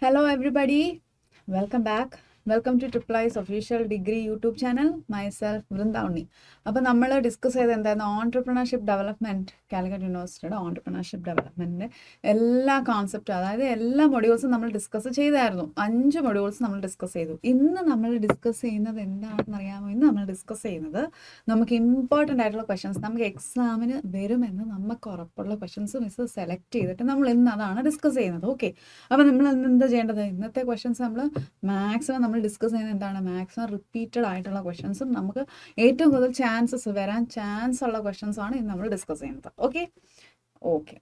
Hello everybody, welcome back. Welcome to Triplice official degree YouTube channel. Myself Vrindavani. അപ്പോൾ നമ്മൾ discuss ചെയ്ത് എന്തായിരുന്നു entrepreneurship development Calicut യൂണിവേഴ്സിറ്റിയുടെ entrepreneurship ഡെവലപ്മെൻറ്റിൻ്റെ എല്ലാ കോൺസെപ്റ്റും അതായത് എല്ലാ മൊഡ്യൂൾസും നമ്മൾ ഡിസ്കസ് ചെയ്തായിരുന്നു. 5 മൊഡ്യൂൾസ് നമ്മൾ ഡിസ്കസ് ചെയ്തു. ഇന്ന് നമ്മൾ ഡിസ്കസ് ചെയ്യുന്നത് എന്താണെന്ന് അറിയാമോ? ഇന്ന് നമ്മൾ ഡിസ്കസ് ചെയ്യുന്നത് നമുക്ക് ഇമ്പോർട്ടൻ്റ് ആയിട്ടുള്ള ക്വസ്റ്റ്യൻസ് നമുക്ക് എക്സാമിന് വരുമെന്ന് നമുക്ക് ഉറപ്പുള്ള ക്വസ്റ്റ്യൻസ് മിസ് സെലക്ട് ചെയ്തിട്ട് നമ്മൾ ഇന്ന് അതാണ് ഡിസ്കസ് ചെയ്യുന്നത്. ഓക്കെ, അപ്പോൾ നമ്മൾ എന്താ ചെയ്യേണ്ടത്? ഇന്നത്തെ ക്വസ്റ്റ്യൻസ് നമ്മൾ മാക്സിമം നമ്മൾ ഡിസ്കസ് ചെയ്യുന്നത് എന്താണ്? മാക്സിമം റിപ്പീറ്റഡ് ആയിട്ടുള്ള ക്വസ്റ്റ്യൻസും നമുക്ക് ഏറ്റവും കൂടുതൽ ചാൻസസ് വരാൻ ചാൻസ് ഉള്ള ക്വസ്റ്റ്യൻസ് ആണ് ഇന്ന് നമ്മൾ ഡിസ്കസ് ചെയ്യുന്നത്. ഓക്കെ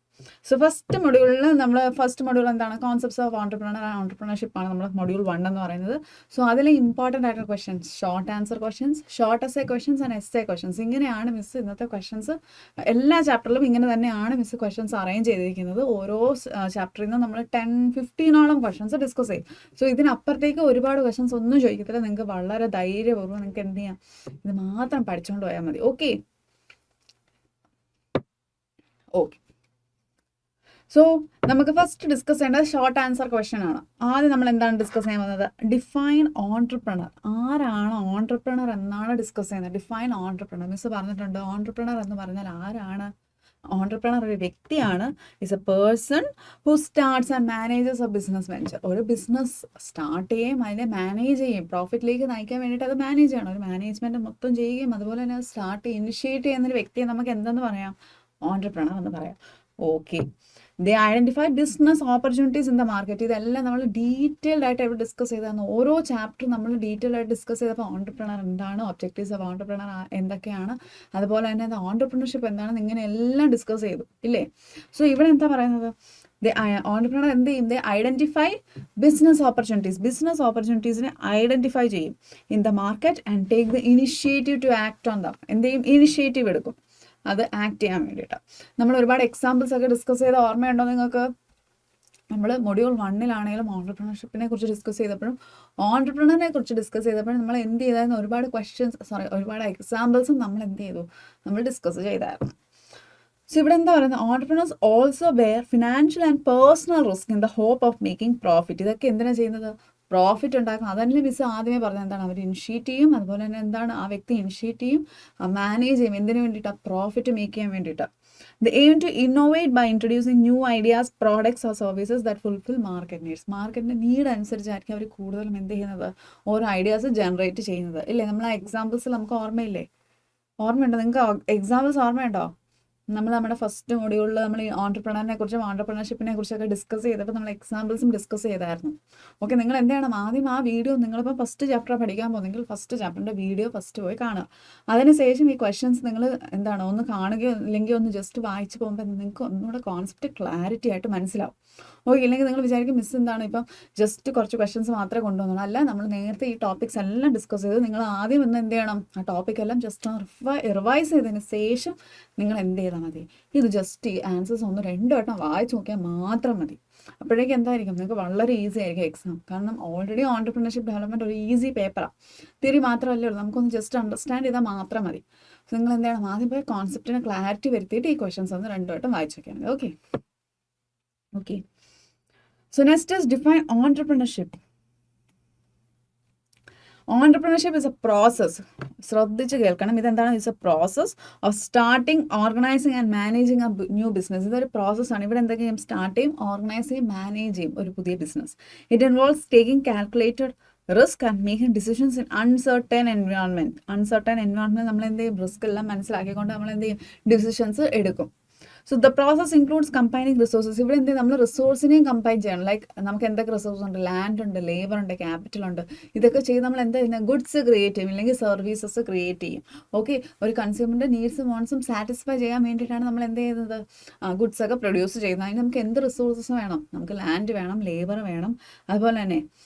സോ ഫസ്റ്റ് മൊഡ്യൂളിൽ നമ്മൾ ഫസ്റ്റ് മൊഡ്യൂൾ എന്താണ്? കോൺസെപ്റ്റ്സ് ഓഫ് ഓൺട്രപ്രണർഷിപ്പ് ആണ് നമ്മൾ മൊഡ്യൂൾ 1 എന്ന് പറയുന്നത്. സോ അതിലെ ഇമ്പോർട്ടൻ്റ് ആയിട്ടുള്ള questions, short answer questions, short essay questions and essay questions, ഇങ്ങനെയാണ് മിസ് ഇന്നത്തെ ക്വസ്റ്റ്യൻസ്. എല്ലാ ചാപ്റ്ററിലും ഇങ്ങനെ തന്നെയാണ് മിസ് ക്വസ്റ്റ്യൻസ് അറേഞ്ച് ചെയ്തിരിക്കുന്നത്. ഓരോ ചാപ്റ്ററിൽ നിന്ന് നമ്മൾ 10-15ഓളം ക്വസ്റ്റ്യൻസ് ഡിസ്കസ് ചെയ്യും. സോ ഇതിനപ്പുറത്തേക്ക് ഒരുപാട് ക്വസ്റ്റ്യൻസ് ഒന്നും ചോദിക്കത്തില്ല. നിങ്ങൾക്ക് വളരെ ധൈര്യപൂർവ്വം നിങ്ങൾക്ക് എന്ത് ചെയ്യാം, ഇത് മാത്രം പഠിച്ചുകൊണ്ട് പോയാൽ മതി. ഓക്കെ, സോ നമുക്ക് ഫസ്റ്റ് ഡിസ്കസ് ചെയ്യേണ്ടത് ഷോർട്ട് ആൻസർ ക്വസ്റ്റ്യൻ ആണ്. ആദ്യം നമ്മൾ എന്താണ് ഡിസ്കസ് ചെയ്യാൻ വന്നത്? Define entrepreneur. ആരാണ് ഓൺട്രപ്രണർ എന്നാണ് ഡിസ്കസ് ചെയ്യുന്നത്. ഡിഫൈൻ ഓൺട്രപ്രണർ മിസ് പറഞ്ഞിട്ടുണ്ട്. ഓൺട്രപ്രണർ എന്ന് പറഞ്ഞാൽ ആരാണ്? ഓൺട്രപ്രണർ ഒരു വ്യക്തിയാണ്. Is A person who starts and manages A business venture. ഒരു ബിസിനസ് സ്റ്റാർട്ട് ചെയ്യുകയും അതിനെ മാനേജ് ചെയ്യും, പ്രോഫിറ്റിലേക്ക് നയിക്കാൻ വേണ്ടിയിട്ട് അത് മാനേജ് ചെയ്യണം. ഒരു മാനേജ്മെൻറ്റ് മൊത്തം ചെയ്യുകയും അതുപോലെ തന്നെ സ്റ്റാർട്ട് ഇനിഷ്യേറ്റ് ചെയ്യുന്നൊരു വ്യക്തിയെ നമുക്ക് എന്തെന്ന് പറയാം? ഓൺട്രപ്രണർ എന്ന് പറയാം. Okay, they identify business opportunities in the market. ഇതെല്ലാം നമ്മൾ ഡീറ്റെയിൽഡ് ആയിട്ട് എവിടെ ഡിസ്കസ് ചെയ്തായിരുന്നു. ഓരോ ചാപ്റ്റർ നമ്മൾ ഡീറ്റെയിൽഡ് ആയിട്ട് ഡിസ്കസ് ചെയ്തപ്പോൾ ഓൺട്രപ്രണർ എന്താണ്, ഒബ്ജക്റ്റീവ്സ് ഓഫ് ഓൺട്രപ്രണർ എന്തൊക്കെയാണ്, അതുപോലെ തന്നെ ഓൺട്രപ്രണർഷിപ്പ് എന്താണെന്ന് ഇങ്ങനെ എല്ലാം ഡിസ്കസ് ചെയ്തു ഇല്ലേ? സോ ഇവിടെ എന്താ പറയുന്നത്? ഓൺട്രപ്രണർ എന്ത് ചെയ്യും? ദേ ഐഡൻറ്റിഫൈ ബിസിനസ് ഓപ്പർച്യൂണിറ്റീസിനെ ഐഡൻറ്റിഫൈ ചെയ്യും in the market and take the initiative to act on them. എന്ത് ചെയ്യും? ഇനിഷ്യേറ്റീവ് എടുക്കും അത് ആക്ട് ചെയ്യാൻ വേണ്ടിയിട്ട്. നമ്മൾ ഒരുപാട് എക്സാമ്പിൾസ് ഒക്കെ ഡിസ്കസ് ചെയ്ത ഓർമ്മയുണ്ടോ നിങ്ങൾക്ക്? നമ്മൾ മൊഡ്യൂൾ 1-ലാണെങ്കിലും ഓൺട്രപ്രണർഷിപ്പിനെ കുറിച്ച് ഡിസ്കസ് ചെയ്തപ്പോഴും ഓൺട്രപ്രണറിനെ കുറിച്ച് ഡിസ്കസ് ചെയ്തപ്പോഴും നമ്മൾ എന്ത് ചെയ്തായിരുന്നു? ഒരുപാട് എക്സാമ്പിൾസും നമ്മൾ എന്ത് ചെയ്തു? നമ്മൾ ഡിസ്കസ് ചെയ്തായിരുന്നു. സോ ഇവിടെ എന്താ പറയുന്നത്? Entrepreneurs also bear financial and personal risk in the hope of making profit. ഇതൊക്കെ എന്തിനാണ് ചെയ്യുന്നത്? പ്രോഫിറ്റ് ഉണ്ടാക്കണം. അതന്നെ മിസ് ആദ്യമേ പറഞ്ഞത്. എന്താണ്? അവർ ഇനിഷ്യേറ്റ് ചെയ്യും, അതുപോലെ തന്നെ എന്താണ് ആ വ്യക്തി ഇനിഷ്യേറ്റ് ചെയ്യും, മാനേജ് ചെയ്യും. എന്തിനു വേണ്ടിയിട്ടാണ്? പ്രോഫിറ്റ് മേക്ക് ചെയ്യാൻ വേണ്ടിയിട്ട്. The aim to innovate by introducing new ideas, products or services that fulfil market needs. മാർക്കറ്റിൻ്റെ നീഡ് അനുസരിച്ചായിരിക്കും അവർ കൂടുതലും എന്ത് ചെയ്യുന്നത്? ഓരോ ഐഡിയാസ് ജനറേറ്റ് ചെയ്യുന്നത് ഇല്ലേ? നമ്മൾ ആ എക്സാമ്പിൾസ് നമുക്ക് ഓർമ്മയില്ലേ? ഓർമ്മയുണ്ടോ നിങ്ങൾക്ക്? എക്സാമ്പിൾസ് ഓർമ്മയുണ്ടോ? നമ്മുടെ ഫസ്റ്റ് മൊഡ്യൂളിൽ നമ്മൾ ഈ ഓൺട്രപ്രണറിനെ കുറിച്ചും ഓൺട്രപ്രണർഷിപ്പിനെ കുറിച്ചൊക്കെ ഡിസ്കസ് ചെയ്തപ്പോൾ നമ്മൾ എക്സാമ്പിൾസും ഡിസ്കസ് ചെയ്തായിരുന്നു. ഓക്കെ, നിങ്ങൾ എന്ത് ചെയ്യണം? ആദ്യം ആ വീഡിയോ, നിങ്ങളിപ്പോൾ ഫസ്റ്റ് ചാപ്റ്റർ പഠിക്കാൻ പോകുന്നെങ്കിൽ ഫസ്റ്റ് ചാപ്റ്ററിൻ്റെ വീഡിയോ ഫസ്റ്റ് പോയി കാണുക. അതിനുശേഷം ഈ ക്വസ്റ്റ്യൻസ് നിങ്ങൾ എന്താണ് ഒന്ന് കാണുകയോ അല്ലെങ്കിൽ ഒന്ന് ജസ്റ്റ് വായിച്ച് പോകുമ്പോൾ നിങ്ങൾക്ക് ഒന്നുകൂടെ കോൺസെപ്റ്റ് ക്ലാരിറ്റി ആയിട്ട് മനസ്സിലാവും. ഓക്കെ, ഇല്ലെങ്കിൽ നിങ്ങൾ വിചാരിക്കും മിസ് എന്താണ് ഇപ്പം ജസ്റ്റ് കുറച്ച് ക്വസ്റ്റ്യൻസ് മാത്രമേ കൊണ്ടുവന്നുള്ളൂ. അല്ല, നമ്മൾ നേരത്തെ ഈ ടോപ്പിക്സ് എല്ലാം ഡിസ്കസ് ചെയ്ത് നിങ്ങൾ ആദ്യം ഒന്ന് എന്ത് ചെയ്യണം? ആ ടോപ്പിക് എല്ലാം ജസ്റ്റ് റിവൈസ് ചെയ്തതിന് ശേഷം നിങ്ങൾ എന്ത് ചെയ്താൽ മതി? ഇത് ജസ്റ്റ് ഈ ആൻസേഴ്സ് 1-2 വട്ടം വായിച്ച് നോക്കിയാൽ മാത്രം മതി. അപ്പോഴേക്കും എന്തായിരിക്കും? നിങ്ങൾക്ക് വളരെ ഈസി ആയിരിക്കും എക്സാം. കാരണം ഓൾറെഡി ഓൺട്രപ്രണർഷിപ്പ് ഡെവലപ്മെൻറ്റ് ഒരു ഈസി പേപ്പറാണ്. തിയറി മാത്രമല്ലേ ഉള്ളൂ, നമുക്കൊന്ന് ജസ്റ്റ് അണ്ടർസ്റ്റാൻഡ് ചെയ്താൽ മാത്രം മതി. സോ നിങ്ങൾ എന്ത് ചെയ്യണം? ആദ്യം പോയി കോൺസെപ്റ്റിനെ ക്ലാരിറ്റി വരുത്തിയിട്ട് ഈ ക്വസ്റ്റ്യൻസ് 1-2 വട്ടം വായിച്ച് നോക്കിയാൽ മതി. Okay, so next is define entrepreneurship. Entrepreneurship is a process. ശ്രദ്ധിച്ച് കേൾക്കണം. ഇതെന്താണ്? It's A process of starting, organising and managing A new business. ഇതൊരു പ്രോസസ്സാണ്. ഇവിടെ എന്തൊക്കെ ചെയ്യും? സ്റ്റാർട്ട് ചെയ്യും, ഓർഗനൈസ് ചെയ്യും, മാനേജ് ചെയ്യും ഒരു പുതിയ business. It involves taking calculated risk and making decisions in uncertain environment. നമ്മൾ എന്ത് ചെയ്യും? റിസ്ക് എല്ലാം മനസ്സിലാക്കിക്കൊണ്ട് നമ്മൾ എന്ത് ചെയ്യും? ഡിസിഷൻസ് എടുക്കും. So the process includes combining resources. ഇവിടെ എന്ത് ചെയ്യും? നമ്മൾ റിസോഴ്സിനെയും കമ്പൈൻ ചെയ്യണം. ലൈക്ക് നമുക്ക് എന്തൊക്കെ റിസോഴ്സ് ഉണ്ട്? ലാൻഡ് ഉണ്ട്, ലേബർ ഉണ്ട്, ക്യാപിറ്റൽ ഉണ്ട്. ഇതൊക്കെ ചെയ്ത് നമ്മൾ എന്താ ചെയ്യുന്നത്? ഗുഡ്സ് ക്രിയേറ്റ് ചെയ്യും, അല്ലെങ്കിൽ സർവീസസ് ക്രിയേറ്റ് ചെയ്യും. ഓക്കെ, ഒരു കൺസ്യൂമറിൻ്റെ നീഡ്സും വാണ്ട്സും സാറ്റിസ്ഫൈ ചെയ്യാൻ വേണ്ടിയിട്ടാണ് നമ്മൾ എന്ത് ചെയ്യുന്നത്? ഗുഡ്സ് ഒക്കെ പ്രൊഡ്യൂസ് ചെയ്യുന്നത്. അതിന് നമുക്ക് എന്ത് റിസോഴ്സസ് വേണം? നമുക്ക് ലാൻഡ് വേണം, ലേബർ വേണം, അതുപോലെ തന്നെ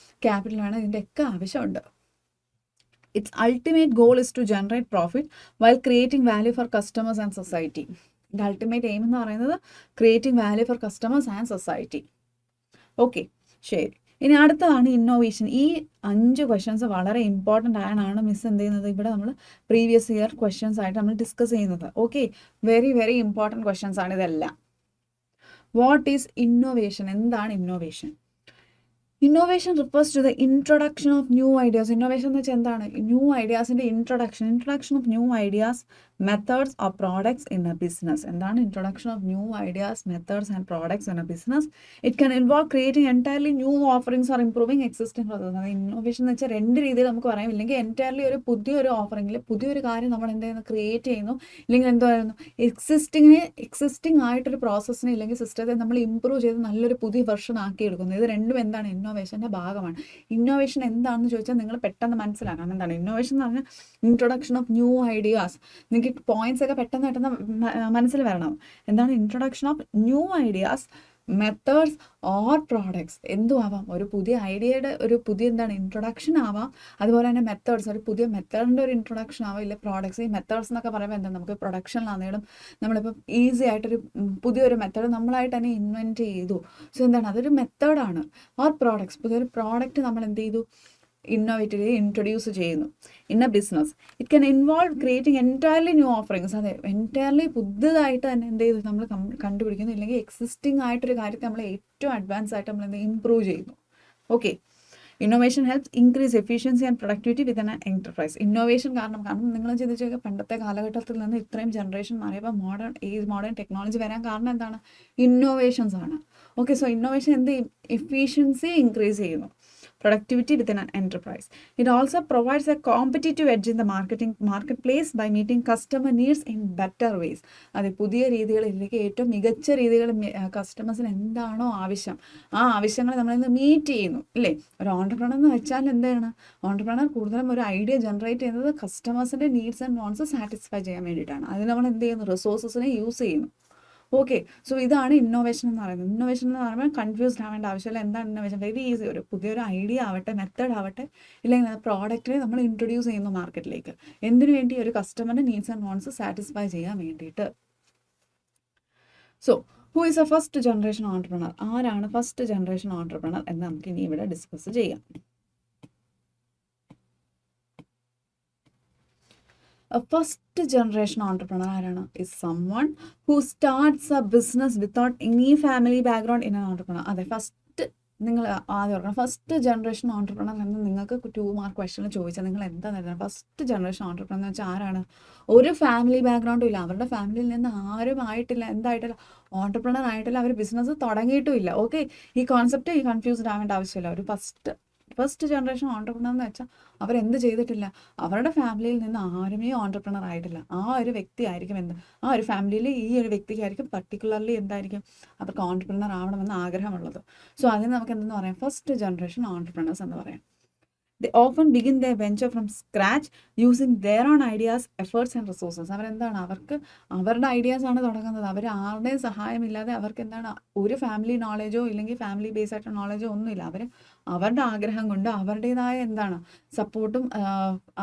ക്യാപിറ്റൽ വേണം. ഇതിൻ്റെയൊക്കെ ആവശ്യമുണ്ട്. Its ultimate goal is to generate profit while creating value for customers and society. ഇതിൻ്റെ അൾട്ടിമേറ്റ് എയിം എന്ന് പറയുന്നത് creating value for customers and society. Okay, ശരി. ഇനി അടുത്തതാണ് ഇന്നോവേഷൻ. ഈ 5 ക്വസ്റ്റ്യൻസ് വളരെ ഇമ്പോർട്ടൻ്റ് ആയാണ് മിസ് എന്ത് ചെയ്യുന്നത്? ഇവിടെ നമ്മൾ പ്രീവിയസ് ഇയർ ക്വസ്റ്റ്യൻസ് ആയിട്ട് നമ്മൾ ഡിസ്കസ് ചെയ്യുന്നത്. Okay, very very important questions ആണ് ഇതെല്ലാം. What is innovation? എന്താണ് innovation? Innovation refers to the introduction of new ideas. Innovation എന്ന് വെച്ചാൽ എന്താണ്? ന്യൂ ഐഡിയാസിൻ്റെ introduction of new ideas, methods or products in a business. എന്താണ് introduction of new ideas, methods and products in a business? It can involve creating entirely new offerings or improving existing process. അത് innovation എന്ന് വെച്ചാൽ രണ്ട് രീതിയിൽ നമുക്ക് പറയാം. ഇല്ലെങ്കിൽ entirely ഒരു പുതിയൊരു ഓഫറിംഗിൽ പുതിയൊരു കാര്യം നമ്മൾ എന്ത് ചെയ്യുന്നു, ക്രിയേറ്റ് ചെയ്യുന്നു. ഇല്ലെങ്കിൽ എന്തായിരുന്നു, എക്സിസ്റ്റിംഗ് ആയിട്ടൊരു പ്രോസസ്സിനെ ഇല്ലെങ്കിൽ സിസ്റ്റത്തെ നമ്മൾ ഇംപ്രൂവ് ചെയ്ത് നല്ലൊരു പുതിയ വെർഷൻ ആക്കി എടുക്കുന്നു. ഇത് രണ്ടും എന്താണ്? ഇന്നോവേഷൻ്റെ ഭാഗമാണ്. ഇന്നോവേഷൻ എന്താണെന്ന് ചോദിച്ചാൽ നിങ്ങൾ പെട്ടെന്ന് മനസ്സിലാക്കണം. എന്താണ് ഇന്നോവേഷൻ എന്ന് പറഞ്ഞാൽ? Introduction of new ideas. നിങ്ങൾക്ക് പോയിന്റ്സ് ഒക്കെ പെട്ടെന്ന് മനസ്സിൽ വരണം. എന്താണ് introduction of new ideas, methods or products? എന്തും ആവാം. ഒരു പുതിയ ഐഡിയയുടെ ഒരു പുതിയ എന്താണ് ഇൻട്രൊഡക്ഷൻ ആവാം. അതുപോലെ തന്നെ മെത്തേഡ്സ്, ഒരു പുതിയ മെത്തേഡിൻ്റെ ഒരു ഇൻട്രൊഡക്ഷൻ ആവാം. ഇല്ല പ്രോഡക്ട്സ്. ഈ മെത്തേഡ്സ് എന്നൊക്കെ പറയുമ്പോൾ എന്താ, നമുക്ക് പ്രൊഡക്ഷനിലാണെങ്കിലും നമ്മളിപ്പോൾ ഈസി ആയിട്ടൊരു പുതിയൊരു മെത്തേഡ് നമ്മളായിട്ട് തന്നെ ഇൻവെൻറ്റ് ചെയ്തു. സോ എന്താണ്, അതൊരു മെത്തേഡാണ്. ഓർ പ്രോഡക്ട്സ്, പുതിയൊരു പ്രോഡക്റ്റ് നമ്മൾ എന്ത് ചെയ്തു, ഇന്നോവേറ്റീവ്ലി ഇൻട്രൊഡ്യൂസ് ചെയ്യുന്നു in a business. It can involve creating entirely new offerings. അതെ, എൻറ്റയർലി പുതുതായിട്ട് തന്നെ എന്ത് ചെയ്തു നമ്മൾ കണ്ടുപിടിക്കുന്നു. ഇല്ലെങ്കിൽ എക്സിസ്റ്റിംഗ് ആയിട്ടൊരു കാര്യത്തെ നമ്മൾ ഏറ്റവും അഡ്വാൻസ് ആയിട്ട് നമ്മൾ എന്ത് ഇംപ്രൂവ് ചെയ്യുന്നു. Okay, innovation helps increase efficiency and productivity within an enterprise. Innovation കാരണം നിങ്ങൾ ചിന്തിച്ചൊക്കെ പണ്ടത്തെ കാലഘട്ടത്തിൽ നിന്ന് ഇത്രയും ജനറേഷൻ മാറിയപ്പോൾ മോഡേൺ ടെക്നോളജി വരാൻ കാരണം എന്താണ്? ഇന്നോവേഷൻസ് ആണ്. ഓക്കെ, സോ ഇന്നോവേഷൻ എന്ത് ചെയ്യും? എഫിഷ്യൻസി ഇൻക്രീസ് ചെയ്യുന്നു, productivity within an enterprise. It also provides a competitive edge in the marketplace by meeting customer needs in better ways. അത് പുതിയ രീതികളിലേക്ക് ഏറ്റവും മികച്ച രീതികൾ കസ്റ്റമേഴ്സിന് എന്താണോ ആവശ്യം, ആ ആവശ്യങ്ങൾ നമ്മളിന്ന് മീറ്റ് ചെയ്യുന്നു അല്ലേ? ഒരു ഓൺടർപ്രണർ എന്ന് വെച്ചാൽ എന്താണ്? ഓൺടർപ്രണർ കൂടുതലും ഒരു ഐഡിയ ജനറേറ്റ് ചെയ്യുന്നത് കസ്റ്റമേഴ്സിൻ്റെ നീഡ്സ് ആൻഡ് വാണ്ട്സ് സാറ്റിസ്ഫൈ ചെയ്യാൻ വേണ്ടിയിട്ടാണ്. അതിന് നമ്മൾ എന്ത് ചെയ്യുന്നു? റിസോഴ്സസിനെ യൂസ് ചെയ്യുന്നു. ഓക്കെ, സോ ഇതാണ് ഇന്നോവേഷൻ എന്ന് പറയുന്നത്. ഇന്നോവേഷൻ എന്ന് പറയുമ്പോൾ കൺഫ്യൂസ്ഡ് ആവേണ്ട ആവശ്യമില്ല. എന്താണ് ഇന്നോവേഷൻ? Very easy. ഒരു പുതിയൊരു ഐഡിയ ആവട്ടെ, മെത്തേഡ് ആവട്ടെ, ഇല്ലെങ്കിൽ പ്രോഡക്റ്റിനെ നമ്മൾ ഇൻട്രൊഡ്യൂസ് ചെയ്യുന്നു മാർക്കറ്റിലേക്ക്. എന്തിനു വേണ്ടി? ഒരു കസ്റ്റമറിൻ്റെ നീഡ്സ് ആൻഡ് വാണ്ട്സ് സാറ്റിസ്ഫൈ ചെയ്യാൻ വേണ്ടിയിട്ട്. So who is A first generation entrepreneur? ആരാണ് ഫസ്റ്റ് ജനറേഷൻ ഓൺടർപ്രണർ എന്ന് നമുക്ക് ഇനി ഇവിടെ ഡിസ്കസ് ചെയ്യാം. A first generation entrepreneur ആരാണ്? is someone who starts a business without any family background in an entrepreneur. അതെ, ഫസ്റ്റ് നിങ്ങൾ ആദ്യം ഓർക്കണം. ഫസ്റ്റ് ജനറേഷൻ ഓൺടർപ്രണർ എന്ന് നിങ്ങൾക്ക് 2 മാർക്ക് ക്വസ്റ്റനിൽ ചോദിച്ചാൽ നിങ്ങൾ എന്താ എഴുതണം? ഫസ്റ്റ് ജനറേഷൻ ഓൺടർപ്രണർ എന്ന് വെച്ചാൽ ആരാണ്? ഒരു ഫാമിലി ബാക്ക്ഗ്രൗണ്ടും ഇല്ല, അവരുടെ ഫാമിലിയിൽ നിന്ന് ആരും ആയിട്ടില്ല, എന്തായിട്ടില്ല, ഓൺടർപ്രണർ ആയിട്ടില്ല, അവർ ബിസിനസ് തുടങ്ങിയിട്ടും ഇല്ല. ഓക്കെ, ഈ കോൺസെപ്റ്റ് കൺഫ്യൂസ്ഡ് ആവേണ്ട ആവശ്യമില്ല. ഒരു ഫസ്റ്റ് ജനറേഷൻ ഓൺടർപ്രണർ എന്ന് വെച്ചാൽ അവരെന്ത് ചെയ്തിട്ടില്ല, അവരുടെ ഫാമിലിയിൽ നിന്ന് ആരുമേ ഓൺടർപ്രണർ ആയിട്ടില്ല. ആ ഒരു വ്യക്തി ആയിരിക്കും ആ ഒരു ഫാമിലിയിൽ ഈ ഒരു വ്യക്തിക്കായിരിക്കും പർട്ടിക്കുലർലി എന്തായിരിക്കും അവർക്ക് ഓൺടർപ്രണർ ആവണമെന്ന് ആഗ്രഹമുള്ളത്. സോ അതിന് നമുക്ക് എന്തെന്ന് പറയാം? ഫസ്റ്റ് ജനറേഷൻ ഓൺടർപ്രണേഴ്സ് എന്ന് പറയാം. They often begin their venture from scratch using their own ideas, efforts and resources. അവരെന്താണ്, അവരുടെ ഐഡിയാസ് ആണ് തുടങ്ങുന്നത്. അവർ ആരുടെയും സഹായമില്ലാതെ അവർക്ക് എന്താണ്, ഒരു ഫാമിലി നോളജോ ഇല്ലെങ്കിൽ ഫാമിലി ബേസ് ആയിട്ട് നോളജോ ഒന്നുമില്ല. അവരുടെ ആഗ്രഹം കൊണ്ട് അവരുടേതായ എന്താണ് സപ്പോർട്ടും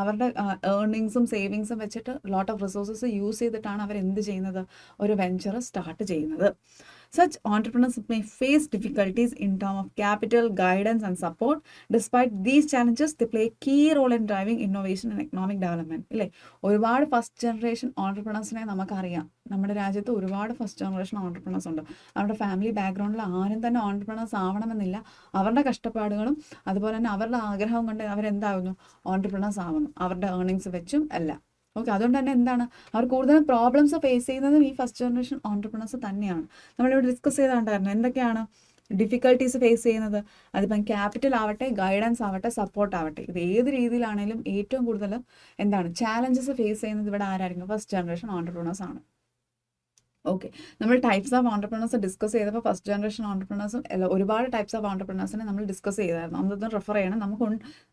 അവരുടെ ഏർണിങ്സും സേവിങ്സും വെച്ചിട്ട് ലോട്ട് ഓഫ് റിസോഴ്സസ് യൂസ് ചെയ്തിട്ടാണ് അവരെന്ത് ചെയ്യുന്നത്? ഒരു വെഞ്ചർ സ്റ്റാർട്ട് ചെയ്യുന്നത്. Such entrepreneurs may face difficulties in terms of capital, guidance and support. Despite these challenges, they play a key role in driving innovation and economic development. ഇല്ലേ, ഒരുപാട് first generation ഓൺടർപ്രണേഴ്സിനെ നമുക്കറിയാം. നമ്മുടെ രാജ്യത്ത് ഒരുപാട് ഫസ്റ്റ് ജനറേഷൻ ഓൺടർപ്രണേഴ്സ് ഉണ്ട്. അവരുടെ family ബാക്ക്ഗ്രൗണ്ടിൽ ആരും തന്നെ ഓൺടർപ്രണേഴ്സ് ആവണമെന്നില്ല. അവരുടെ കഷ്ടപ്പാടുകളും അതുപോലെ തന്നെ അവരുടെ ആഗ്രഹം കൊണ്ട് അവരെന്താകുന്നു? ഓൺടർപ്രണേഴ്സ് ആവുന്നു, അവരുടെ ഏർണിങ്സ് വെച്ചും അല്ല. ഓക്കെ, അതുകൊണ്ട് തന്നെ എന്താണ്, അവർ കൂടുതലും പ്രോബ്ലംസ് ഫേസ് ചെയ്യുന്നതും ഈ ഫസ്റ്റ് ജനറേഷൻ ഓൺടർപ്രണേഴ്സ് തന്നെയാണ്. നമ്മളിവിടെ ഡിസ്കസ് ചെയ്തിട്ടുണ്ടായിരുന്നു എന്തൊക്കെയാണ് ഡിഫിക്കൽട്ടീസ് ഫേസ് ചെയ്യുന്നത്. അതിപ്പം ക്യാപിറ്റൽ ആവട്ടെ, ഗൈഡൻസ് ആവട്ടെ, സപ്പോർട്ട് ആവട്ടെ, ഇത് ഏത് രീതിയിലാണെങ്കിലും ഏറ്റവും കൂടുതൽ എന്താണ് ചാലഞ്ചസ് ഫേസ് ചെയ്യുന്നത് ഇവിടെ ആരായിരിക്കും? ഫസ്റ്റ് ജനറേഷൻ ഓൺടർപ്രണേഴ്സ് ആണ്. ഓക്കെ, നമ്മൾ ടൈപ്സ് ഓഫ് ഓൺടർപ്രണേഴ്സ് ഡിസ്കസ് ചെയ്തപ്പോൾ ഫസ്റ്റ് ജനറേഷൻ ഓൺടർപ്രണേഴ്സും ഒരുപാട് ടൈപ്സ് ഓഫ് ഓൺടർപ്രണേഴ്സിനെ നമ്മൾ ഡിസ്കസ് ചെയ്തായിരുന്നു. അതൊന്നും റെഫർ ചെയ്യണം.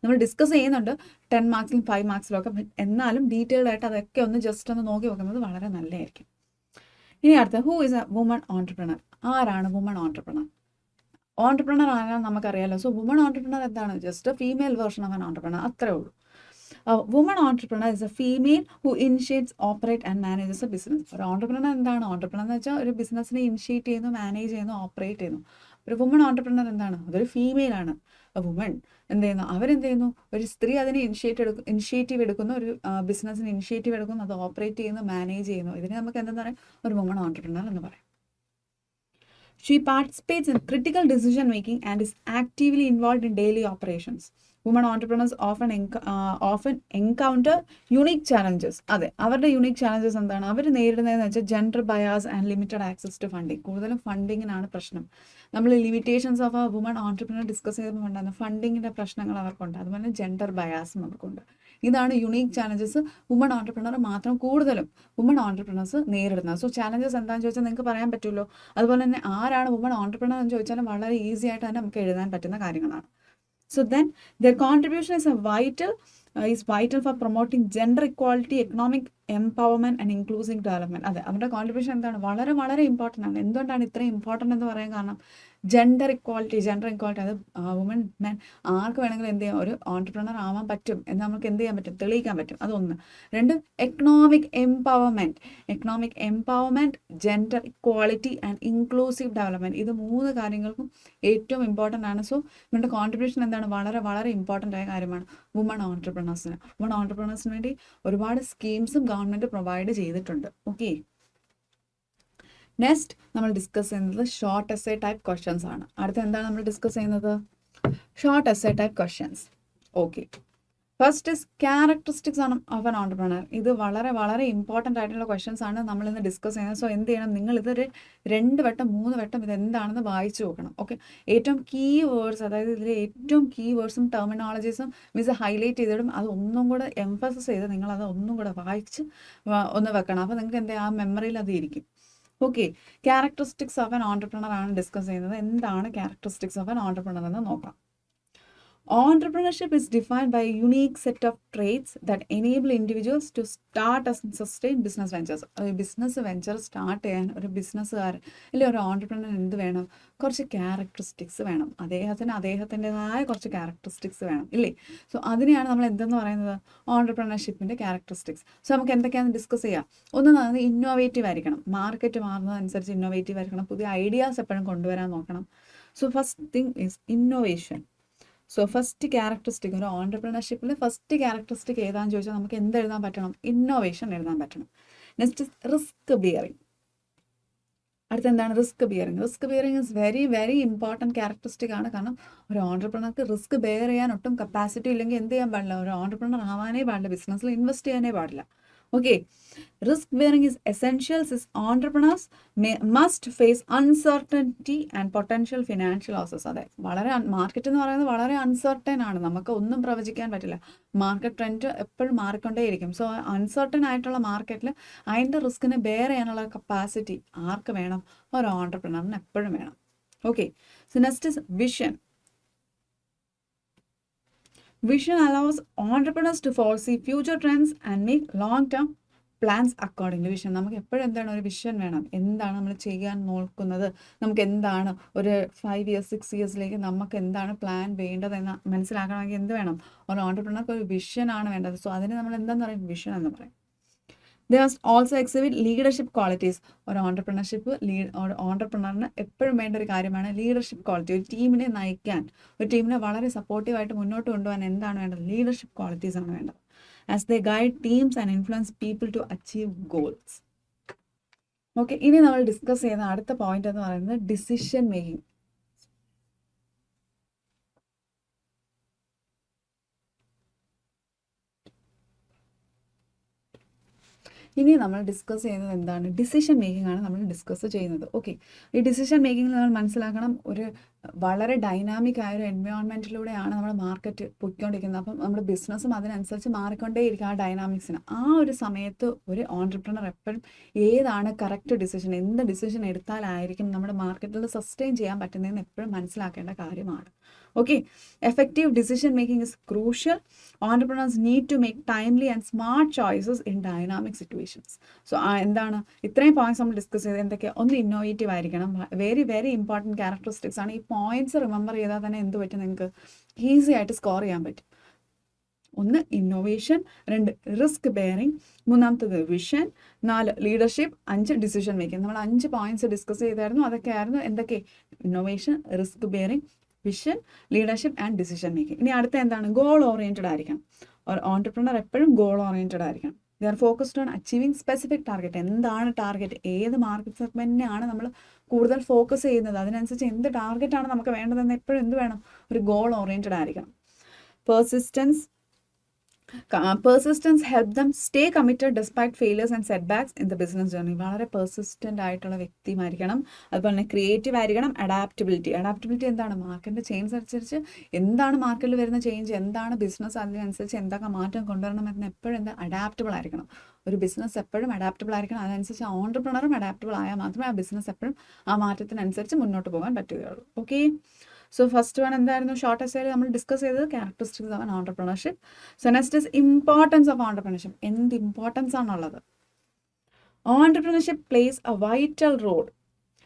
നമ്മൾ ഡിസ്കസ് ചെയ്യുന്നുണ്ട് 10 മാർക്സിലും 5 മാർക്സിലും ഒക്കെ. എന്നാലും ഡീറ്റെയിൽഡ് ആയിട്ട് അതൊക്കെ ഒന്ന് ജസ്റ്റ് ഒന്ന് നോക്കി വെക്കുന്നത് വളരെ നല്ലതായിരിക്കും. ഇനി അടുത്ത, who is A woman entrepreneur? ആരാണ് വുമൺ ഓൺടർപ്രണർ? ഓൺടർപ്രണർ ആരാണെന്ന് നമുക്കറിയാലോ. സോ വുമൺ ഓൺടർപ്രണർ എന്താണ്? Just female version of an entrepreneur, അത്രേ ഉള്ളൂ. A woman entrepreneur is a female who initiates, operate and manages a business. ഒരു ഓൺടർപ്രണർ എന്താണ്? Entrepreneur എന്ന് വെച്ചാൽ ഒരു ബിസിനസ്സിനെ ഇനിഷ്യേറ്റ് ചെയ്യുന്നു, മാനേജ് ചെയ്യുന്നു, ഓപ്പറേറ്റ് ചെയ്യുന്നു. ഒരു വുമൺ ഓൺടർപ്രണർ എന്താണ്? അതൊരു ഫീമെയിൽ ആണ്. വുമൺ എന്ത് ചെയ്യുന്നു? അവരെന്ത് ചെയ്യുന്നു? ഒരു സ്ത്രീ അതിന് ഇനിഷ്യേറ്റീവ് എടുക്കുന്നു, ഒരു ബിസിനസ്സിന് ഇനിഷ്യേറ്റീവ് എടുക്കുന്നു, അത് ഓപ്പറേറ്റ് ചെയ്യുന്നു, മാനേജ് ചെയ്യുന്നു. ഇതിനെ നമുക്ക് എന്തെന്ന് പറയാം? ഒരു വുമൺ ഓൺടർപ്രണർ എന്ന് പറയാം. She participates in critical decision making and is actively involved in daily operations. Women entrepreneurs often encounter unique challenges. അതെ, അവരുടെ യുണീക്ക് ചാലഞ്ചസ് എന്താണ് അവർ നേരിടുന്നതെന്ന് വെച്ചാൽ gender bias and limited access to funding. കൂടുതലും ഫണ്ടിങ്ങിനാണ് പ്രശ്നം. നമ്മൾ limitations of a woman entrepreneur discuss ചെയ്തപ്പോൾ ഉണ്ടാകുന്ന ഫണ്ടിങ്ങിൻ്റെ പ്രശ്നങ്ങൾ അവർക്കുണ്ട്. അതുപോലെ ജെൻഡർ ബയാസും അവർക്കുണ്ട്. ഇതാണ് യുണീക്ക് ചാലഞ്ചസ് വുമൺ ഓൺടർപ്രണർ മാത്രം കൂടുതലും വുമൺ ഓൺടർപ്രണേഴ്സ് നേരിടുന്നത്. സോ ചാലഞ്ചസ് എന്താണെന്ന് ചോദിച്ചാൽ നിങ്ങൾക്ക് പറയാൻ പറ്റുമല്ലോ. അതുപോലെ തന്നെ ആരാണ് വുമൺ ഓൺടർപ്രണർ എന്ന് ചോദിച്ചാലും വളരെ ഈസി ആയിട്ട് തന്നെ നമുക്ക് എഴുതാൻ പറ്റുന്ന കാര്യങ്ങളാണ്. So then their contribution is vital for promoting gender equality, economic empowerment and inclusive development. അതെ, അവരുടെ കോൺട്രിബ്യൂഷൻ എന്താണ് വളരെ വളരെ ഇമ്പോർട്ടൻ്റ് ആണ്. എന്തുകൊണ്ടാണ് ഇത്രയും ഇമ്പോർട്ടൻ്റ് എന്ന് പറയാൻ കാരണം ജെൻഡർ ഇക്വാളിറ്റി അത് വുമൻ മെൻ ആർക്ക് വേണമെങ്കിലും എന്ത് ചെയ്യാം, ഒരു ഓൺടർപ്രണർ ആവാൻ പറ്റും എന്ന് നമുക്ക് എന്ത് ചെയ്യാൻ പറ്റും, തെളിയിക്കാൻ പറ്റും. അതൊന്ന്. രണ്ട്, economic empowerment, gender equality and inclusive development. ഇത് 3 കാര്യങ്ങൾക്കും ഏറ്റവും ഇമ്പോർട്ടൻ്റ് ആണ്. സോ ഇവരുടെ കോൺട്രിബ്യൂഷൻ എന്താണ്, വളരെ വളരെ ഇമ്പോർട്ടൻ്റ് ആയ കാര്യമാണ് വുമൺ ഓൺടർപ്രണേഴ്സിന് വേണ്ടി ഒരുപാട് സ്കീംസും ഗവൺമെൻറ് പ്രൊവൈഡ് ചെയ്തിട്ടുണ്ട്. ഓക്കെ, നെക്സ്റ്റ് നമ്മൾ ഡിസ്കസ് ചെയ്യുന്നത് ഷോർട്ട് എസ്സേ ടൈപ്പ് ക്വസ്റ്റ്യൻസ് ആണ്. അടുത്ത എന്താണ് നമ്മൾ ഡിസ്കസ് ചെയ്യുന്നത്, short essay type questions. Okay, first is characteristics of an entrepreneur. ഇത് വളരെ വളരെ ഇമ്പോർട്ടൻ്റ് ആയിട്ടുള്ള ക്വസ്റ്റ്യൻസ് ആണ് നമ്മൾ ഇന്ന് ഡിസ്കസ് ചെയ്യുന്നത്. സോ എന്ത് ചെയ്യണം, നിങ്ങൾ ഇതൊരു 2 വട്ടം 3 വട്ടം ഇത് എന്താണെന്ന് വായിച്ചു നോക്കണം. ഓക്കെ, ഏറ്റവും കീ വേർഡ്സ്, അതായത് ഇതിൽ ഏറ്റവും കീ വേർഡ്സും ടെർമിനോളജീസും മിസ് ഹൈലൈറ്റ് ചെയ്തിടും. അത് ഒന്നും കൂടെ എംഫസിസ് ചെയ്ത് നിങ്ങളത് ഒന്നും കൂടെ വായിച്ച് ഒന്ന് വെക്കണം. അപ്പോൾ നിങ്ങൾക്ക് എന്താ ആ മെമ്മറിയിൽ അത് ഇരിക്കും. Okay, characteristics of an entrepreneur ആണ് ഡിസ്കസ് ചെയ്യുന്നത്. എന്താണ് ക്യാരക്ടറിസ്റ്റിക്സ് ഓഫ് ആൻ ഓൺടർപ്രണർ എന്ന് നോക്കാം. Entrepreneurship is defined by a unique set of traits that enable individuals to start and sustain business ventures. ഒരു ബിസിനസ് വെഞ്ചർ സ്റ്റാർട്ട് ചെയ്യാൻ ഒരു ബിസിനസ്സുകാരൻ അല്ലെങ്കിൽ ഒരു ഓൺടർപ്രണർ എന്ത് വേണം, കുറച്ച് ക്യാരക്ടറിസ്റ്റിക്സ് വേണം. അദ്ദേഹത്തിൻ്റെതായ കുറച്ച് ക്യാരക്ടറിസ്റ്റിക്സ് വേണം ഇല്ലേ. സോ അതിനെയാണ് നമ്മൾ എന്തെന്ന് പറയുന്നത്, ഓൺടർപ്രണർഷിപ്പിൻ്റെ ക്യാരക്ടറിസ്റ്റിക്സ്. സോ നമുക്ക് എന്തൊക്കെയാണെന്ന് ഡിസ്കസ് ചെയ്യാം. ഒന്ന്, ഇന്നോവേറ്റീവ് ആയിരിക്കണം. മാർക്കറ്റ് മാറുന്നതനുസരിച്ച് ഇന്നോവേറ്റീവ് ആയിരിക്കണം. പുതിയ ഐഡിയാസ് എപ്പോഴും കൊണ്ടുവരാൻ നോക്കണം. So first thing is innovation. So first characteristic, ഒരു ഓൺടർപ്രണർഷിപ്പിൽ ഫസ്റ്റ് ക്യാരക്ടറിസ്റ്റിക് ഏതാണെന്ന് ചോദിച്ചാൽ നമുക്ക് എന്ത് എഴുതാൻ പറ്റണം, ഇന്നോവേഷൻ എഴുതാൻ പറ്റണം. Next risk bearing. അടുത്ത എന്താണ് risk bearing is very very important characteristic ആണ്. കാരണം ഒരു ഓൺടർപ്രണർക്ക് റിസ്ക് ബെയർ ചെയ്യാൻ ഒട്ടും കപ്പാസിറ്റി ഇല്ലെങ്കിൽ എന്ത് ചെയ്യാൻ പാടില്ല, ഒരു ഓൺടർപ്രണർ ആവാനേ പാടില്ല, ബിസിനസ്സിൽ ഇൻവെസ്റ്റ് ചെയ്യാനേ പാടില്ല. Okay, risk bearing is essential since entrepreneurs must face uncertainty and potential financial losses. അതെ, വളരെ മാർക്കറ്റ് എന്ന് പറയുന്നത് വളരെ അൺസർട്ടൻ ആണ്. നമുക്ക് ഒന്നും പ്രവചിക്കാൻ പറ്റില്ല. മാർക്കറ്റ് ട്രെൻഡ് എപ്പോഴും മാറിക്കൊണ്ടേയിരിക്കും. സോ അൺസർട്ടൻ ആയിട്ടുള്ള മാർക്കറ്റിൽ അതിൻ്റെ റിസ്കിനെ ബെയർ ചെയ്യാനുള്ള കപ്പാസിറ്റി ആർക്ക് വേണം, ഒരു ഓൺടർപ്രണറിന് എപ്പോഴും വേണം. Okay, so next is vision. Vision allows entrepreneurs to foresee future trends and make long-term plans accordingly. Vision, നമുക്ക് എപ്പോഴും എന്താണ്, ഒരു വിഷൻ വേണം. എന്താണ് നമ്മൾ ചെയ്യാൻ നോക്കുന്നത്, നമുക്ക് എന്താണ് ഒരു 5 years 6 yearsലേക്ക് നമുക്ക് എന്താണ് പ്ലാൻ വേണ്ടതെന്ന് മനസ്സിലാക്കണമെങ്കിൽ എന്ത് വേണം, ഒരു ഓൺടർപ്രണർക്ക് ഒരു വിഷൻ ആണ് വേണ്ടത്. സോ അതിന് നമ്മൾ എന്താണെന്ന് പറയും, വിഷൻ എന്ന് പറയും. They must also exhibit leadership qualities. ഒരു ഓൺടർപ്രണറിന് എപ്പോഴും വേണ്ട ഒരു കാര്യമാണ് ലീഡർഷിപ്പ് ക്വാളിറ്റി. ഒരു ടീമിനെ നയിക്കാൻ, ഒരു ടീമിനെ വളരെ സപ്പോർട്ടീവായിട്ട് മുന്നോട്ട് കൊണ്ടുപോകാൻ എന്താണ് വേണ്ടത്, ലീഡർഷിപ്പ് ക്വാളിറ്റീസ് ആണ് വേണ്ടത്. As they guide teams and influence people to achieve goals. Okay, ഇനി നമ്മൾ ഡിസ്കസ് ചെയ്യുന്ന അടുത്ത പോയിന്റ് എന്ന് പറയുന്നത് ഡിസിഷൻ മേക്കിംഗ്. ഇനി നമ്മൾ ഡിസ്കസ് ചെയ്യുന്നത് എന്താണ്, ഡിസിഷൻ മേക്കിംഗ് ആണ് നമ്മൾ ഡിസ്കസ് ചെയ്യുന്നത്. ഓക്കെ, ഈ ഡിസിഷൻ മേക്കിങ്ങിൽ നമ്മൾ മനസ്സിലാക്കണം, ഒരു വളരെ ഡൈനാമിക് ആയ ഒരു എൻവയോൺമെൻറ്റിലൂടെയാണ് നമ്മുടെ മാർക്കറ്റ് പൊയ്ക്കൊണ്ടിരിക്കുന്നത്. അപ്പം നമ്മുടെ ബിസിനസ്സും അതിനനുസരിച്ച് മാറിക്കൊണ്ടേയിരിക്കും ആ ഡൈനാമിക്സിന്. ആ ഒരു സമയത്ത് ഒരു ഓൺടർപ്രണർ എപ്പോഴും ഏതാണ് കറക്റ്റ് ഡിസിഷൻ, എന്ത് ഡിസിഷൻ എടുത്താലായിരിക്കും നമ്മുടെ മാർക്കറ്റിൽ സസ്റ്റെയിൻ ചെയ്യാൻ പറ്റുന്നതെന്ന് എപ്പോഴും മനസ്സിലാക്കേണ്ട കാര്യമാണ്. Okay, effective decision making is crucial. Entrepreneurs need to make timely and smart choices in dynamic situations. So എന്താണ് ഇത്രയും പോയിന്റ്സ് നമ്മൾ ഡിസ്കസ് ചെയ്ത് എന്തൊക്കെയാ, ഒന്ന് ഇന്നോവേറ്റീവ് ആയിരിക്കണം. വെരി വെരി ഇമ്പോർട്ടൻറ്റ് ക്യാരക്ടറിസ്റ്റിക്സ് ആണ്. ഈ പോയിന്റ്സ് റിമെമ്പർ ചെയ്താൽ തന്നെ എന്ത് പറ്റും, നിങ്ങൾക്ക് ഈസി ആയിട്ട് സ്കോർ ചെയ്യാൻ പറ്റും. ഒന്ന് innovation, 2 risk bearing, 3 vision, 4 leadership, 5 decision making. നമ്മൾ 5 പോയിന്റ്സ് ഡിസ്കസ് ചെയ്തായിരുന്നു. അതൊക്കെയായിരുന്നു എന്തൊക്കെ, innovation, risk bearing, vision, leadership and decision making. ഇനി അടുത്ത എന്താണ്, ഗോൾ ഓറിയൻറ്റഡ് ആയിരിക്കണം. ഒരു ഓൺടർപ്രണർ എപ്പോഴും ഗോൾ ഓറിയൻറ്റഡ് ആയിരിക്കണം. They are focused on achieving specific target. എന്താണ് ടാർഗറ്റ്, ഏത് മാർക്കറ്റ് സെഗ്മെൻറ്റിനെയാണ് നമ്മൾ കൂടുതൽ ഫോക്കസ് ചെയ്യുന്നത്, അതിനനുസരിച്ച് എന്ത് ടാർഗറ്റാണ് നമുക്ക് വേണ്ടതെന്ന് എപ്പോഴും എന്ത് വേണം, ഒരു ഗോൾ ഓറിയൻറ്റഡ് ആയിരിക്കണം. Persistence help them stay committed despite failures and setbacks in the business journey. വളരെ പെർസിസ്റ്റൻ്റ് ആയിട്ടുള്ള വ്യക്തിയുമായിരിക്കണം. അതുപോലെ തന്നെ ക്രിയേറ്റീവ് ആയിരിക്കണം. അഡാപ്റ്റബിലിറ്റി എന്താണ്, മാർക്കറ്റിൻ്റെ ചേഞ്ച് അനുസരിച്ച് എന്താണ് മാർക്കറ്റിൽ വരുന്ന ചേഞ്ച്, എന്താണ് ബിസിനസ്, അതിനനുസരിച്ച് എന്തൊക്കെ മാറ്റം കൊണ്ടുവരണം എന്ന് എപ്പോഴും അഡാപ്റ്റബിൾ ആയിരിക്കണം. ഒരു ബിസിനസ് എപ്പോഴും അഡാപ്റ്റബിൾ ആയിരിക്കണം. അതനുസരിച്ച് ഓൺട്രപ്രണറും അഡാപ്റ്റബിൾ ആയാൽ മാത്രമേ ആ ബിസിനസ് എപ്പോഴും ആ മാറ്റത്തിനനുസരിച്ച് മുന്നോട്ട് പോകാൻ പറ്റുകയുള്ളൂ. ഓക്കെ, സോ ഫസ്റ്റ് വൺ എന്തായിരുന്നു, ഷോർട്ട് എസ്സേയിൽ നമ്മൾ ഡിസ്കസ് ചെയ്തത് characteristics of entrepreneurship. So next is importance of entrepreneurship. എന്ത് ഇമ്പോർട്ടൻസ് ആണുള്ളത്? Entrepreneurship plays a vital role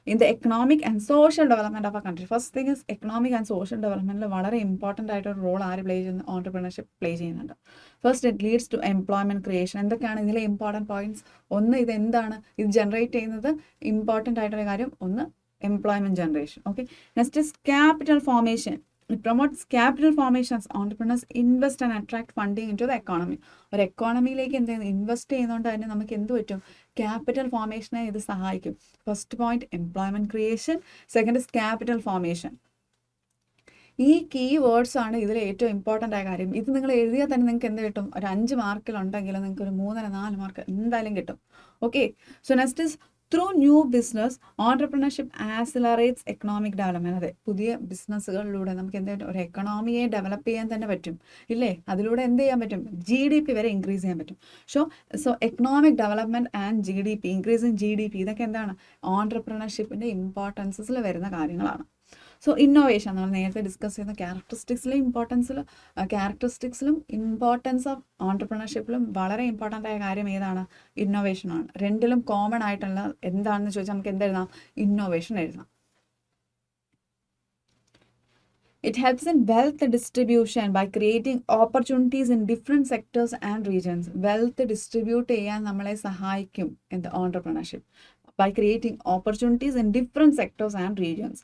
in the economic and social development of a country. First thing is economic and social ഡെവലപ്മെൻറ്റിൽ വളരെ important ആയിട്ടൊരു role ആര് play ചെയ്യുന്നു, entrepreneurship play ചെയ്യുന്നുണ്ട്. First it leads to employment creation. എന്തൊക്കെയാണ് ഇതിലെ important points? ഒന്ന്, ഇതെന്താണ് ഇത് ജനറേറ്റ് ചെയ്യുന്നത്, ഇമ്പോർട്ടൻ്റ് ആയിട്ടുള്ള കാര്യം ഒന്ന് employment generation. Okay, next is capital formation. It promotes capital formation as entrepreneurs invest and attract funding into the economy. ഒരു എക്കോണമിയിലേക്ക് എന്ത് ചെയ്യുന്നു, ഇൻവെസ്റ്റ് ചെയ്യുന്നതുകൊണ്ട് തന്നെ നമുക്ക് എന്ത് പറ്റും, ക്യാപിറ്റൽ ഫോർമേഷനെ ഇത് സഹായിക്കും. First point employment creation, second is capital formation. ഈ കീ വേർഡ്സ് ആണ് ഇതിൽ ഏറ്റവും ഇമ്പോർട്ടൻ്റ് ആയ കാര്യം. ഇത് നിങ്ങൾ എഴുതിയാൽ തന്നെ നിങ്ങൾക്ക് എന്ത് കിട്ടും, ഒരു 5 മാർക്കിലുണ്ടെങ്കിൽ നിങ്ങൾക്ക് ഒരു 3-4 മാർക്ക് എന്തായാലും കിട്ടും. Okay, so next is through new business entrepreneurship accelerates economic development. അതെ, പുതിയ ബിസിനസ്സുകളിലൂടെ നമുക്ക് എന്ത് പറ്റും, ഒരു എക്കണോമിയെ ഡെവലപ്പ് ചെയ്യാൻ തന്നെ പറ്റും, ഇല്ലേ? അതിലൂടെ എന്ത് ചെയ്യാൻ പറ്റും, GDP വരെ ഇൻക്രീസ് ചെയ്യാൻ പറ്റും. So economic development and GDP, increase in GDP, ഇതൊക്കെ എന്താണ് ഓൺട്രപ്രണർഷിപ്പിൻ്റെ ഇമ്പോർട്ടൻസസിൽ വരുന്ന കാര്യങ്ങളാണ്. സോ ഇന്നോവേഷൻ നമ്മൾ നേരത്തെ ഡിസ്കസ് ചെയ്യുന്ന ക്യാരക്ടറിസ്റ്റിക്സിലും ഇമ്പോർട്ടൻസ് ഓഫ് ഓൺട്രപ്രണർഷിപ്പിലും വളരെ ഇമ്പോർട്ടൻ്റ് ആയ കാര്യം ഏതാണ്, ഇന്നോവേഷനാണ്. രണ്ടിലും കോമൺ ആയിട്ടുള്ള എന്താണെന്ന് ചോദിച്ചാൽ നമുക്ക് എന്തെഴുതാം, ഇന്നോവേഷൻ എഴുതാം. It helps in wealth distribution by creating opportunities in different sectors and regions. Wealth distribute ചെയ്യാൻ നമ്മളെ സഹായിക്കും in the entrepreneurship by creating opportunities in different sectors and regions.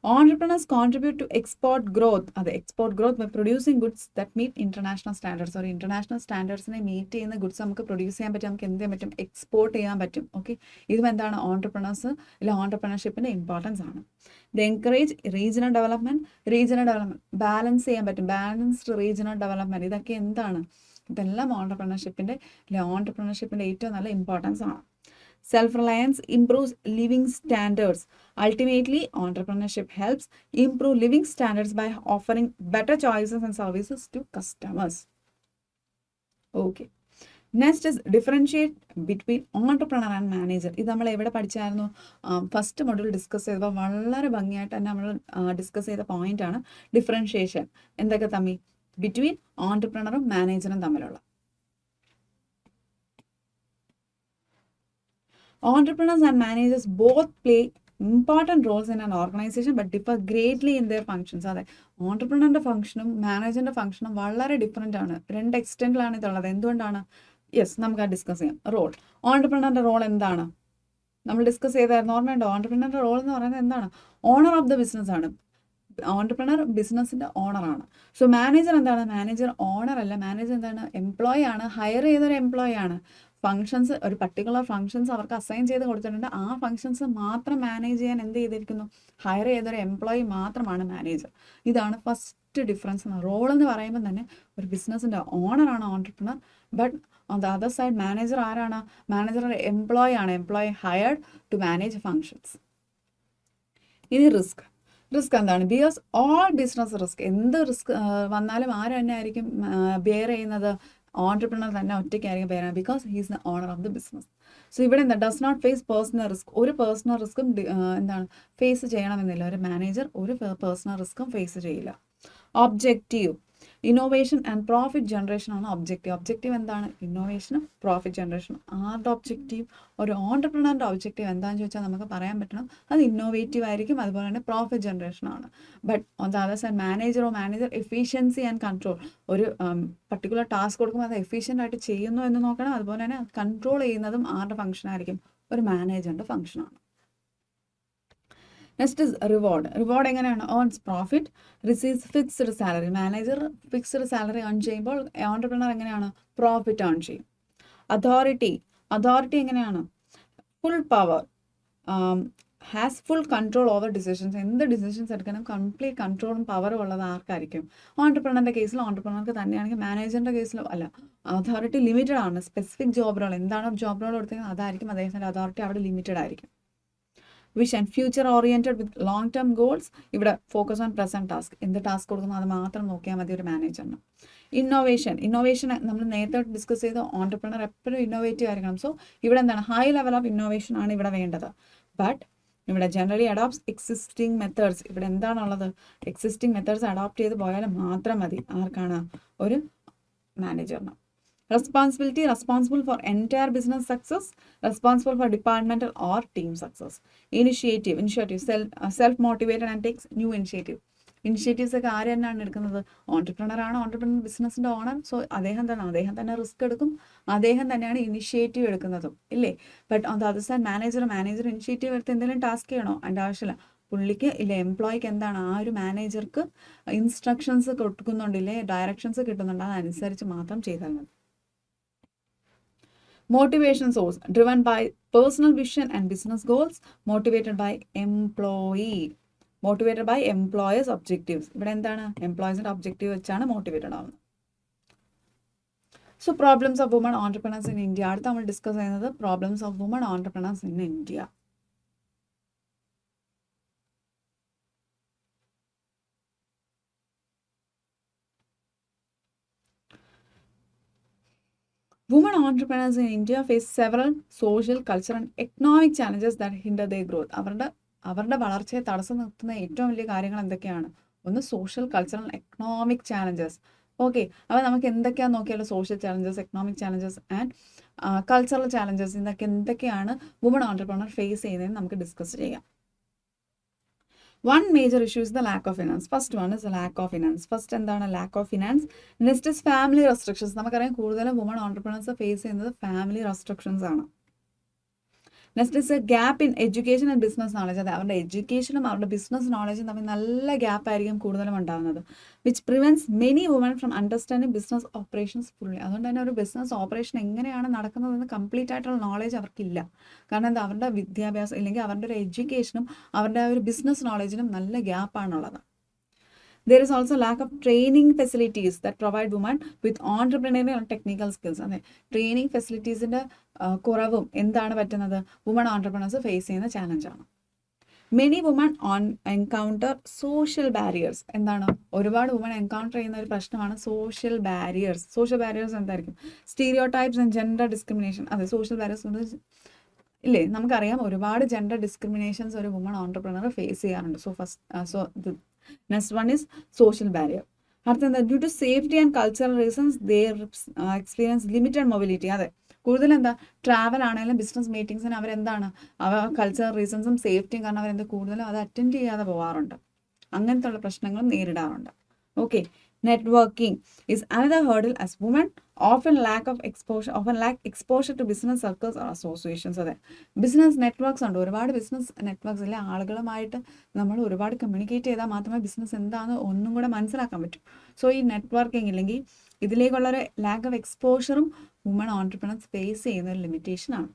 Entrepreneurs contribute to export growth. Export growth by producing goods that meet international standards. Or international standards meet ചെയ്യുന്ന goods നമുക്ക് produce ചെയ്യാൻ പറ്റും, നമുക്ക് എന്ത് ചെയ്യാൻ പറ്റും, export ചെയ്യാൻ പറ്റും. ഓക്കെ, ഇതും എന്താണ് ഓൺട്രപ്രണേഴ്സ് അല്ലെ ഓൺട്രപ്രണർഷിപ്പിൻ്റെ ഇമ്പോർട്ടൻസ് ആണ്. The encourage regional development balance ചെയ്യാൻ പറ്റും, ബാലൻസ്ഡ് റീജിയണൽ ഡെവലപ്മെൻറ്റ്. ഇതൊക്കെ എന്താണ്, ഇതെല്ലാം ഓൺട്രപ്രണർഷിപ്പിൻ്റെ ഏറ്റവും നല്ല ഇമ്പോർട്ടൻസ് ആണ്. Self-reliance improves living standards. Ultimately, entrepreneurship helps improve living standards by offering better choices and services to customers. Okay. Next is differentiate between entrepreneur and manager. ഇത് നമ്മൾ എവിടെ പഠിച്ചായിരുന്നു, ഫസ്റ്റ് മൊഡ്യൂൾ ഡിസ്കസ് ചെയ്തപ്പോൾ വളരെ ഭംഗിയായിട്ട് തന്നെ നമ്മൾ ഡിസ്കസ് ചെയ്ത പോയിന്റ് ആണ് ഡിഫറൻഷിയേഷൻ. എന്തൊക്കെ തമ്മിൽ, ബിറ്റ്വീൻ ഓൺട്രപ്രണറും മാനേജറും തമ്മിലുള്ള. Entrepreneurs and managers both play important roles in an organization but differ greatly in their functions. അതെ, ഓൺട്രപ്രണറിൻ്റെ ഫംഗ്ഷനും മാനേജറിൻ്റെ ഫംഗ്ഷനും വളരെ ഡിഫറെൻ്റ് ആണ്, 2 എക്സ്റ്റെൻറ്റിലാണ് ഇതുള്ളത്. എന്തുകൊണ്ടാണ്? യെസ്, നമുക്ക് അത് ഡിസ്കസ് ചെയ്യാം. റോൾ, ഓൺട്രപ്രണറിൻ്റെ റോൾ എന്താണ് നമ്മൾ ഡിസ്കസ് ചെയ്തായിരുന്നു, ഓർമ്മയുണ്ടോ? ഓൺട്രപ്രണറിൻ്റെ റോൾ എന്ന് പറയുന്നത് എന്താണ്, ഓണർ ഓഫ് ദ ബിസിനസ് ആണ്. ഓൺട്രപ്രണർ ബിസിനസ്സിൻ്റെ ഓണറാണ്. സോ മാനേജർ എന്താണ്, മാനേജർ ഓണർ അല്ല, മാനേജർ എന്താണ്, എംപ്ലോയി ആണ്, ഹയർ ചെയ്തൊരു എംപ്ലോയി ആണ്. ഫങ്ഷൻസ്, ഒരു പർട്ടിക്കുലർ ഫങ്ഷൻസ് അവർക്ക് അസൈൻ ചെയ്ത് കൊടുത്തിട്ടുണ്ട്, ആ ഫങ്ഷൻസ് മാത്രം മാനേജ് ചെയ്യാൻ എന്ത് ചെയ്തിരിക്കുന്നു, ഹയർ ചെയ്തൊരു എംപ്ലോയി മാത്രമാണ് മാനേജർ. ഇതാണ് ഫസ്റ്റ് ഡിഫറൻസ്. റോൾ എന്ന് പറയുമ്പോൾ തന്നെ ഒരു ബിസിനസ്സിൻ്റെ ഓണറാണ് entrepreneur, but on the other side manager ആരാണ്, മാനേജർ ഒരു എംപ്ലോയി ആണ്, employee hired to manage functions. ഇനി റിസ്ക് എന്താണ്, ബിയോസ് ഓൾ ബിസിനസ് റിസ്ക്, എന്ത് റിസ്ക് വന്നാലും ആരും തന്നെ ആയിരിക്കും ബെയർ ചെയ്യുന്നത്, ഓൺട്രപ്രണർ തന്നെ ഒറ്റയ്ക്കായിരിക്കും ബെയർ ചെയ്യുന്നത്, because he's the owner of the business. So ഇവിടെ എന്താ, does not face personal risk, ഒരു പേഴ്സണൽ റിസ്ക്കും എന്താണ് ഫേസ് ചെയ്യണമെന്നില്ല, ഒരു മാനേജർ ഒരു പേഴ്സണൽ റിസ്ക്കും ഫേസ് ചെയ്യില്ല. Objective, innovation and profit generation ആണ് ഒബ്ജക്റ്റീവ് എന്താണ്, ഇന്നോവേഷനും പ്രോഫിറ്റ് ജനറേഷനും. ആരുടെ ഒബ്ജക്റ്റീവ്, ഒരു ഓൺട്രപ്രണറിൻ്റെ ഒബ്ജക്റ്റീവ് എന്താണെന്ന് ചോദിച്ചാൽ നമുക്ക് പറയാൻ പറ്റണം, അത് ഇന്നോവേറ്റീവ് ആയിരിക്കും, അതുപോലെ തന്നെ പ്രോഫിറ്റ് ജനറേഷൻ ആണ്. But on the other side manager efficiency and control, ഒരു പർട്ടിക്കുലർ ടാസ്ക് കൊടുക്കുമ്പോൾ അത് എഫിഷ്യൻ്റ് ആയിട്ട് ചെയ്യുന്നു എന്ന് നോക്കണം, അതുപോലെ തന്നെ കൺട്രോൾ ചെയ്യുന്നതും ആരുടെ ഫംഗ്ഷൻ ആയിരിക്കും, ഒരു മാനേജറിൻ്റെ ഫംഗ്ഷനാണ്. നെക്സ്റ്റ് ഇസ് റിവാർഡ് എങ്ങനെയാണ്, earns profit, receives fixed salary. Manager fixed salary earn ചെയ്യുമ്പോൾ ഓൺട്രപ്രണർ എങ്ങനെയാണ്, പ്രോഫിറ്റ് ഏൺ ചെയ്യും. അതോറിറ്റി എങ്ങനെയാണ്? Full power, has full control over decisions. എന്ത് ഡിസിഷൻസ് എടുക്കണം കംപ്ലീറ്റ് കൺട്രോളും പവറും ഉള്ളത് ആർക്കായിരിക്കും? ഓൺടർപ്രണറിൻ്റെ കേസിൽ ഓൺടർപ്രണർക്ക് തന്നെയാണെങ്കിൽ മാനേജറിൻ്റെ കേസിലോ അല്ല. അതോറിറ്റി ലിമിറ്റഡ് ആണ്. സ്പെസിഫിക് ജോബ് റോൾ എന്താണോ ജോബ് റോൾ എടുത്തത് അതായിരിക്കും അദ്ദേഹത്തിൻ്റെ അതോറിറ്റി അവിടെ ലിമിറ്റഡ് ആയിരിക്കും. Vision, future oriented with long term goals. ഇവിടെ ഫോക്കസ് ഓൺ പ്രസന്റ് ടാസ്ക്, എന്ത് ടാസ്ക് കൊടുക്കുന്നു അത് മാത്രം നോക്കിയാൽ മതി ഒരു മാനേജറിന്. ഇന്നോവേഷൻ നമ്മൾ നേരത്തെ ഡിസ്കസ് ചെയ്ത ഓൺടർപ്രണർ എപ്പോഴും ഇന്നോവേറ്റീവ് ആയിരിക്കണം. സോ ഇവിടെ എന്താണ്? ഹൈ ലെവൽ ഓഫ് ഇന്നോവേഷൻ ആണ് ഇവിടെ വേണ്ടത്. ബട്ട് ഇവിടെ ജനറലി അഡോപ്റ്റ്സ് എക്സിസ്റ്റിംഗ് മെത്തേഡ്സ്. ഇവിടെ എന്താണുള്ളത്? എക്സിസ്റ്റിംഗ് മെത്തേഡ്സ് അഡോപ്റ്റ് ചെയ്ത് പോയാൽ മാത്രം മതി. ആർക്കാണ്? ഒരു മാനേജറിന്. responsible for entire business success, responsible for departmental or team success. Initiative, self-motivated and takes new initiatives ഒക്കെ ആര് തന്നെയാണ് എടുക്കുന്നത്? ഓൺടർപ്രണർ ആണ്. Entrepreneur ബിസിനസിൻ്റെ owner. സോ അദ്ദേഹം തന്നെ റിസ്ക് എടുക്കും, അദ്ദേഹം തന്നെയാണ് ഇനിഷ്യേറ്റീവ് എടുക്കുന്നതും, ഇല്ലേ? But on the other side manager initiative എടുത്ത് എന്തെങ്കിലും ടാസ്ക് ചെയ്യണോ? അതിൻ്റെ ആവശ്യമില്ല. പുള്ളിക്ക് ഇല്ല, എംപ്ലോയിക്ക് എന്താണ്? ആ ഒരു മാനേജർക്ക് ഇൻസ്ട്രക്ഷൻസ് കൊടുക്കുന്നുണ്ടില്ലേ, ഡയറക്ഷൻസ് കിട്ടുന്നുണ്ട്, അതനുസരിച്ച് മാത്രം ചെയ്താൽ മതി. Motivation source, driven by personal vision and business goals, motivated by employers' objectives. ഇവിടെ എന്താണ്? എംപ്ലോയീസിൻ്റെ ഒബ്ജക്റ്റീവ് വെച്ചാണ് മോട്ടിവേറ്റഡ് ആവുന്നത്. So problems of woman entrepreneurs in India. അടുത്ത് നമ്മൾ ഡിസ്കസ് ചെയ്യുന്നത് problems of woman entrepreneurs in India. Women entrepreneurs in India face several social, cultural and economic challenges that hinder their growth. അവരുടെ വളർച്ചയെ തടസ്സം നിർത്തുന്ന ഏറ്റവും വലിയ കാര്യങ്ങൾ എന്തൊക്കെയാണ്? ഒന്ന് social, cultural, economic challenges. Okay, അപ്പോൾ നമുക്ക് എന്തൊക്കെയാണെന്ന് നോക്കിയാലോ? Social challenges, economic challenges and cultural challenges. ഇതൊക്കെ എന്തൊക്കെയാണ് വുമൺ ഓൺടർപ്രണർ ഫേസ് ചെയ്യുന്നതെന്ന് നമുക്ക് ഡിസ്കസ് ചെയ്യാം. One major issue is the lack of finance. First one is the lack of finance. First എന്താണ്? lack of finance. Next is family restrictions. നമുക്കറിയാം കൂടുതലും woman entrepreneurs face ചെയ്യുന്നത് family restrictions ആണ്. Next is A gap in education and business knowledge. അതെ, അവരുടെ എഡ്യൂക്കേഷനും അവരുടെ business നോളജും തമ്മിൽ നല്ല ഗ്യാപ്പ് ആയിരിക്കും കൂടുതലും ഉണ്ടാകുന്നത്. Which prevents many woman from understanding business operations fully. അതുകൊണ്ട് തന്നെ ഒരു ബിസിനസ് ഓപ്പറേഷൻ എങ്ങനെയാണ് നടക്കുന്നതെന്ന് കംപ്ലീറ്റ് ആയിട്ടുള്ള നോളജ് അവർക്കില്ല. കാരണം എന്താ? അവരുടെ വിദ്യാഭ്യാസം ഇല്ലെങ്കിൽ അവരുടെ ഒരു എഡ്യൂക്കേഷനും അവരുടെ ഒരു ബിസിനസ് നോളജിനും നല്ല ഗ്യാപ്പാണുള്ളത്. There is also lack of training facilities that provide women with entrepreneurial and technical skills. അതെ, ട്രെയിനിങ് ഫെസിലിറ്റീസിൻ്റെ കുറവും എന്താണ് പറ്റുന്നത്? വുമൺ ഓൺടർപ്രണേഴ്സ് ഫേസ് ചെയ്യുന്ന ചാലഞ്ചാണ്. Many women encounter social barriers. എന്താണ്? ഒരുപാട് വുമൺ എൻകൗണ്ടർ ചെയ്യുന്ന ഒരു പ്രശ്നമാണ് സോഷ്യൽ ബാരിയേഴ്സ്. സോഷ്യൽ ബാരിയേഴ്സ് എന്തായിരിക്കും? Stereotypes and gender discrimination. അതെ, സോഷ്യൽ ബാരിയേഴ്സ് കൊണ്ട് ഇല്ലേ, നമുക്കറിയാം ഒരുപാട് ജെൻഡർ ഡിസ്ക്രിമിനേഷൻസ് ഒരു വുമൺ ഓൺടർപ്രണർ ഫേസ് ചെയ്യാറുണ്ട്. Next one is social barrier. അടുത്തത് due to safety and cultural reasons they experience limited mobility. അതെ, കൂടുതൽ എന്താ? ട്രാവൽ ആണെങ്കിലും ബിസിനസ് മീറ്റിംഗ്സിന് അവരെന്താണ്? കൾച്ചറൽ റീസൺസും സേഫ്റ്റിയും കാരണം അവരെന്താ കൂടുതലും അത് അറ്റൻഡ് ചെയ്യാതെ പോകാറുണ്ട്. അങ്ങനത്തെ ഉള്ള പ്രശ്നങ്ങളും നേരിടാറുണ്ട്. Okay, networking is another hurdle as women often lack exposure to business circles or associations. അതെ, ബിസിനസ് നെറ്റ്വർക്ക്സ് ഉണ്ട്, ഒരുപാട് ബിസിനസ് നെറ്റ്വർക്ക്സ് ഇല്ല. ആളുകളുമായിട്ട് നമ്മൾ ഒരുപാട് കമ്മ്യൂണിക്കേറ്റ് ചെയ്താൽ മാത്രമേ ബിസിനസ് എന്താണെന്ന് ഒന്നും കൂടെ മനസ്സിലാക്കാൻ പറ്റും. സോ ഈ നെറ്റ്വർക്കിംഗ് ഇല്ലെങ്കിൽ ഇതിലേക്കുള്ളൊരു ലാക്ക് ഓഫ് എക്സ്പോഷറും വുമൺ ഓൺടർപ്രണേഴ്സ് ഫേസ് ചെയ്യുന്ന ഒരു ലിമിറ്റേഷനാണ്.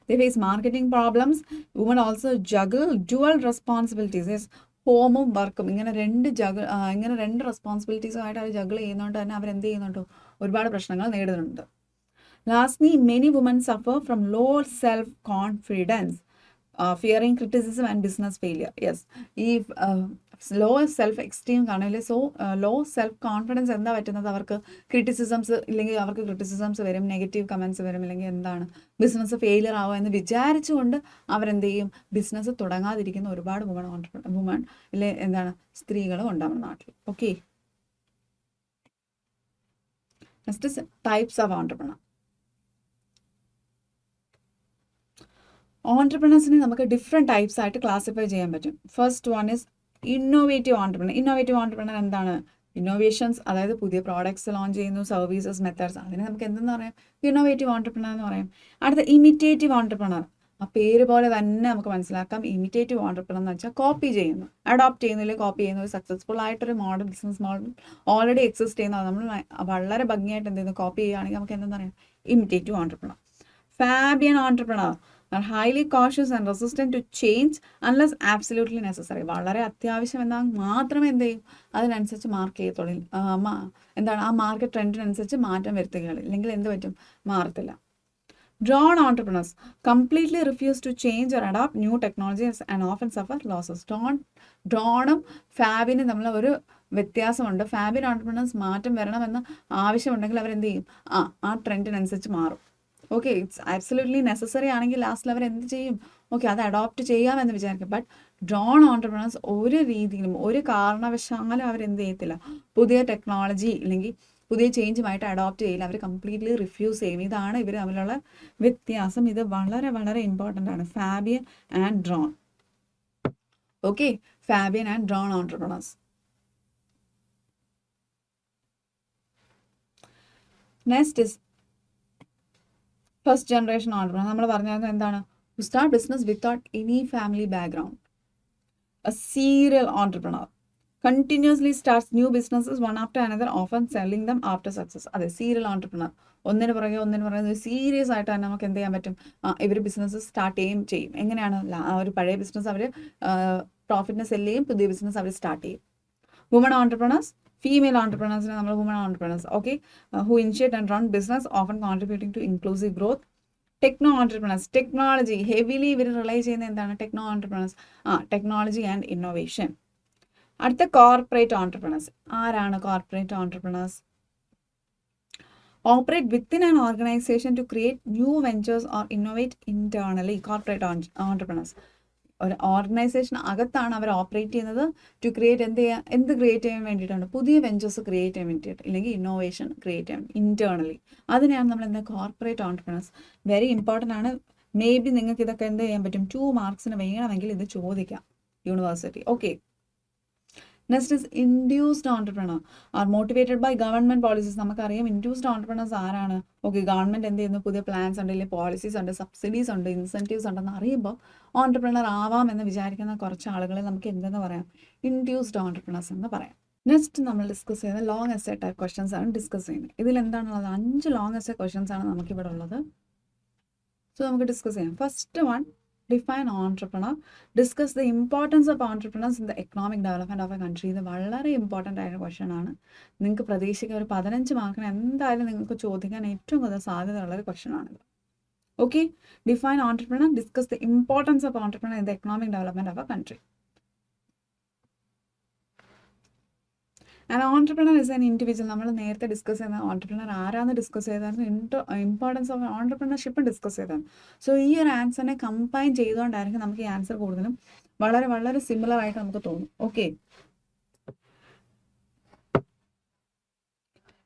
They face marketing problems. Women also juggle dual responsibilities. Yes, ഹോമും വർക്കും ഇങ്ങനെ രണ്ട് റെസ്പോൺസിബിലിറ്റീസുമായിട്ട് അവർ ജഗിൾ ചെയ്യുന്നതുകൊണ്ട് തന്നെ അവർ എന്ത് ചെയ്യുന്നുണ്ടോ? ഒരുപാട് പ്രശ്നങ്ങൾ നേരിടുന്നുണ്ട്. Lastly many women suffer from low self confidence, fearing criticism and business failure. Yes, ഈ ലോ സെൽഫ് എക്സ്റ്റീം കാണുമല്ലേ. സോ ലോ സെൽഫ് കോൺഫിഡൻസ് എന്താ പറ്റുന്നത്? അവർക്ക് ക്രിറ്റിസിസംസ് വരും, നെഗറ്റീവ് കമൻസ് വരും, അല്ലെങ്കിൽ എന്താണ് ബിസിനസ് ഫെയിലിയർ ആവുക എന്ന് വിചാരിച്ചുകൊണ്ട് അവരെന്ത് ചെയ്യും? ബിസിനസ് തുടങ്ങാതിരിക്കുന്ന ഒരുപാട് വുമൺ ഇല്ലേ എന്താണ് സ്ത്രീകളും ഉണ്ട് നമ്മുടെ നാട്ടിൽ. Okay, next types of entrepreneur. ഓൺടർപ്രണേഴ്സിനെ നമുക്ക് ഡിഫറെൻറ്റ് ടൈപ്സ് ആയിട്ട് ക്ലാസിഫൈ ചെയ്യാൻ പറ്റും. First one is innovative entrepreneur. Innovative entrepreneur എന്താണ്? ഇന്നോവേഷൻസ്, അതായത് പുതിയ പ്രോഡക്ട്സ് ലോഞ്ച് ചെയ്യുന്നു, സർവീസസ്, മെത്തേഡ്സ്, അതിനെ നമുക്ക് എന്തെന്ന് പറയാം? ഇന്നോവേറ്റീവ് ഓൺടർപ്രണർ എന്ന് പറയാം. അടുത്ത ഇമിറ്റേറ്റീവ് ഓൺടർപ്രണർ. ആ പേര് പോലെ തന്നെ നമുക്ക് മനസ്സിലാക്കാം. ഇമിറ്റേറ്റീവ് ഓൺട്രപ്രണർ എന്ന് വെച്ചാൽ കോപ്പി ചെയ്യുന്നു, അഡോപ്റ്റ് ചെയ്യുന്നില്ല, കോപ്പി ചെയ്യുന്ന ഒരു സക്സസ്ഫുൾ ആയിട്ടൊരു model, business model already exist ചെയ്യുന്നത് നമ്മൾ വളരെ ഭംഗിയായിട്ട് എന്ത് ചെയ്യുന്നു, കോപ്പി ചെയ്യുകയാണെങ്കിൽ നമുക്ക് എന്താ പറയുക, imitative entrepreneur. Fabian entrepreneur are highly cautious and resistant to change unless absolutely necessary. വളരെ അത്യാവശ്യം എന്നാൽ മാത്രമേ എന്ത് ചെയ്യും, അതിനനുസരിച്ച് മാർക്ക് ചെയ്യത്തുള്ളൂ. എന്താണ് ആ മാർക്കറ്റ് ട്രെൻഡിനനുസരിച്ച് മാറ്റം വരുത്തുകയുള്ളൂ, ഇല്ലെങ്കിൽ എന്ത് പറ്റും, മാറത്തില്ല. Drawn entrepreneurs completely refuse to change or adopt new technologies and often suffer losses. ഡ്രോണും ഫാബിനും തമ്മിൽ ഒരു വ്യത്യാസമുണ്ട്. ഫാബിൻ ഓൺട്രപ്രണേഴ്സ് മാറ്റം വരണമെന്ന് ആവശ്യമുണ്ടെങ്കിൽ അവരെന്ത് ചെയ്യും, ആ ട്രെൻഡിനനുസരിച്ച് മാറും. ഓക്കെ, ഇറ്റ്സ് ആബ്സല്യൂട്ട്ലി നെസസറി ആണെങ്കിൽ ലാസ്റ്റിൽ അവർ എന്ത് ചെയ്യും, ഓക്കെ അത് അഡോപ്റ്റ് ചെയ്യാമെന്ന് വിചാരിക്കും. ബട്ട് ഡ്രോൺ ഓൺട്രപ്രണേഴ്സ് ഒരു രീതിയിലും ഒരു കാരണവശാലും അവരെന്ത് ചെയ്യത്തില്ല, പുതിയ ടെക്നോളജി അല്ലെങ്കിൽ പുതിയ ചേഞ്ചുമായിട്ട് അഡോപ്റ്റ് ചെയ്യില്ല, അവർ കംപ്ലീറ്റ്ലി റിഫ്യൂസ് ചെയ്യും. ഇതാണ് ഇവർ തമ്മിലുള്ള വ്യത്യാസം. ഇത് വളരെ വളരെ ഇമ്പോർട്ടൻ്റ് ആണ്, Fabian and drone. Okay, Fabian and drone entrepreneurs. Next is first generation entrepreneur. നമ്മൾ പറഞ്ഞായിരുന്നു എന്താണ്, to start business without any family background. A serial entrepreneur continuously starts new businesses one after another, often selling them after success. അതെ, serial entrepreneur ഒന്നിന് പുറകെ serious ആയിട്ട് തന്നെ നമുക്ക് എന്ത് ചെയ്യാൻ പറ്റും, ഇവർ ബിസിനസ് സ്റ്റാർട്ട് ചെയ്യും. എങ്ങനെയാണ്, ഒരു പഴയ ബിസിനസ് അവർ പ്രോഫിറ്റിനെ സെല്ല് ചെയ്യും, പുതിയ ബിസിനസ് അവർ സ്റ്റാർട്ട് ചെയ്യും. വുമൺ ഓൺട്രപ്രണേഴ്സ്, ഫീമെയിൽ ഓൺട്രപ്രണേഴ്സിനെ നമ്മൾ woman entrepreneurs, okay, who initiate and run business, often contributing to inclusive growth. Techno entrepreneurs, technology heavily ഇവർ റിലൈ ചെയ്യുന്ന എന്താണ്, techno entrepreneurs, technology and innovation. അടുത്ത കോർപ്പറേറ്റ് ഓൺട്രപ്രണേഴ്സ്. ആരാണ് corporate entrepreneurs? Operate within an organisation to create new ventures or innovate internally. Corporate entrepreneurs ഒരു organisation അകത്താണ് അവർ operate ചെയ്യുന്നത്, to create എന്ത് ക്രിയേറ്റ് ചെയ്യാൻ വേണ്ടിയിട്ടാണ്, പുതിയ വെഞ്ചേഴ്സ് ക്രിയേറ്റ് ചെയ്യാൻ വേണ്ടിയിട്ട്, ഇല്ലെങ്കിൽ ഇന്നോവേഷൻ ക്രിയേറ്റ് ചെയ്യാൻ ഇന്റേണലി. അതിനെയാണ് നമ്മൾ എന്താ കോർപ്പറേറ്റ് ഓൺട്രപ്രണേഴ്സ്. വെരി ഇമ്പോർട്ടൻ്റ് ആണ്. മേ ബി നിങ്ങൾക്ക് ഇതൊക്കെ എന്ത് ചെയ്യാൻ പറ്റും, 2 മാർക്സിന് വേണമെങ്കിൽ ഇത് ചോദിക്കാം university. Okay, next is induced entrepreneur are motivated by government policies. നമുക്കറിയാം ഇൻഡ്യൂസ്ഡ് ഓൺട്രപ്രണേഴ്സ് ആരാണ്, ഓക്കെ ഗവൺമെന്റ് എന്ത് ചെയ്യുന്നു, പുതിയ പ്ലാൻസ് ഉണ്ട്, അല്ലെങ്കിൽ പോളിസീസ് ഉണ്ട്, സബ്സിഡീസ് ഉണ്ട്, ഇൻസെൻറ്റീവ്സ് ഉണ്ടെന്ന് അറിയുമ്പോൾ ഓൺട്രപ്രണർ ആവാം എന്ന് വിചാരിക്കുന്ന കുറച്ച് ആളുകളെ നമുക്ക് എന്തെന്ന് പറയാം, ഇൻഡ്യൂസ്ഡ് ഓൺട്രപ്രണേഴ്സ് എന്ന് പറയാം. നെക്സ്റ്റ് നമ്മൾ ഡിസ്കസ് ചെയ്യുന്ന ലോങ് എസ്സേ ടൈപ്പ് ക്വസ്റ്റ്യൻസ് ആണ് ഡിസ്കസ് ചെയ്യുന്നത്. ഇതിൽ എന്താണുള്ളത്, 5 ലോങ് എസ്സേ ക്വസ്റ്റ്യൻസ് ആണ് നമുക്കിവിടെ ഉള്ളത്. സോ നമുക്ക് ഡിസ്കസ് ചെയ്യാം. First one, define entrepreneur. Discuss the importance of entrepreneurs in the economic development of a country. ഇത് വളരെ ഇമ്പോർട്ടൻ്റ് ആയ ക്വസ്റ്റ്യൻ ആണ്. നിങ്ങൾക്ക് പ്രതീക്ഷിക്കുക ഒരു 15 മാർക്കിന് എന്തായാലും നിങ്ങൾക്ക് ചോദിക്കാൻ ഏറ്റവും കൂടുതൽ സാധ്യതയുള്ള ഒരു ക്വസ്റ്റ്യൻ ആണിത്. Okay, define entrepreneur, discuss the importance of entrepreneur in the economic development of a country. And entrepreneur is an individual. നമ്മൾ നേരത്തെ ഡിസ്കസ് ചെയ്യുന്ന ഓൺട്രപ്രണർ ആരാന്ന് ഡിസ്കസ് ചെയ്തായിരുന്നു, ഇമ്പോർട്ടൻസ് ഓഫ് ഓൺട്രപ്രണർഷിപ്പ് ഡിസ്കസ് ചെയ്തായിരുന്നു. സോ ഈ ഒരു ആൻസറിനെ കമ്പൈൻ ചെയ്തുകൊണ്ടായിരിക്കും നമുക്ക് ഈ ആൻസർ കൂടുതലും വളരെ വളരെ സിമിലർ ആയിട്ട് നമുക്ക് തോന്നും. Okay,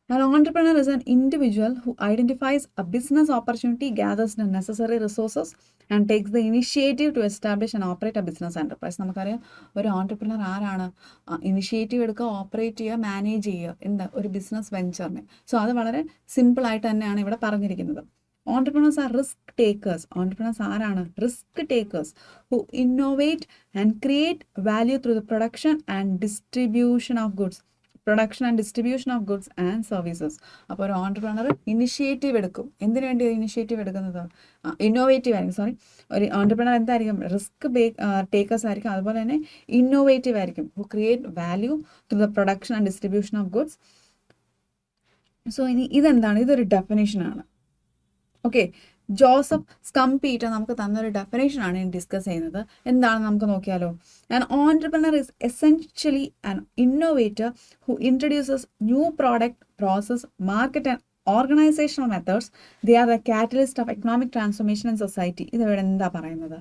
an entrepreneur is an individual who identifies a business opportunity, gathers the necessary resources and takes the initiative to establish and operate a business enterprise. നമുക്കറിയാം ഒരു ഓൺട്രപ്രണർ ആരാണ്, ഇനിഷ്യേറ്റീവ് എടുക്കുക, ഓപ്പറേറ്റ് ചെയ്യുക, മാനേജ് ചെയ്യുക, എന്താ ഒരു ബിസിനസ് വെഞ്ചറിനെ. സോ അത് വളരെ സിമ്പിൾ ആയിട്ട് തന്നെയാണ് ഇവിടെ പറഞ്ഞിരിക്കുന്നത്. Entrepreneurs are risk takers. Entrepreneurs ആരാണ്, risk takers, who innovate and create value through the production and distribution of goods. Production and distribution of goods and services. അപ്പോൾ ഒരു ഓൺട്രപ്രണർ ഇനിഷ്യേറ്റീവ് എടുക്കും. എന്തിനു വേണ്ടി ഇനിഷ്യേറ്റീവ് എടുക്കുന്നത്, ഇന്നോവേറ്റീവ് ആയിരിക്കും. ഒരു ഓൺട്രപ്രണർ എന്തായിരിക്കും, റിസ്ക് ടേക്കേഴ്സ് ആയിരിക്കും, അതുപോലെ തന്നെ ഇന്നോവേറ്റീവ് ആയിരിക്കും, who create value through the production and distribution of goods. So ഇനി ഇതെന്താണ്, ഇതൊരു ഡെഫിനേഷനാണ്. ഓക്കെ, ജോസഫ് സ്കംപീറ്റർ നമുക്ക് തന്നൊരു ഡെഫിനേഷനാണ് ഞാൻ ഡിസ്കസ് ചെയ്യുന്നത്. എന്താണെന്ന് നമുക്ക് നോക്കിയാലോ. An entrepreneur is essentially an innovator who introduces new product, process, market and organisational methods. They are the catalyst of economic transformation in society. ഇതിവിടെ എന്താ പറയുന്നത്,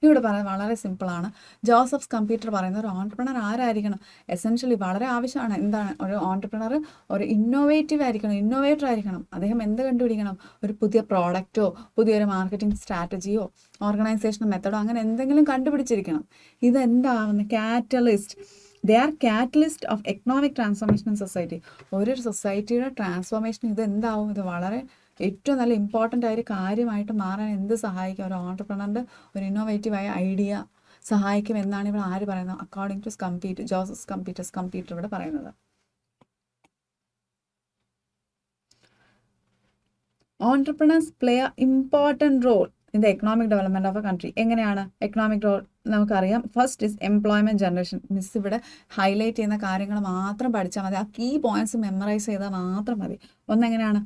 ഇവിടെ പറയുന്നത് വളരെ സിമ്പിളാണ്. ജോസഫ് സ്കംപീറ്റർ പറയുന്ന ഒരു ഓൺട്രപ്രണർ ആരായിരിക്കണം, എസെൻഷ്യലി വളരെ ആവശ്യമാണ്. എന്താണ് ഒരു ഓൺട്രപ്രണർ, ഒരു ഇന്നോവേറ്റീവ് ആയിരിക്കണം, ഇന്നോവേറ്റർ ആയിരിക്കണം. അദ്ദേഹം എന്ത് കണ്ടുപിടിക്കണം, ഒരു പുതിയ പ്രോഡക്റ്റോ പുതിയൊരു മാർക്കറ്റിംഗ് സ്ട്രാറ്റജിയോ ഓർഗനൈസേഷണൽ മെത്തഡോ അങ്ങനെ എന്തെങ്കിലും കണ്ടുപിടിച്ചിരിക്കണം. ഇതെന്താവുന്ന catalyst, they are catalyst of economic transformation in society. ഒരു സൊസൈറ്റിയുടെ ട്രാൻസ്ഫോർമേഷൻ ഇത് എന്താവും, ഇത് വളരെ ഏറ്റവും നല്ല ഇമ്പോർട്ടൻ്റ് ആയ ഒരു കാര്യമായിട്ട് മാറാൻ എന്ത് സഹായിക്കും? ഒരു ഓൺട്രപ്രണറിൻ്റെ ഒരു ഇന്നോവേറ്റീവായ ഐഡിയ സഹായിക്കും എന്നാണ് ഇവിടെ ആര് പറയുന്നത്? അക്കോർഡിംഗ് ടു ജോസഫ് കമ്പീറ്റർ ഇവിടെ പറയുന്നത്. Entrepreneurs play an important role in the economic development of a country. എങ്ങനെയാണ് എക്കണോമിക് റോൾ? നമുക്കറിയാം. First is employment generation. Miss ഇവിടെ ഹൈലൈറ്റ് ചെയ്യുന്ന കാര്യങ്ങൾ മാത്രം പഠിച്ചാൽ മതി. ആ കീ പോയിന്റ്സ് മെമ്മറൈസ് ചെയ്താൽ മാത്രം മതി. ഒന്നെങ്ങനെയാണ്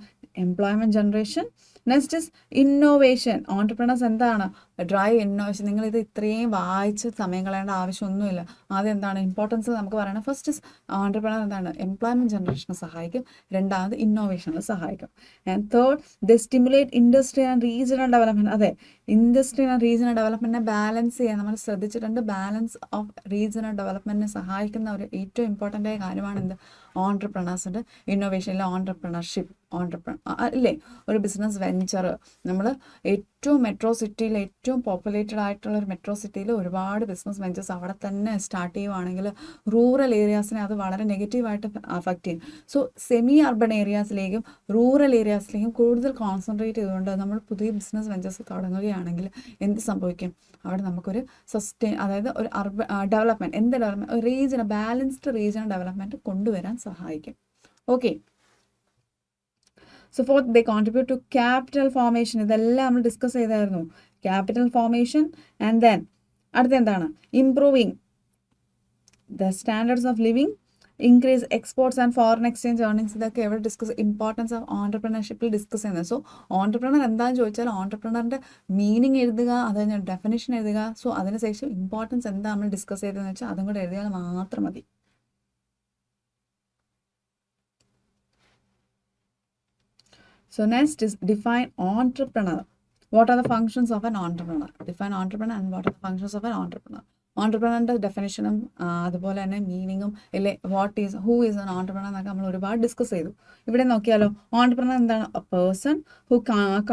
employment generation. Next is innovation. Entrepreneurs എന്താണ്? Drive innovation. നിങ്ങളിത് ഇത്രയും വായിച്ച് സമയം കളയേണ്ട ആവശ്യമൊന്നുമില്ല. ആദ്യം എന്താണ് ഇമ്പോർട്ടൻസ് നമുക്ക് പറയണം. ഫസ്റ്റ് ഇസ് ഓൺട്രപ്രണർ എന്താണ്? എംപ്ലോയ്മെൻറ്റ് ജനറേഷന് സഹായിക്കും. രണ്ടാമത് ഇന്നോവേഷനിൽ സഹായിക്കും. And third, the stimulate industry and regional development. അതെ, ഇൻഡസ്ട്രി ആൻഡ് റീജിയണൽ ഡെവലപ്മെൻറ്റിനെ ബാലൻസ് ചെയ്യാൻ നമ്മൾ ശ്രദ്ധിച്ചിട്ടുണ്ട്. ബാലൻസ് ഓഫ് റീജിയണൽ ഡെവലപ്മെൻറ്റിനെ സഹായിക്കുന്ന ഒരു ഏറ്റവും ഇമ്പോർട്ടൻ്റ് ആയ കാര്യമാണ് എന്ത്? ഓൺട്രപ്രണേഴ്സിൻ്റെ ഇന്നോവേഷനിലെ ഓൺട്രപ്രണർഷിപ്പ്. അല്ലേ, ഒരു ബിസിനസ് വെഞ്ചർ. നമ്മൾ ഏറ്റവും മെട്രോ സിറ്റിയിൽ ഏറ്റവും പോപ്പുലേറ്റഡ് ആയിട്ടുള്ള ഒരു മെട്രോ സിറ്റിയിൽ ഒരുപാട് ബിസിനസ് വെഞ്ചേഴ്സ് അവിടെ തന്നെ സ്റ്റാർട്ട് ചെയ്യുവാണെങ്കിൽ റൂറൽ ഏരിയാസിനെ അത് വളരെ നെഗറ്റീവായിട്ട് അഫക്റ്റ് ചെയ്യും. സോ സെമി അർബൺ ഏരിയാസിലേക്കും റൂറൽ ഏരിയാസിലേക്കും കൂടുതൽ കോൺസെൻട്രേറ്റ് ചെയ്തുകൊണ്ട് നമ്മൾ പുതിയ ബിസിനസ് വെഞ്ചേഴ്സ് തുടങ്ങുകയാണെങ്കിൽ എന്ത് സംഭവിക്കും? അവിടെ നമുക്കൊരു അതായത് ഒരു ഡെവലപ്മെൻറ്റ്, എന്ത് ഡെവലപ്മെൻറ്റ്? ഒരു റീജിയണൽ ബാലൻസ്ഡ് റീജിയണൽ ഡെവലപ്മെൻറ്റ് കൊണ്ടുവരാൻ സഹായിക്കും. Okay. So fourth, they contribute to capital formation. ഇതെല്ലാം നമ്മൾ ഡിസ്കസ് ചെയ്തായിരുന്നു. Capital formation. ആൻഡ് ദെൻ അടുത്ത എന്താണ്? Improving the standards of living, increase exports and foreign exchange earnings. ഇതൊക്കെ എവിടെ ഡിസ്കസ്? ഇമ്പോർട്ടൻസ് ഓഫ് ഓൺട്രപ്രണർഷിപ്പിൽ ഡിസ്കസ് ചെയ്യുന്നത്. സോ ഓൺട്രപ്രണർ എന്താണെന്ന് ചോദിച്ചാൽ ഓൺട്രപ്രണറിൻ്റെ മീനിങ് എഴുതുക, അത് കഴിഞ്ഞ് ഡെഫിനേഷൻ എഴുതുക. സോ അതിനുശേഷം ഇമ്പോർട്ടൻസ് എന്താ നമ്മൾ ഡിസ്കസ് ചെയ്തതെന്ന് വെച്ചാൽ അതും കൂടെ എഴുതിയാൽ മാത്രം മതി. So next is define entrepreneur. What are the functions of an entrepreneur? Define entrepreneur and what are the functions of an entrepreneur? ഓൺട്രപ്രണറിൻ്റെ ഡെഫിനേഷനും അതുപോലെ തന്നെ മീനിങ്ങും അല്ലെ ഹൂ ഈസ് ആൻ ഓൺട്രപ്രണർ എന്നൊക്കെ നമ്മൾ ഒരുപാട് ഡിസ്കസ് ചെയ്തു. ഇവിടെ നോക്കിയാലോ, ഓൺട്രപ്രണർ എന്താണ്? A person who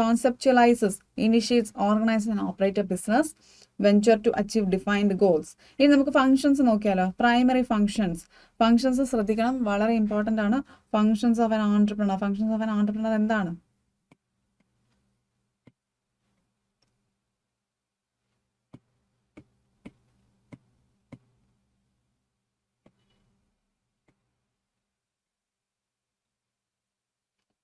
conceptualises, initiates, organises and operate a business venture to achieve defined goals. ഇനി നമുക്ക് ഫങ്ഷൻസ് നോക്കിയാലോ. പ്രൈമറി ഫങ്ഷൻസ് ശ്രദ്ധിക്കണം, വളരെ ഇമ്പോർട്ടൻ്റ് ആണ്. ഫങ്ഷൻസ് ഓഫ് ആൻ ഓൺട്രപ്രണർ എന്താണ്?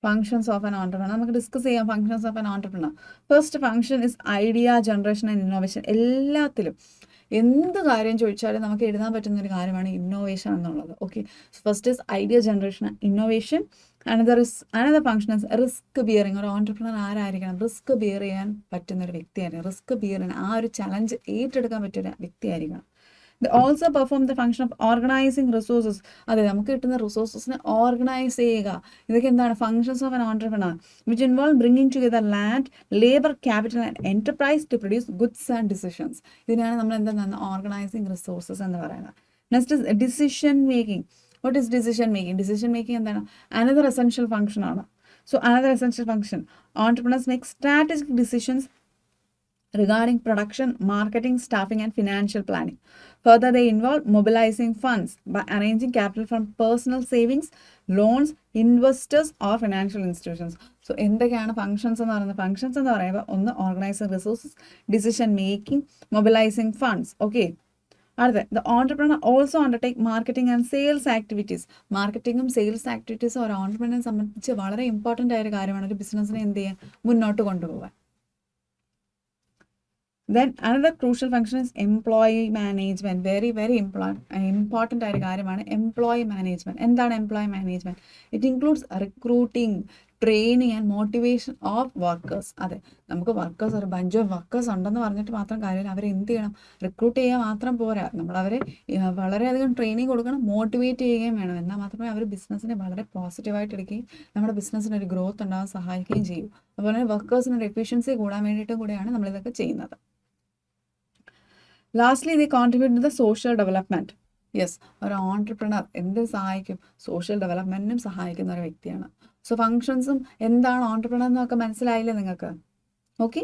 ഫങ്ഷൻസ് ഓഫ് ആൻ ഓൺട്രപ്രണർ നമുക്ക് ഡിസ്കസ് ചെയ്യാം. Functions of an entrepreneur. First function is idea generation and innovation. എല്ലാത്തിലും എന്ത് കാര്യം ചോദിച്ചാലും നമുക്ക് എഴുതാൻ പറ്റുന്ന ഒരു കാര്യമാണ് ഇന്നോവേഷൻ എന്നുള്ളത്. Okay, first is idea generation, innovation. Another function is risk bearing. ഒരു ഓൺട്രപ്രണർ ആരായിരിക്കണം? റിസ്ക് ബിയർ ചെയ്യാൻ പറ്റുന്ന ഒരു വ്യക്തിയായിരിക്കണം. റിസ്ക് ബിയർ ചെയ്യാൻ, ആ ഒരു ചലഞ്ച് ഏറ്റെടുക്കാൻ പറ്റിയ വ്യക്തിയായിരിക്കണം. Also perform the function of organising resources. അതെ, നമുക്ക് കിട്ടുന്ന റിസോഴ്സസിനെ ഓർഗനൈസ് ചെയ്യുക. ഇതൊക്കെ എന്താണ്? Functions of an entrepreneur, which involve bringing together land, labour, capital and enterprise to produce goods and decisions. ഇതിനാണ് നമ്മൾ എന്താണ് ഓർഗനൈസിങ് റിസോഴ്സസ് എന്ന് പറയുന്നത്. Next is decision making. What is decision making? Decision making എന്താണ്? Another essential function ആണ്. So another essential function, entrepreneurs make strategic decisions regarding production, marketing, staffing and financial planning. Further, they involve mobilizing funds by arranging capital from personal savings, loans, investors or financial institutions. So എന്തൊക്കെയാണ് functions എന്ന് പറയുന്നത്? Functions എന്ന് പറയുമ്പോൾ ഒന്ന് organising resources, decision making, mobilising funds. Okay, അടുത്ത the entrepreneur also undertake marketing and sales activities. മാർക്കറ്റിംഗും sales ആക്ടിവിറ്റീസും ഒരു ഓൺട്രപ്രണറെ സംബന്ധിച്ച് വളരെ ഇമ്പോർട്ടൻ്റ് ആയ ഒരു കാര്യമാണ്. ഒരു ബിസിനസ്സിനെ എന്ത് ചെയ്യാൻ, മുന്നോട്ട് കൊണ്ടുപോകാൻ. Then another crucial function is employee management. Very important ആയ കാര്യമാണ് employee management. എന്താണ് employee management? It includes recruiting, training and motivation of workers. അതെ, നമുക്ക് വർക്കേഴ്സ്, ഒരു ബഞ്ച് ഓഫ് വർക്കേഴ്സ് ഉണ്ടെന്ന് പറഞ്ഞിട്ട് മാത്രം കാര്യമില്ല. അവരെ എന്ത് ചെയ്യണം? റിക്രൂട്ട് ചെയ്യാൻ മാത്രം പോരാ, നമ്മൾ അവരെ വളരെയധികം ട്രെയിനിങ് കൊടുക്കണം, മോട്ടിവേറ്റ് ചെയ്യുകയും വേണം. എന്നാൽ മാത്രമേ അവർ ബിസിനസ്സിനെ വളരെ പോസിറ്റീവായിട്ട് എടുക്കുകയും നമ്മുടെ ബിസിനസ്സിന് ഒരു ഗ്രോത്ത് ഉണ്ടാകാൻ സഹായിക്കുകയും ചെയ്യും. അതുപോലെ തന്നെ വർക്കേഴ്സിനൊരു എഫിഷ്യൻസി കൂടാൻ വേണ്ടിയിട്ടും കൂടെയാണ് നമ്മളിതൊക്കെ ചെയ്യുന്നത്. Lastly they contribute to the social development. Yes, ഒരു ഓൺട്രപ്രണർ എന്ത് സഹായിക്കും? സോഷ്യൽ ഡെവലപ്മെൻറ്റിനും സഹായിക്കുന്ന ഒരു വ്യക്തിയാണ്. സോ ഫങ്ഷൻസും എന്താണ് ഓൺട്രപ്രണർ എന്നൊക്കെ മനസ്സിലായില്ലേ നിങ്ങൾക്ക്? Okay,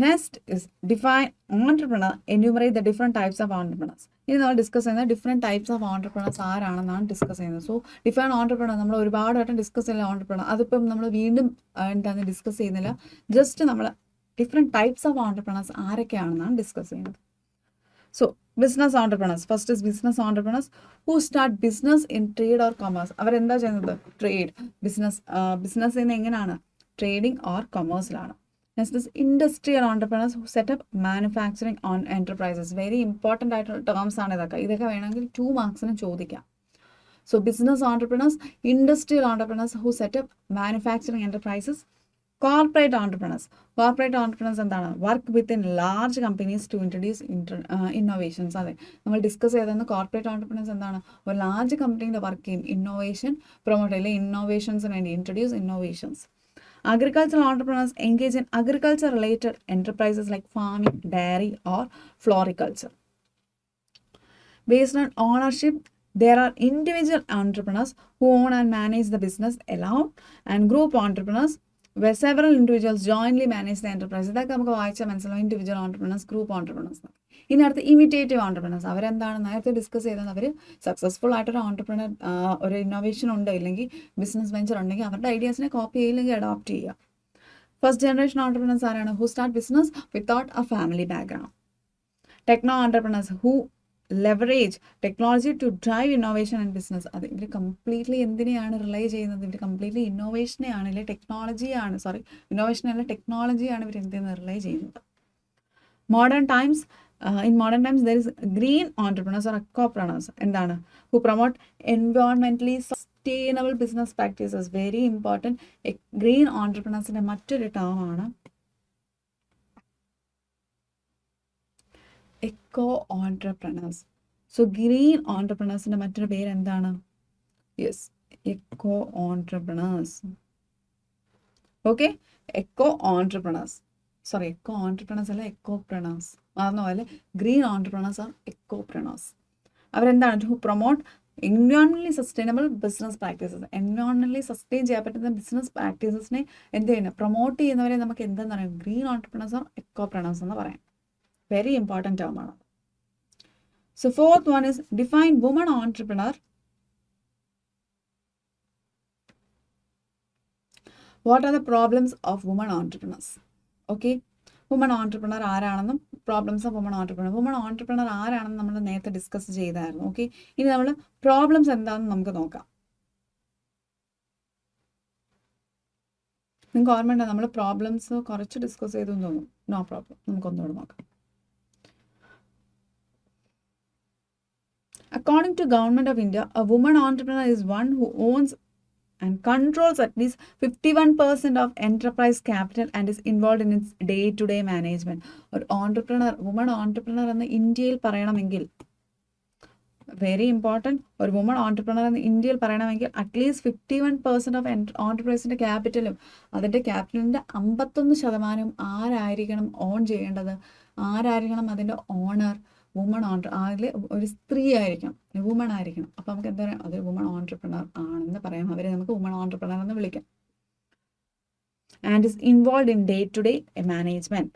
next is define entrepreneur, enumerates the different types of entrepreneurs. ഇനി നമ്മൾ ഡിസ്കസ് ചെയ്യുന്നത് ഡിഫറെൻറ്റ് ടൈപ്സ് ഓഫ് ഓൺടർപ്രണേഴ്സ് ആരാണെന്നാണ് ഡിസ്കസ് ചെയ്യുന്നത്. സോ ഡിഫറെൻറ്റ് ഓൺടർപ്രണർ നമ്മൾ ഒരുപാട് വട്ടം ഡിസ്കസ് ചെയ്യുന്ന ഓൺടർപ്രണർ, അതിപ്പം നമ്മൾ വീണ്ടും എന്താണ് ഡിസ്കസ് ചെയ്യുന്നില്ല. ജസ്റ്റ് നമ്മൾ ഡിഫറെൻറ്റ് ടൈപ്സ് ഓഫ് ഓൺടർപ്രണേഴ്സ് ആരൊക്കെയാണെന്നാണ് ഡിസ്കസ് ചെയ്യുന്നത്. So business entrepreneurs, first is business entrepreneurs who start business in trade or commerce. അവരെന്താ ചെയ്യുന്നത്? ട്രേഡ്, ബിസിനസ് എന്ന് എങ്ങനെയാണ്? ട്രേഡിംഗ് ഓർ കൊമേഴ്സിലാണ്. Next is industrial entrepreneurs who set up manufacturing on enterprises. Very important ആയിട്ടുള്ള terms ആണ് ഇതൊക്കെ വേണമെങ്കിൽ 2 മാർക്സിന് ചോദിക്കാം. So business entrepreneurs, industrial entrepreneurs who set up manufacturing enterprises, corporate entrepreneurs എന്താണ്? Work within large companies to introduce innovations. അതെ, നമ്മൾ ഡിസ്കസ് ചെയ്തെന്ന് കോർപ്പറേറ്റ് ഓൺടർപ്രണേഴ്സ് എന്താണ്? ഒരു ലാർജ് കമ്പനീൻ്റെ വർക്ക് ചെയ്യും, ഇന്നോവേഷൻ പ്രൊമോട്ട് ചെയ്യില്ല, ഇന്നോവേഷൻസിന് വേണ്ടി introduce innovations. Agricultural entrepreneurs engage in agriculture-related enterprises like farming, dairy, or floriculture. Based on ownership, there are individual entrepreneurs who own and manage the business alone, and group entrepreneurs where several individuals jointly manage the enterprise. ഇതൊക്കെ നമുക്ക് വായിച്ചാൽ മനസ്സിലാവും. Individual entrepreneurs, group entrepreneurs. ഇനി അടുത്ത് imitative entrepreneurs. അവരെന്താണ്? നേരത്തെ discuss ചെയ്തത്, അവർ സക്സസ്ഫുൾ ആയിട്ടൊരു ഓൺടർപ്രണർ, ഒരു ഇന്നോവേഷൻ ഉണ്ട്, ഇല്ലെങ്കിൽ ബിസിനസ് വെഞ്ചർ ഉണ്ടെങ്കിൽ അവരുടെ ഐഡിയാസിനെ കോപ്പി ചെയ്യില്ലെങ്കിൽ അഡോപ്റ്റ് ചെയ്യുക. ഫസ്റ്റ് ജനറേഷൻ ഓൺടർപ്രണേഴ്സ് ആരാണ്? Who start business without a family background. Techno entrepreneurs who leverage technology to drive innovation and business. അത് ഇവർ കംപ്ലീറ്റ്ലി എന്തിനെയാണ് റിലൈ ചെയ്യുന്നത്? ഇവർ കംപ്ലീറ്റ്ലി ഇന്നോവേഷനെയാണ്, അല്ലെങ്കിൽ ടെക്നോളജിയാണ്, ഇന്നോവേഷൻ അല്ല, ടെക്നോളജിയാണ് ഇവർ എന്തെന്ന് റിലൈ ചെയ്യുന്നത്. In modern times there is green entrepreneurs or ecopreneurs. എന്താണ്? Who promote environmentally sustainable business practices. Very important. Green entrepreneursന്റെ മറ്റൊരു ടേം ആണ് എക്കോ ഓൺടർപ്രണേഴ്സ്. സോ ഗ്രീൻ ഓൺടർപ്രണേഴ്സിന്റെ മറ്റൊരു പേര് എന്താണ്? Yes, echo entrepreneurs. Okay, echo entrepreneurs, sorry, echo entrepreneurs അല്ല, എക്കോപ്രണേഴ്സ്. അതുപോലെ green entrepreneurs R എക്കോപ്രണേഴ്സ്. അവരെന്താണ്? To promote എൻവയോൺമെന്റലി sustainable business practices. എൻവയോൺമെന്റലി sustain ചെയ്യാൻ പറ്റുന്ന ബിസിനസ് പ്രാക്ടീസസിനെ എന്ത് ചെയ്യുന്നത്? പ്രൊമോട്ട് ചെയ്യുന്നവരെ നമുക്ക് എന്തെന്ന് പറയാം? ഗ്രീൻ ഓൺടർപ്രണേഴ്സ് ആർ എക്കോപ്രണേഴ്സ് എന്ന് പറയാം. വെരി ഇമ്പോർട്ടൻറ്റ് ടേം ആണ്. So fourth one is define woman entrepreneur. What are the problems of woman entrepreneurs? Okay, woman entrepreneur ആരാണെന്നും പ്രോബ്ലംസ് ഓഫ് വുമൺ ഓൺടർപ്രണർ ആരാണെന്ന് നമ്മൾ നേരത്തെ ഡിസ്കസ് ചെയ്തായിരുന്നു. ഓക്കെ, ഇനി നമ്മൾ പ്രോബ്ലംസ് എന്താണെന്ന് നമുക്ക് നോക്കാം. നിങ്ങൾക്ക് ഓർമ്മയുണ്ടോ? നമ്മൾ പ്രോബ്ലംസ് കുറച്ച് ഡിസ്കസ് ചെയ്തെന്ന് തോന്നുന്നു. നോ പ്രോബ്ലം, നമുക്കൊന്നുകൂടെ നോക്കാം. According to Government of India, a woman entrepreneur is one who owns and controls at least 51% of enterprise capital and is involved in its day-to-day management. ഒരു വുമൺ ഓൺടർപ്രണർ എന്ന് ഇന്ത്യയിൽ പറയണമെങ്കിൽ, very important, ഒരു woman entrepreneur എന്ന് ഇന്ത്യയിൽ പറയണമെങ്കിൽ at least 51% of ഓൺടർപ്രൈസിൻ്റെ ക്യാപിറ്റലും അതിൻ്റെ ക്യാപിറ്റലിൻ്റെ 51% ആരായിരിക്കണം on ചെയ്യേണ്ടത്? ആരായിരിക്കണം അതിൻ്റെ ഓണർ? വുമൺ അതിൽ ഒരു സ്ത്രീ ആയിരിക്കണം, വുമൺ ആയിരിക്കണം. അപ്പോൾ നമുക്ക് എന്താ പറയുക? അത് വുമൺ ഓൺടർപ്രണർ ആണെന്ന് പറയാം. അവരെ നമുക്ക് വുമൺ ഓൺടർപ്രണർ എന്ന് വിളിക്കാം. And is involve in day to day management.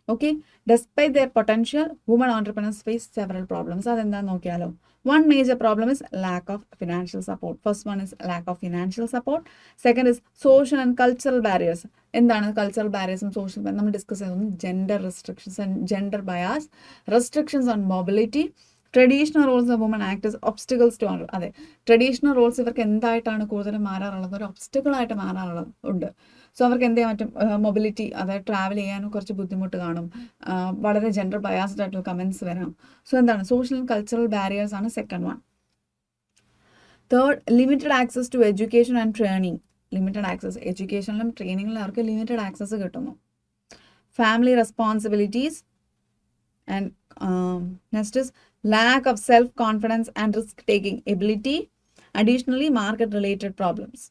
Okay, despite their potential, woman entrepreneurs face several problems. അതെന്താണെന്ന് നോക്കിയാലോ. One major problem is lack of financial support. First one is lack of financial support. Second is social and cultural barriers. എന്താണ് cultural ബാരിയേഴ്സും social? നമ്മൾ discuss ചെയ്യുന്നത് gender restrictions and gender bias, restrictions on mobility, traditional Rolls of woman act as obstacles to honor. അതെ, traditional Rolls ഇവർക്ക് എന്തായിട്ടാണ് കൂടുതലും മാറാറുള്ളത്? ഒരു ഒബ്സ്റ്റക്കിളായിട്ട് മാറാറുള്ളത് ഉണ്ട്. So അവർക്ക് എന്ത് ചെയ്യാൻ പറ്റും? മൊബിലിറ്റി, അതായത് ട്രാവൽ ചെയ്യാനും കുറച്ച് ബുദ്ധിമുട്ട് കാണും, വളരെ ജെൻഡർ ബയാസ്ഡ് ആയിട്ടുള്ള കമൻസ് വരാം. സോ എന്താണ്? സോഷ്യൽ ആൻഡ് കൾച്ചറൽ ബാരിയേഴ്സ് ആണ് second one. Third, limited access to education and training. Limited access, എഡ്യൂക്കേഷനിലും ട്രെയിനിങ്ങിലും അവർക്ക് ലിമിറ്റഡ് ആക്സസ് കിട്ടുന്നു. Family responsibilities and next is lack of self-confidence and risk-taking ability. Additionally, market-related problems.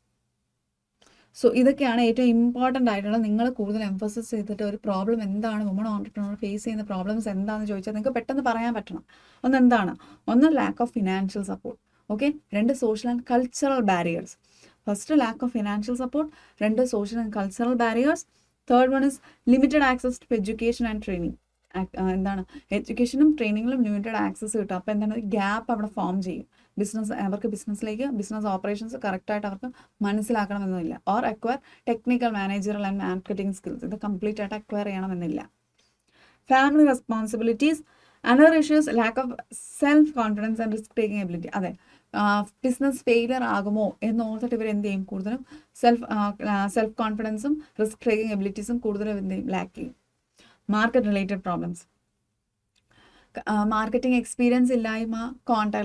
So ഇതൊക്കെയാണ് ഏറ്റവും important ആയിട്ടുള്ള, നിങ്ങൾ കൂടുതൽ എംഫസിസ് ചെയ്തിട്ട് ഒരു പ്രോബ്ലം എന്താണ്, വുമൺ ഓൺടർപ്രണർ ഫേസ് ചെയ്യുന്ന പ്രോബ്ലംസ് എന്താണെന്ന് ചോദിച്ചാൽ നിങ്ങൾക്ക് പെട്ടെന്ന് പറയാൻ പറ്റണം. ഒന്ന് lack of financial support. Okay, രണ്ട് social and cultural barriers. First lack of financial support, രണ്ട് social and cultural barriers. Third one is limited access to education and training. എന്താണ് എഡ്യൂക്കേഷനും ട്രെയിനിങ്ങിലും ലിമിറ്റഡ് ആക്സസ് കിട്ടും. അപ്പോൾ എന്താണ് ഗ്യാപ്പ് അവിടെ ഫോം ചെയ്യും. അവർക്ക് ബിസിനസ് ഓപ്പറേഷൻസ് കറക്റ്റായിട്ട് അവർക്ക് മനസ്സിലാക്കണമെന്നില്ല. Or acquire technical managerial and marketing skills, ഇത് കംപ്ലീറ്റ് ആയിട്ട് അക്വയർ ചെയ്യണമെന്നില്ല. Family responsibilities, another issues lack of self confidence and risk taking ability. അതെ, ബിസിനസ് ഫെയിലിയർ ആകുമോ എന്ന് ഓർത്തിട്ട് ഇവർ എന്ത് ചെയ്യും, കൂടുതലും സെൽഫ് കോൺഫിഡൻസും റിസ്ക് ടേക്കിംഗ് എബിലിറ്റീസും കൂടുതലും എന്ത് ചെയ്യും, ലാക്ക് ചെയ്യും. Market related problems, marketing experience ഇല്ലായ്മ,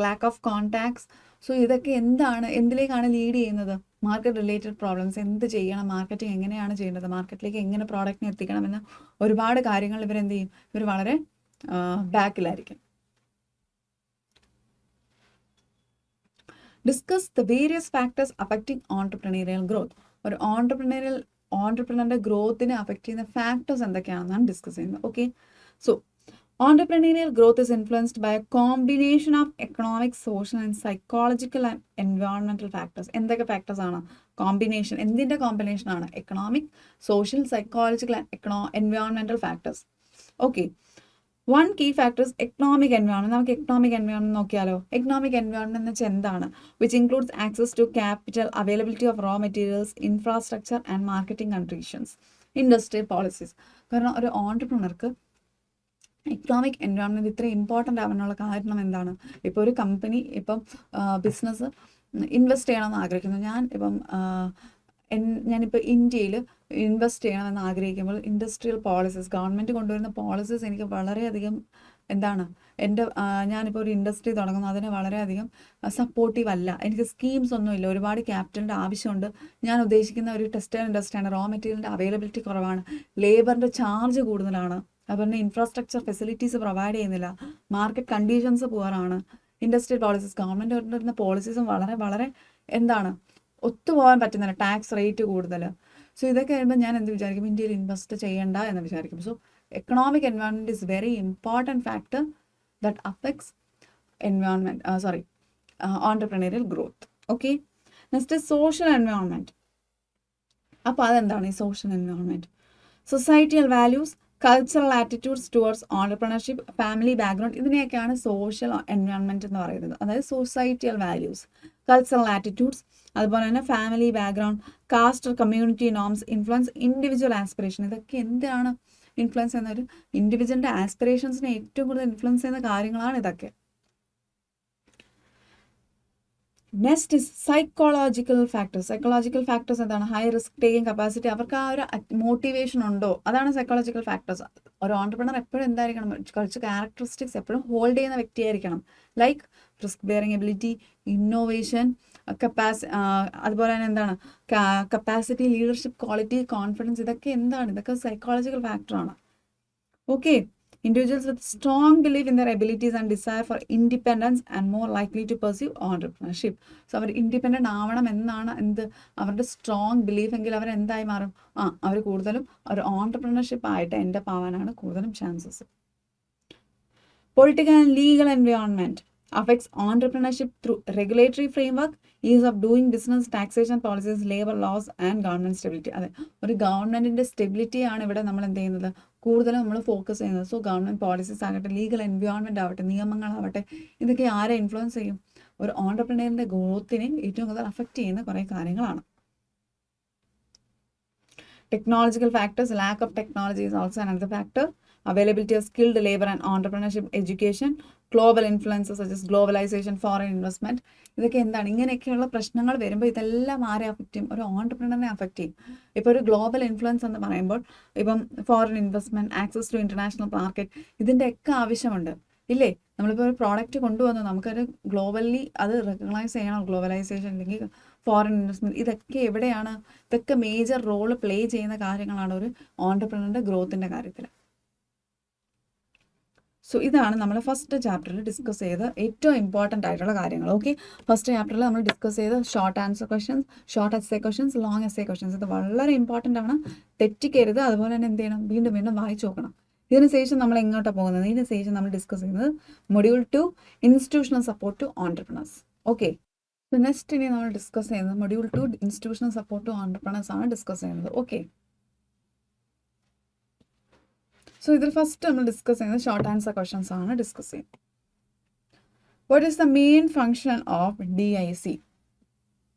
ലാക്ക് ഓഫ് കോൺടാക്ട്സ്. സോ ഇതൊക്കെ എന്തിലേക്കാണ് ലീഡ് ചെയ്യുന്നത്, മാർക്കറ്റ് റിലേറ്റഡ് പ്രോബ്ലംസ്. എന്ത് ചെയ്യണം, മാർക്കറ്റിംഗ് എങ്ങനെയാണ് ചെയ്യേണ്ടത്, മാർക്കറ്റിലേക്ക് എങ്ങനെ പ്രോഡക്റ്റിനെ എത്തിക്കണമെന്ന് ഒരുപാട് കാര്യങ്ങൾ ഇവരെന്ത് ചെയ്യും, ഇവർ വളരെ ബാക്കിലായിരിക്കും. Discuss the various factors affecting entrepreneurial growth. ഒരു ഓൺടർപ്രണറിന്റെ ഗ്രോത്തിനെ അഫക്റ്റ് ചെയ്യുന്ന ഫാക്ടേഴ്സ് എന്തൊക്കെയാണെന്നാണ് ഡിസ്കസ് ചെയ്യുന്നത്. Okay, so entrepreneurial growth is influenced by a combination of economic, social and psychological and environmental factors. എന്തൊക്കെ ഫാക്ടേഴ്സ് ആണ്? കോമ്പിനേഷൻ. എന്തിൻ്റെ കോമ്പിനേഷൻ ആണ്? എക്കണോമിക്, സോഷ്യൽ, സൈക്കോളജിക്കൽ ആൻഡ് എൻവയോൺമെന്റൽ factors. Okay, one key factors economic environment. നമുക്ക് economic environment നോക്കിയാലോ. Economic environment എന്ന് വെച്ചാൽ എന്താണ്? Which includes access to capital, availability of raw materials, infrastructure and marketing conditions, industrial policies. കാരണം ഒരു ഓൺടർപ്രണർക്ക് എക്കണോമിക് എൻവയോൺമെൻറ്റ് ഇത്ര ഇമ്പോർട്ടൻ്റ് ആവാനുള്ള കാരണം എന്താണ്? ഇപ്പോൾ ഒരു കമ്പനി ബിസിനസ് ഇൻവെസ്റ്റ് ചെയ്യണമെന്ന് ആഗ്രഹിക്കുന്നു. ഞാനിപ്പോൾ ഇന്ത്യയിൽ ഇൻവെസ്റ്റ് ചെയ്യണമെന്ന് ആഗ്രഹിക്കുമ്പോൾ ഇൻഡസ്ട്രിയൽ പോളിസീസ്, ഗവൺമെൻറ് കൊണ്ടുവരുന്ന പോളിസീസ് എനിക്ക് വളരെയധികം ഞാനിപ്പോൾ ഒരു ഇൻഡസ്ട്രി തുടങ്ങുന്നു, അതിന് വളരെയധികം സപ്പോർട്ടീവ് അല്ല. എനിക്ക് സ്കീംസ് ഒന്നുമില്ല, ഒരുപാട് ക്യാപിറ്റലിൻ്റെ ആവശ്യമുണ്ട്. ഞാൻ ഉദ്ദേശിക്കുന്ന ഒരു ടെക്സ്റ്റൈൽ ഇൻഡസ്ട്രിയാണ്, റോ മെറ്റീരിയലിൻ്റെ അവൈലബിലിറ്റി കുറവാണ്, ലേബറിൻ്റെ ചാർജ് കൂടുതലാണ്, അതുപോലെ ഇൻഫ്രാസ്ട്രക്ചർ ഫെസിലിറ്റീസ് പ്രൊവൈഡ് ചെയ്യുന്നില്ല, മാർക്കറ്റ് കണ്ടീഷൻസ് പുവറാണ്, ഇൻഡസ്ട്രിയൽ പോളിസീസ്, ഗവൺമെൻറ് കൊണ്ടുവരുന്ന പോളിസീസും വളരെ ഒത്തുപോകാൻ പറ്റുന്നില്ല, ടാക്സ് റേറ്റ് കൂടുതൽ. സോ ഇതൊക്കെ കഴിയുമ്പോൾ ഞാൻ എന്ത് വിചാരിക്കും, ഇന്ത്യയിൽ ഇൻവെസ്റ്റ് ചെയ്യേണ്ട എന്ന് വിചാരിക്കും. So economic environment is very important factor that affects entrepreneurial growth. Okay, next social environment. അപ്പോൾ അതെന്താണ് ഈ social environment? Societal values, cultural attitudes towards entrepreneurship, family background, ഇതിനെയൊക്കെയാണ് സോഷ്യൽ എൻവയോൺമെൻറ്റ് എന്ന് പറയുന്നത്. അതായത് സൊസൈറ്റിയൽ വാല്യൂസ്, കൾച്ചറൽ ആറ്റിറ്റ്യൂഡ്സ്, അതുപോലെ തന്നെ family background, caste, community norms, influence, individual aspiration. ഇതൊക്കെ എന്താണ് ഇൻഫ്ലുവൻസ് ചെയ്യുന്ന? ഒരു ഇൻഡിവിജ്വലിൻ്റെ ആസ്പിറേഷൻസിനെ ഏറ്റവും കൂടുതൽ ഇൻഫ്ലുവൻസ് ചെയ്യുന്ന കാര്യങ്ങളാണ് ഇതൊക്കെ. Next is psychological factors. Psychological factors എന്താണ്? ഹൈ റിസ്ക് ടേക്കിംഗ് കപ്പാസിറ്റി, അവർക്ക് ആ ഒരു മോട്ടിവേഷൻ ഉണ്ടോ, അതാണ് സൈക്കോളജിക്കൽ ഫാക്ടേഴ്സ്. ഒരു ഓൺടർപ്രണർ എപ്പോഴും എന്തായിരിക്കണം, കുറച്ച് ക്യാരക്ടറിസ്റ്റിക്സ് എപ്പോഴും ഹോൾഡ് ചെയ്യുന്ന വ്യക്തിയായിരിക്കണം. Like risk bearing ability, innovation, അതുപോലെ തന്നെ എന്താണ് കപ്പാസിറ്റി, ലീഡർഷിപ്പ് ക്വാളിറ്റി, കോൺഫിഡൻസ്. ഇതൊക്കെ എന്താണ്? ഇതൊക്കെ സൈക്കോളജിക്കൽ ഫാക്ടറാണ്. Okay, individuals with strong belief in their abilities and desire for independence and more likely to pursue entrepreneurship. So അവർ ഇൻഡിപെൻഡൻ്റ് ആവണം എന്നാണ് അവരുടെ സ്ട്രോങ് ബിലീഫ് എങ്കിൽ അവർ എന്തായി മാറും? അവർ കൂടുതലും ഒരു ഓൺടർപ്രണർഷിപ്പ് ആയിട്ട് എൻ്റെ ആവാനാണ് കൂടുതലും chances. Political and legal environment affects entrepreneurship through regulatory framework, ease of doing business, taxation policies, labor laws and government stability. അതെ, ഒരു ഗവൺമെൻറ്റിൻ്റെ സ്റ്റെബിലിറ്റിയാണ് ഇവിടെ നമ്മൾ എന്ത് ചെയ്യുന്നത്, കൂടുതലും നമ്മൾ ഫോക്കസ് ചെയ്യുന്നത്. സോ ഗവൺമെൻറ് പോളിസീസ് ആകട്ടെ, ലീഗൽ എൻവയോൺമെൻറ്റ് ആവട്ടെ, നിയമങ്ങളാവട്ടെ, ഇതൊക്കെ ആരെ ഇൻഫ്ലുവൻസ് ചെയ്യും? ഒരു ഓൺടർപ്രണറിൻ്റെ ഗ്രോത്തിനെ ഏറ്റവും കൂടുതൽ അഫക്റ്റ് ചെയ്യുന്ന കുറേ കാര്യങ്ങളാണ്. Technological factors, lack of technology is also another factor. Availability of skilled labor and entrepreneurship education, global influences such as globalization, foreign investment. ഇതൊക്കെ എന്താണ്? ഇങ്ങനെയൊക്കെയുള്ള പ്രശ്നങ്ങൾ വരുമ്പോൾ ഇതെല്ലാം ആരെ അഫക്റ്റ് ചെയ്യും? ഒരു ഓൺടർപ്രണറിനെ അഫക്റ്റ് ചെയ്യും. ഇപ്പോൾ ഒരു ഗ്ലോബൽ ഇൻഫ്ലുവൻസ് എന്ന് പറയുമ്പോൾ foreign investment, access to international market, ഇതിൻ്റെയൊക്കെ ആവശ്യമുണ്ട് ഇല്ലേ? നമ്മളിപ്പോൾ ഒരു പ്രോഡക്റ്റ് കൊണ്ടുവന്നു, നമുക്കൊരു ഗ്ലോബലി അത് റെക്കഗ്നൈസ് ചെയ്യണം. ഗ്ലോബലൈസേഷൻ അല്ലെങ്കിൽ ഫോറിൻ ഇൻവെസ്റ്റ്മെൻറ്റ്, ഇതൊക്കെ എവിടെയാണ്? ഇതൊക്കെ മേജർ റോള് പ്ലേ ചെയ്യുന്ന കാര്യങ്ങളാണ് ഒരു ഓൺടർപ്രണറിൻ്റെ ഗ്രോത്തിൻ്റെ കാര്യത്തിൽ. സോ ഇതാണ് നമ്മൾ ഫസ്റ്റ് ചാപ്റ്ററിൽ ഡിസ്കസ് ചെയ്ത് ഏറ്റവും ഇമ്പോർട്ടൻ്റ് ആയിട്ടുള്ള കാര്യങ്ങൾ. ഓക്കെ, ഫസ്റ്റ് ചാപ്റ്ററിൽ നമ്മൾ ഡിസ്കസ് ചെയ്ത് short answer questions, short essay questions, long essay questions. ഇത് വളരെ ഇമ്പോർട്ടൻ്റ് ആണ്, തെറ്റിക്കരുത്. അതുപോലെ തന്നെ എന്ത് ചെയ്യണം? വീണ്ടും വായിച്ചു നോക്കണം. ഇതിനുശേഷം നമ്മൾ എങ്ങോട്ടാണ് പോകുന്നത്? ഇതിനുശേഷം നമ്മൾ ഡിസ്കസ് ചെയ്യുന്നത് module 2, institutional support to entrepreneurs. Okay, so next ഇനി നമ്മൾ ഡിസ്കസ് ചെയ്യുന്നത് module 2, institutional support to entrepreneurs ആണ് ഡിസ്കസ് ചെയ്യുന്നത്. ഓക്കെ, സോ ഇതിൽ ഫസ്റ്റ് നമ്മൾ ഡിസ്കസ് ചെയ്യുന്നത് ഷോർട്ട് ആൻസർ ക്വസ്റ്റൻസ് ആണ് ഡിസ്കസ് ചെയ്യുന്നത്. What is the main function of DIC?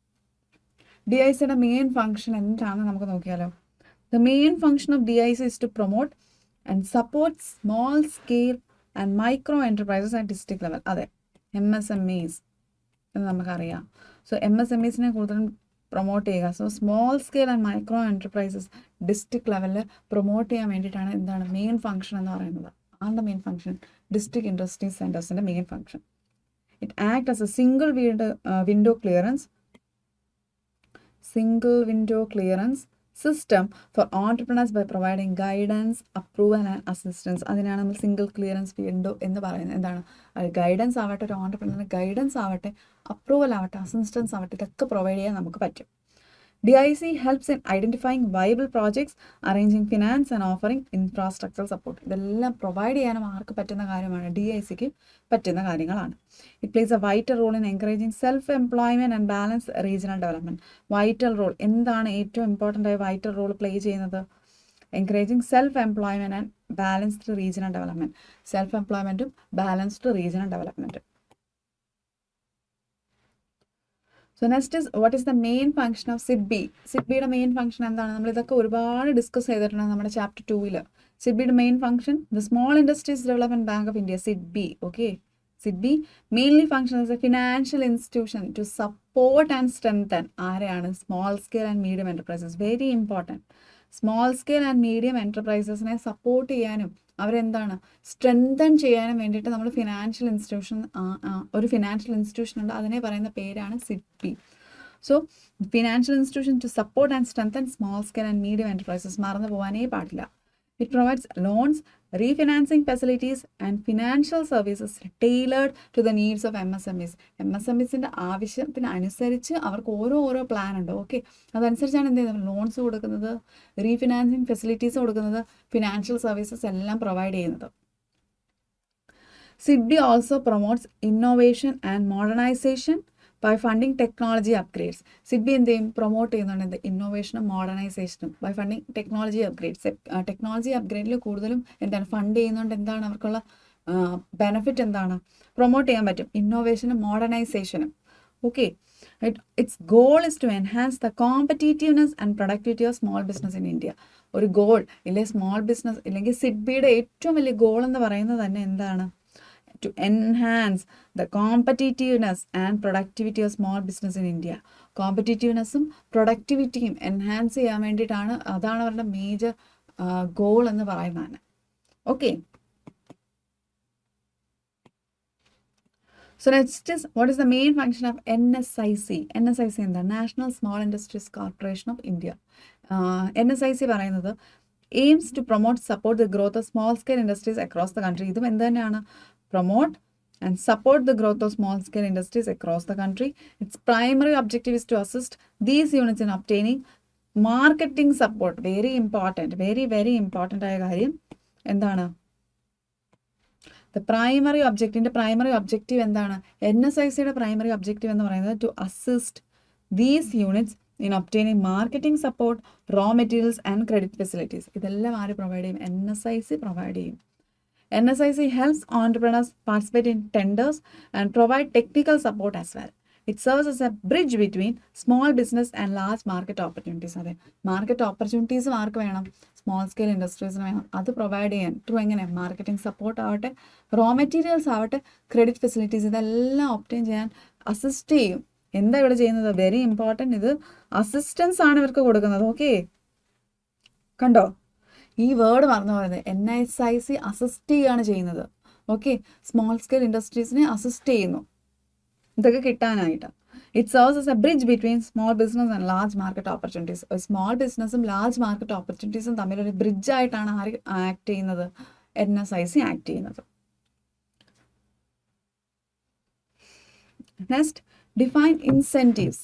DICയുടെ മെയിൻ ഫങ്ഷൻ എന്താണെന്ന് നമുക്ക് നോക്കിയാലോ. The main function of DIC is to promote and support small scale and micro enterprises at district level. അതെ, MSMEs എന്ന് നമുക്കറിയാം. So MSMEസിനെ കൂടുതലും പ്രൊമോട്ട് ചെയ്യുക. So small scale and micro enterprises district ലെവലിൽ പ്രൊമോട്ട് ചെയ്യാൻ വേണ്ടിയിട്ടാണ് എന്താണ് മെയിൻ ഫംഗ്ഷൻ എന്ന് പറയുന്നത്. ആളുടെ മെയിൻ ഫംഗ്ഷൻ ഡിസ്ട്രിക്ട് ഇൻഡസ്ട്രി സെൻറ്റേഴ്സിൻ്റെ main function. It act as a single window clearance system for entrepreneurs by providing guidance, approval and assistance. അതിനാണ് നമ്മൾ സിംഗിൾ ക്ലിയറൻസ് വിൻഡോ എന്ന് പറയുന്നത്. എന്താണ് ഗൈഡൻസ് ആവട്ടെ, ഒരു ഓൺടർപ്രണറിന് ഗൈഡൻസ് ആവട്ടെ, അപ്രൂവൽ ആവട്ടെ, അസിസ്റ്റൻസ് ആവട്ടെ, ഇതൊക്കെ പ്രൊവൈഡ് ചെയ്യാൻ നമുക്ക് പറ്റും. DIC helps in identifying viable projects, arranging finance and offering infrastructural support. ഇതെല്ലാം പ്രൊവൈഡ് ചെയ്യാനും ആർക്ക് പറ്റുന്ന കാര്യമാണ്, DICക്ക് പറ്റുന്ന കാര്യങ്ങളാണ്. It plays a vital role in encouraging self-employment and balanced regional development. Vital role എന്താണ് ഏറ്റവും ഇമ്പോർട്ടൻ്റ് ആയ വൈറ്റൽ റോൾ പ്ലേ ചെയ്യുന്നത്? encouraging self-employment and balanced regional development. Self-employmentum balanced regional development. So next is what is the main function of SIDBI? SIDBിയുടെ main function എന്താണ്? നമ്മൾ ഇതൊക്കെ ഒരുപാട് discuss ചെയ്തിട്ടുണ്ട് നമ്മുടെ ചാപ്റ്റർ 2-ൽ. SIDBിയുടെ main function the small industries development bank of India, SIDBI. Okay, SIDBI mainly function as a financial institution to support and strengthen ആരെയാണ്? Small scale and medium enterprises. Very important. Small scale and medium എൻ്റർപ്രൈസസിനെ support ചെയ്യാനും അവരെന്താണ് strengthen ചെയ്യാനും വേണ്ടിയിട്ട് നമ്മൾ financial institution, ഒരു financial institution ഉണ്ട്, അതിനെ പറയുന്ന പേരാണ് SIDBI. So financial institution to support and strengthen small scale and medium enterprises മറന്നു പോകാനേ പാടില്ല. It provides loans, refinancing facilities and financial services tailored to the needs of MSMEs. MSMEസിൻ്റെ ആവശ്യത്തിന് അനുസരിച്ച് അവർക്ക് ഓരോ പ്ലാൻ ഉണ്ട്. ഓക്കെ, അതനുസരിച്ചാണ് എന്ത് ചെയ്യുന്നത്? ലോൺസ് കൊടുക്കുന്നത്, റീഫിനാൻസിങ് ഫെസിലിറ്റീസ് കൊടുക്കുന്നത്, ഫിനാൻഷ്യൽ സർവീസസ് എല്ലാം പ്രൊവൈഡ് ചെയ്യുന്നത്. SIDBI also promotes innovation and modernization by funding technology upgrades. SIDBI എന്ത് ചെയ്യും? പ്രൊമോട്ട് ചെയ്യുന്നുണ്ട് ഇന്നോവേഷനും മോഡേണൈസേഷനും by funding technology upgrades. Technology അപ്ഗ്രേഡിൽ കൂടുതലും എന്താണ് ഫണ്ട് ചെയ്യുന്നതുകൊണ്ട് എന്താണ് അവർക്കുള്ള ബെനിഫിറ്റ് എന്താണ്? പ്രൊമോട്ട് ചെയ്യാൻ പറ്റും ഇന്നോവേഷനും മോഡേണൈസേഷനും. Okay, its goal is to enhance the competitiveness and productivity of small business in India. ഒരു ഗോൾ ഇല്ലേ സ്മോൾ ബിസിനസ് ഇല്ലെങ്കിൽ SIDBിയുടെ ഏറ്റവും വലിയ ഗോൾ എന്ന് പറയുന്നത് തന്നെ എന്താണ്? To enhance the competitiveness and productivity of small business in India. കോമ്പറ്റീറ്റീവ്നെസ്സും പ്രൊഡക്ടിവിറ്റിയും എൻഹാൻസ് ചെയ്യാൻ വേണ്ടിയിട്ടാണ്, അതാണ് അവരുടെ മേജർ ഗോൾ എന്ന് പറയുന്നതാണ്. Okay, so next is what is the main function of NSIC? NSIC എന്താണ്? National small industries corporation of India. NSIC പറയുന്നത് aims to promote, support the growth of small scale industries across the country. ഇതും എന്ത് തന്നെയാണ്? Promote and support the growth of small scale industries across the country. Its primary objective is to assist these units in obtaining marketing support. Very important, very important ആയ കാര്യം എന്താണ്? The primary objective എന്താണ്? NSICയുടെ primary objective എന്ന് പറയുന്നത് to assist these units in obtaining marketing support, raw materials and credit facilities. ഇതെല്ലാം ആര് provide ചെയ്യും? NSIC provide ചെയ്യും. NSIC helps entrepreneurs participate in tenders and provide technical support as well. It serves as a bridge between small business and large market opportunities. അതെ, market ഓപ്പർച്യൂണിറ്റീസും ആർക്ക് വേണം? Small scale ഇൻഡസ്ട്രീസിന് വേണം. അത് provide ചെയ്യാൻ through എങ്ങനെ? Marketing support ആവട്ടെ, raw materials ആവട്ടെ, credit facilities, ഇതെല്ലാം obtain ചെയ്യാൻ അസിസ്റ്റ് ചെയ്യും. എന്താ ഇവിടെ ചെയ്യുന്നത്? വെരി ഇമ്പോർട്ടൻറ്റ്, ഇത് അസിസ്റ്റൻസ് ആണ് ഇവർക്ക് കൊടുക്കുന്നത്. ഓക്കെ, കണ്ടോ ഈ വേർഡ് മറന്നു പറയുന്നത്? NSIC അസിസ്റ്റ് ചെയ്യുകയാണ് ചെയ്യുന്നത്. ഓക്കെ, സ്മോൾ സ്കെയിൽ ഇൻഡസ്ട്രീസിനെ അസിസ്റ്റ് ചെയ്യുന്നു ഇതൊക്കെ കിട്ടാനായിട്ട്. It serves as A bridge between small business and large market opportunities. Small ബിസിനസ്സും ലാർജ് മാർക്കറ്റ് ഓപ്പർച്യൂണിറ്റീസും തമ്മിലൊരു ബ്രിഡ്ജായിട്ടാണ് ആര് ആക്ട് ചെയ്യുന്നത്? NSIC ആക്ട് ചെയ്യുന്നത്. Next, define incentives.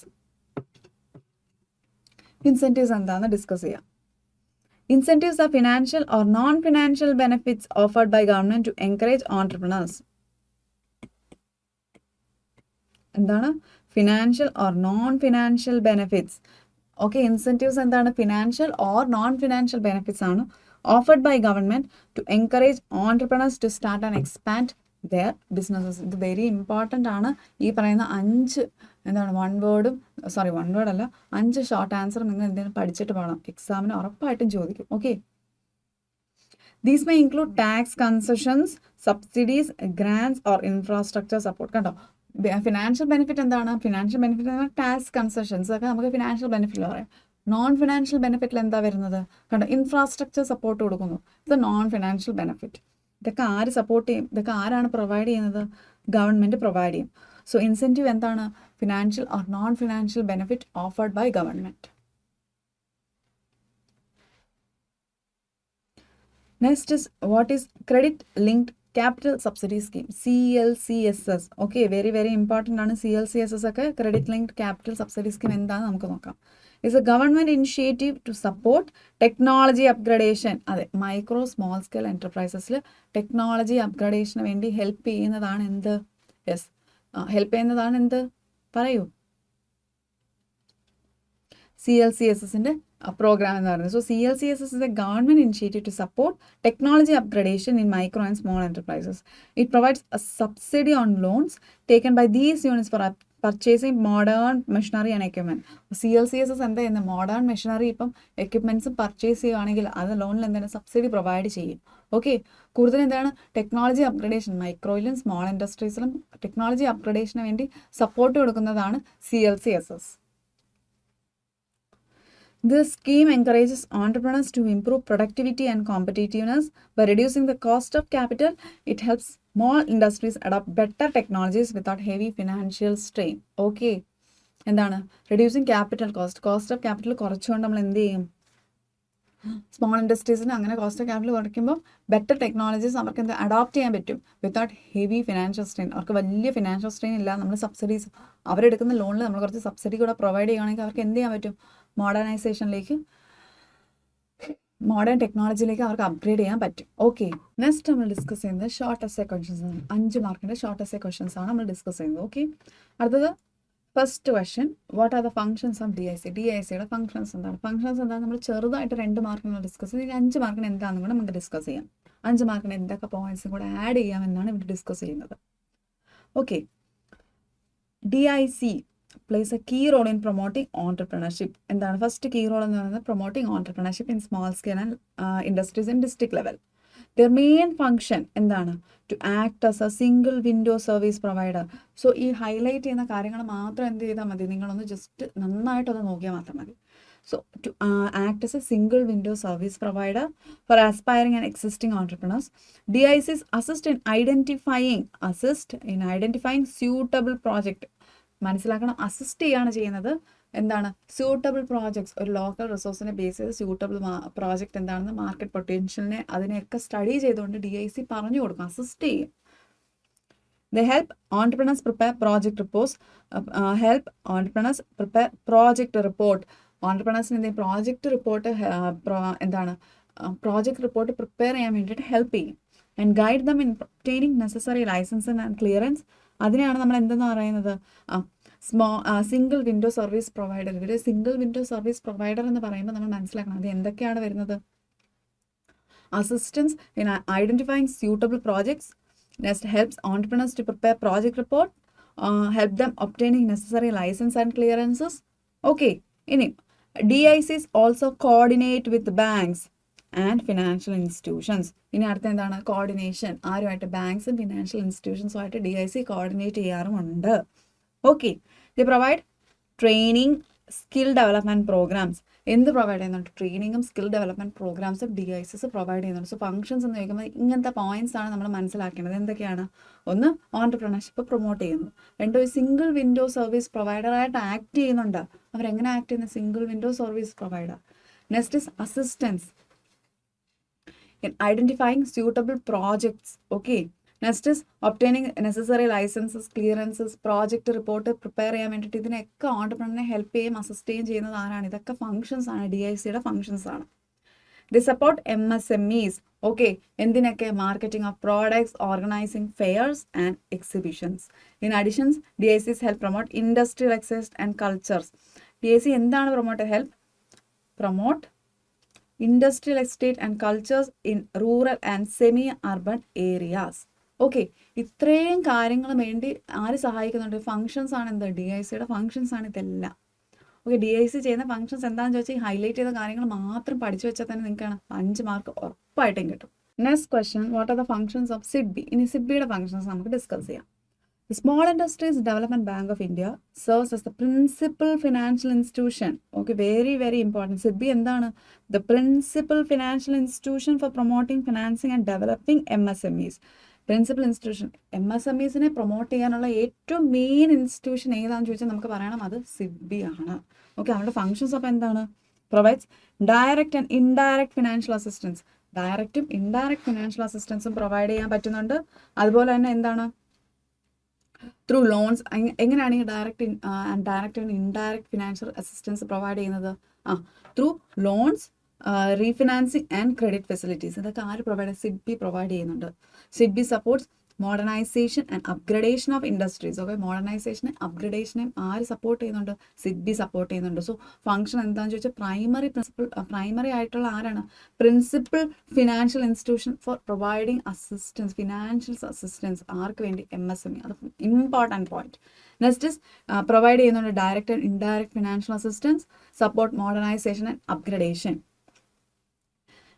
ഇൻസെൻറ്റീവ്സ് എന്താണെന്ന് ഡിസ്കസ് ചെയ്യാം. Incentives are financial or non-financial benefits offered by government to encourage entrepreneurs. എന്താണ്? Financial or non financial benefits. Okay, incentives എന്താണ്? Financial or non financial benefits ആണ് offered by government to encourage entrepreneurs to start and expand their businesses. ഇത് very important ആണ്. ഈ പറയുന്ന 5 എന്താണ് 1 വേർഡും sorry 1 word അല്ല 5 short answer നിങ്ങൾ എന്തെങ്കിലും പഠിച്ചിട്ട് പോകണം. എക്സാമിന് ഉറപ്പായിട്ടും ചോദിക്കും. Okay, These may include tax concessions, subsidies, grants or infrastructure support. കണ്ടോ, ഫിനാൻഷ്യൽ ബെനിഫിറ്റ് എന്താണ്? ഫിനാൻഷ്യൽ ബെനിഫിറ്റ് എന്നാൽ ടാക്സ് കൺസെഷൻസ് ഒക്കെ നമുക്ക് ഫിനാൻഷ്യൽ ബെനിഫിറ്റ് പറയാം. നോൺ ഫിനാൻഷ്യൽ ബെനിഫിറ്റിൽ എന്താ വരുന്നത്? കണ്ടോ, ഇൻഫ്രാസ്ട്രക്ചർ സപ്പോർട്ട് കൊടുക്കുന്നു. ഇത് നോൺ ഫിനാൻഷ്യൽ ബെനിഫിറ്റ്. ഇതൊക്കെ ആര് സപ്പോർട്ട് ചെയ്യും? ഇതൊക്കെ ആരാണ് പ്രൊവൈഡ് ചെയ്യുന്നത്? ഗവൺമെൻറ് പ്രൊവൈഡ് ചെയ്യും. സോ ഇൻസെൻറ്റീവ് എന്താണ്? Financial or non financial benefit offered by government. Next is what is credit linked capital subsidy scheme, CLCSS. Okay, very very important ആണ് CLCSS ഒക്കെ. credit linked capital subsidy scheme എന്താണെന്ന് നമുക്ക് നോക്കാം. Is a government initiative to support technology upgradation. അതെ, micro small scale എൻ്റർപ്രൈസസിൽ technology അപ്ഗ്രഡേഷന് വേണ്ടി help ചെയ്യുന്നതാണ് എന്ത്? Yes, help ചെയ്യുന്നതാണ് എന്ത്? പറയൂ. CLCSSൻ്റെ program എന്ന് പറയുന്നത്. So CLCSS is a government initiative to support technology upgradation in micro and small enterprises. It provides a subsidy on loans taken by these units for purchasing modern machinery and equipment. CLCSS എന്താ ചെയ്യുന്നത്? Modern machinery ഇപ്പം equipments purchase ചെയ്യുകയാണെങ്കിൽ അത് ലോണിൽ എന്താണ് subsidy provide ചെയ്യും. Okay, കൂടുതൽ എന്താണ്? ടെക്നോളജി അപ്ഗ്രഡേഷൻ, മൈക്രോയിലും സ്മോൾ ഇൻഡസ്ട്രീസിലും ടെക്നോളജി അപ്ഗ്രഡേഷന് വേണ്ടി സപ്പോർട്ട് കൊടുക്കുന്നതാണ് CLCSS. This scheme encourages entrepreneurs to improve productivity and competitiveness by reducing the cost of capital. It helps small industries adopt better technologies without heavy financial strain. Okay, എന്താണ്? reducing capital cost of capital കുറച്ചുകൊണ്ട് നമ്മൾ എന്ത് ചെയ്യും? Small ഇൻഡസ്ട്രീസിന് അങ്ങനെ cost of capital കുറയ്ക്കുമ്പോൾ better technologies അവർക്ക് എന്ത് adopt ചെയ്യാൻ പറ്റും വിത്തൗട്ട് ഹെവി ഫിനാൻഷ്യൽ സ്ട്രെയിൻ. അവർക്ക് വലിയ ഫിനാൻഷ്യൽ സ്ട്രെയിൻ ഇല്ല. നമ്മൾ സബ്സിഡീസ് അവരെടുക്കുന്ന ലോണിൽ നമ്മൾ കുറച്ച് സബ്സിഡി കൂടെ പ്രൊവൈഡ് ചെയ്യുകയാണെങ്കിൽ അവർക്ക് എന്ത് ചെയ്യാൻ പറ്റും? മോഡേണൈസേഷനിലേക്ക്, മോഡേൺ ടെക്നോളജിയിലേക്ക് അവർക്ക് അപ്ഗ്രേഡ് ചെയ്യാൻ പറ്റും. ഓക്കെ, നെക്സ്റ്റ് നമ്മൾ ഡിസ്കസ് ചെയ്യുന്നത് ഷോർട്ട് എസ്സേ ക്വസ്റ്റ്യൻസ് ആണ്. 5 മാർക്കിൻ്റെ ഷോർട്ട് എസ്സേ ക്വസ്റ്റ്യൻസ് ആണ് നമ്മൾ ഡിസ്കസ് ചെയ്യുന്നത്. ഓക്കെ, അടുത്തത് first question, what are the functions of DIC? DICയുടെ ഫംഗ്ഷൻസ് എന്താണ്? ഫംഗ്ഷൻസ് എന്താണ്? നമ്മൾ ചെറുതായിട്ട് 2 മാർക്കിന് ഡിസ്കസ് ചെയ്ത് 5 മാർക്കിന് എന്താണെന്ന് കൂടെ നമുക്ക് ഡിസ്കസ് ചെയ്യാം. 5 മാർക്കിന് എന്തൊക്കെ പോയിന്റ്സും കൂടെ ആഡ് ചെയ്യാമെന്നാണ് ഇവിടെ ഡിസ്കസ് ചെയ്യുന്നത്. Okay, DIC plays a key role in promoting entrepreneurship. എന്താണ് ഫസ്റ്റ് കീ റോൾ എന്ന് പറയുന്നത്? Promoting entrepreneurship in small scale and industries in district level. Their main function എന്താണ്? To act as a single window service provider. So ഈ highlight ചെയ്യുന്ന കാര്യങ്ങൾ മാത്രം എന്ത് ചെയ്താൽ മതി? നിങ്ങളൊന്ന് ജസ്റ്റ് നന്നായിട്ടൊന്ന് നോക്കിയാൽ മാത്രം മതി. So to act as a single window service provider for aspiring and existing entrepreneurs. DICs assist in identifying suitable project. മനസ്സിലാക്കണം, അസിസ്റ്റ് ചെയ്യാണ് ചെയ്യുന്നത്. എന്താണ്? സ്യൂട്ടബിൾ പ്രോജക്ട്സ്, ഒരു ലോക്കൽ റിസോഴ്സിനെ ബേസ് ചെയ്ത് സ്യൂട്ടബിൾ പ്രോജക്റ്റ് എന്താണെന്ന് മാർക്കറ്റ് പൊട്ടൻഷ്യലിനെ അതിനെയൊക്കെ സ്റ്റഡി ചെയ്തുകൊണ്ട് DIC പറഞ്ഞു കൊടുക്കും, അസിസ്റ്റ് ചെയ്യും. They help entrepreneurs prepare project reports. Entrepreneursന് എന്തെങ്കിലും പ്രോജക്റ്റ് റിപ്പോർട്ട് എന്താണ്? പ്രോജക്റ്റ് റിപ്പോർട്ട് പ്രിപ്പയർ ചെയ്യാൻ വേണ്ടിയിട്ട് ഹെൽപ്പ് ചെയ്യും. And guide them in obtaining necessary licence and clearance. അതിനെയാണ് നമ്മൾ എന്തെന്ന് പറയുന്നത്? Single window service provider. ഇവർ സിംഗിൾ വിൻഡോ സർവീസ് പ്രൊവൈഡർ എന്ന് പറയുമ്പോൾ നമ്മൾ മനസ്സിലാക്കണം അത് എന്തൊക്കെയാണ് വരുന്നത്? Assistance in identifying suitable projects. Next helps entrepreneurs to prepare project report. Help them obtaining necessary licence and clearances. Okay, ഇനി DICs also coordinate with banks and financial institutions. ഇനി അടുത്ത എന്താണ്? കോർഡിനേഷൻ. ആരുമായിട്ട്? ബാങ്ക്സും ഫിനാൻഷ്യൽ ഇൻസ്റ്റിറ്റ്യൂഷൻസുമായിട്ട് DIC കോർഡിനേറ്റ് ചെയ്യാറുമുണ്ട്. Okay, the provide training, skill development programmes. എന്ത് provide ചെയ്യുന്നുണ്ട്? ട്രെയിനിങ്ങും സ്കിൽ ഡെവലപ്മെൻറ്റ് പ്രോഗ്രാംസും DICs പ്രൊവൈഡ് ചെയ്യുന്നുണ്ട്. സോ ഫംഗ്ഷൻസ് എന്ന് ചോദിക്കുമ്പോൾ ഇങ്ങനത്തെ പോയിന്റ്സ് ആണ് നമ്മൾ മനസ്സിലാക്കേണ്ടത്. എന്തൊക്കെയാണ്? ഒന്ന്, ഓൺടർപ്രണർഷിപ്പ് പ്രൊമോട്ട് ചെയ്യുന്നു. 2, സിംഗിൾ വിൻഡോ സർവീസ് പ്രൊവൈഡറായിട്ട് ആക്ട് ചെയ്യുന്നുണ്ട്. അവരെങ്ങനെ ആക്ട് ചെയ്യുന്നത്? Single window service provider. Next is assistance in identifying suitable projects. Okay, next is obtaining necessary licenses, clearances, project report prepare ചെയ്യാൻ വേണ്ടിയിട്ട് ഇതിനൊക്കെ ഓൺടർപ്രണറിനെ ഹെൽപ്പ് ചെയ്യും, അസിസ്റ്റ് ചെയ്യും ചെയ്യുന്നത് ആരാണ്? ഇതൊക്കെ ഫംഗ്ഷൻസ് ആണ്, DICയുടെ ഫംഗ്ഷൻസ് ആണ്. They support MSMEs. ഓക്കെ, എന്തിനൊക്കെ? Marketing of products, organising fairs and exhibitions. In additions DICs help promote industrial excise and cultures. DIC എന്താണ് promote? Help promote industrial estate and cultures in rural and semi urban areas. Okay, ഇത്രയും കാര്യങ്ങൾ വേണ്ടി ആര് സഹായിക്കുന്നുണ്ട്? Functions ആണ് എന്ത്? DICയുടെ functions ആണ് ഇതെല്ലാം. ഓക്കെ, DIC ചെയ്യുന്ന ഫങ്ഷൻസ് എന്താണെന്ന് ചോദിച്ചാൽ ഹൈലൈറ്റ് ചെയ്ത കാര്യങ്ങൾ മാത്രം പഠിച്ചു വെച്ചാൽ തന്നെ നിങ്ങൾക്കാണ് 5 മാർക്ക് ഉറപ്പായിട്ടും കിട്ടും. Next question, what are the functions of SIDBI? ഇനി SIDBIയുടെ ഫങ്ഷൻസ് നമുക്ക് ഡിസ്കസ് ചെയ്യാം. The Small Industries Development Bank of India serves as the principal financial institution. Okay, very, very important. SIDBI എന്താണ്? The principal financial institution for promoting, financing and developing MSMEs. Principal institution, MSMEസിനെ promote ചെയ്യാനുള്ള ഏറ്റവും main institution ഏതാണെന്ന് ചോദിച്ചാൽ നമുക്ക് പറയണം അത് SIDBI ആണ്. ഓക്കെ, അവരുടെ ഫങ്ഷൻസ് അപ്പോൾ എന്താണ്? Provides direct and indirect financial assistance. ഡയറക്റ്റും ഇൻഡയറക്റ്റ് ഫിനാൻഷ്യൽ അസിസ്റ്റൻസും പ്രൊവൈഡ് ചെയ്യാൻ പറ്റുന്നുണ്ട്. അതുപോലെ തന്നെ എന്താണ്? Through loans. എങ്ങനെയാണ് ഈ direct and indirect financial assistance provide ചെയ്യുന്നത്? Through loans, refinancing and credit facilities. ഇതൊക്കെ ആര് പ്രൊവൈഡ്? SIDBI പ്രൊവൈഡ് ചെയ്യുന്നുണ്ട്. SIDBI supports modernisation and upgradation of industries. Okay, മോഡേണൈസേഷനും അപ്ഗ്രഡേഷനെയും ആര് സപ്പോർട്ട് ചെയ്യുന്നുണ്ട്? SIDBI സപ്പോർട്ട് ചെയ്യുന്നുണ്ട്. സോ ഫംഗ്ഷൻ എന്താണെന്ന് ചോദിച്ചാൽ പ്രൈമറി ആയിട്ടുള്ള ആരാണ്? Principal financial institution for providing assistance, financial assistance ആർക്ക് വേണ്ടി? MSME. അത് important point. Next is provide ചെയ്യുന്നുണ്ട് direct and indirect financial assistance, support modernisation and upgradation.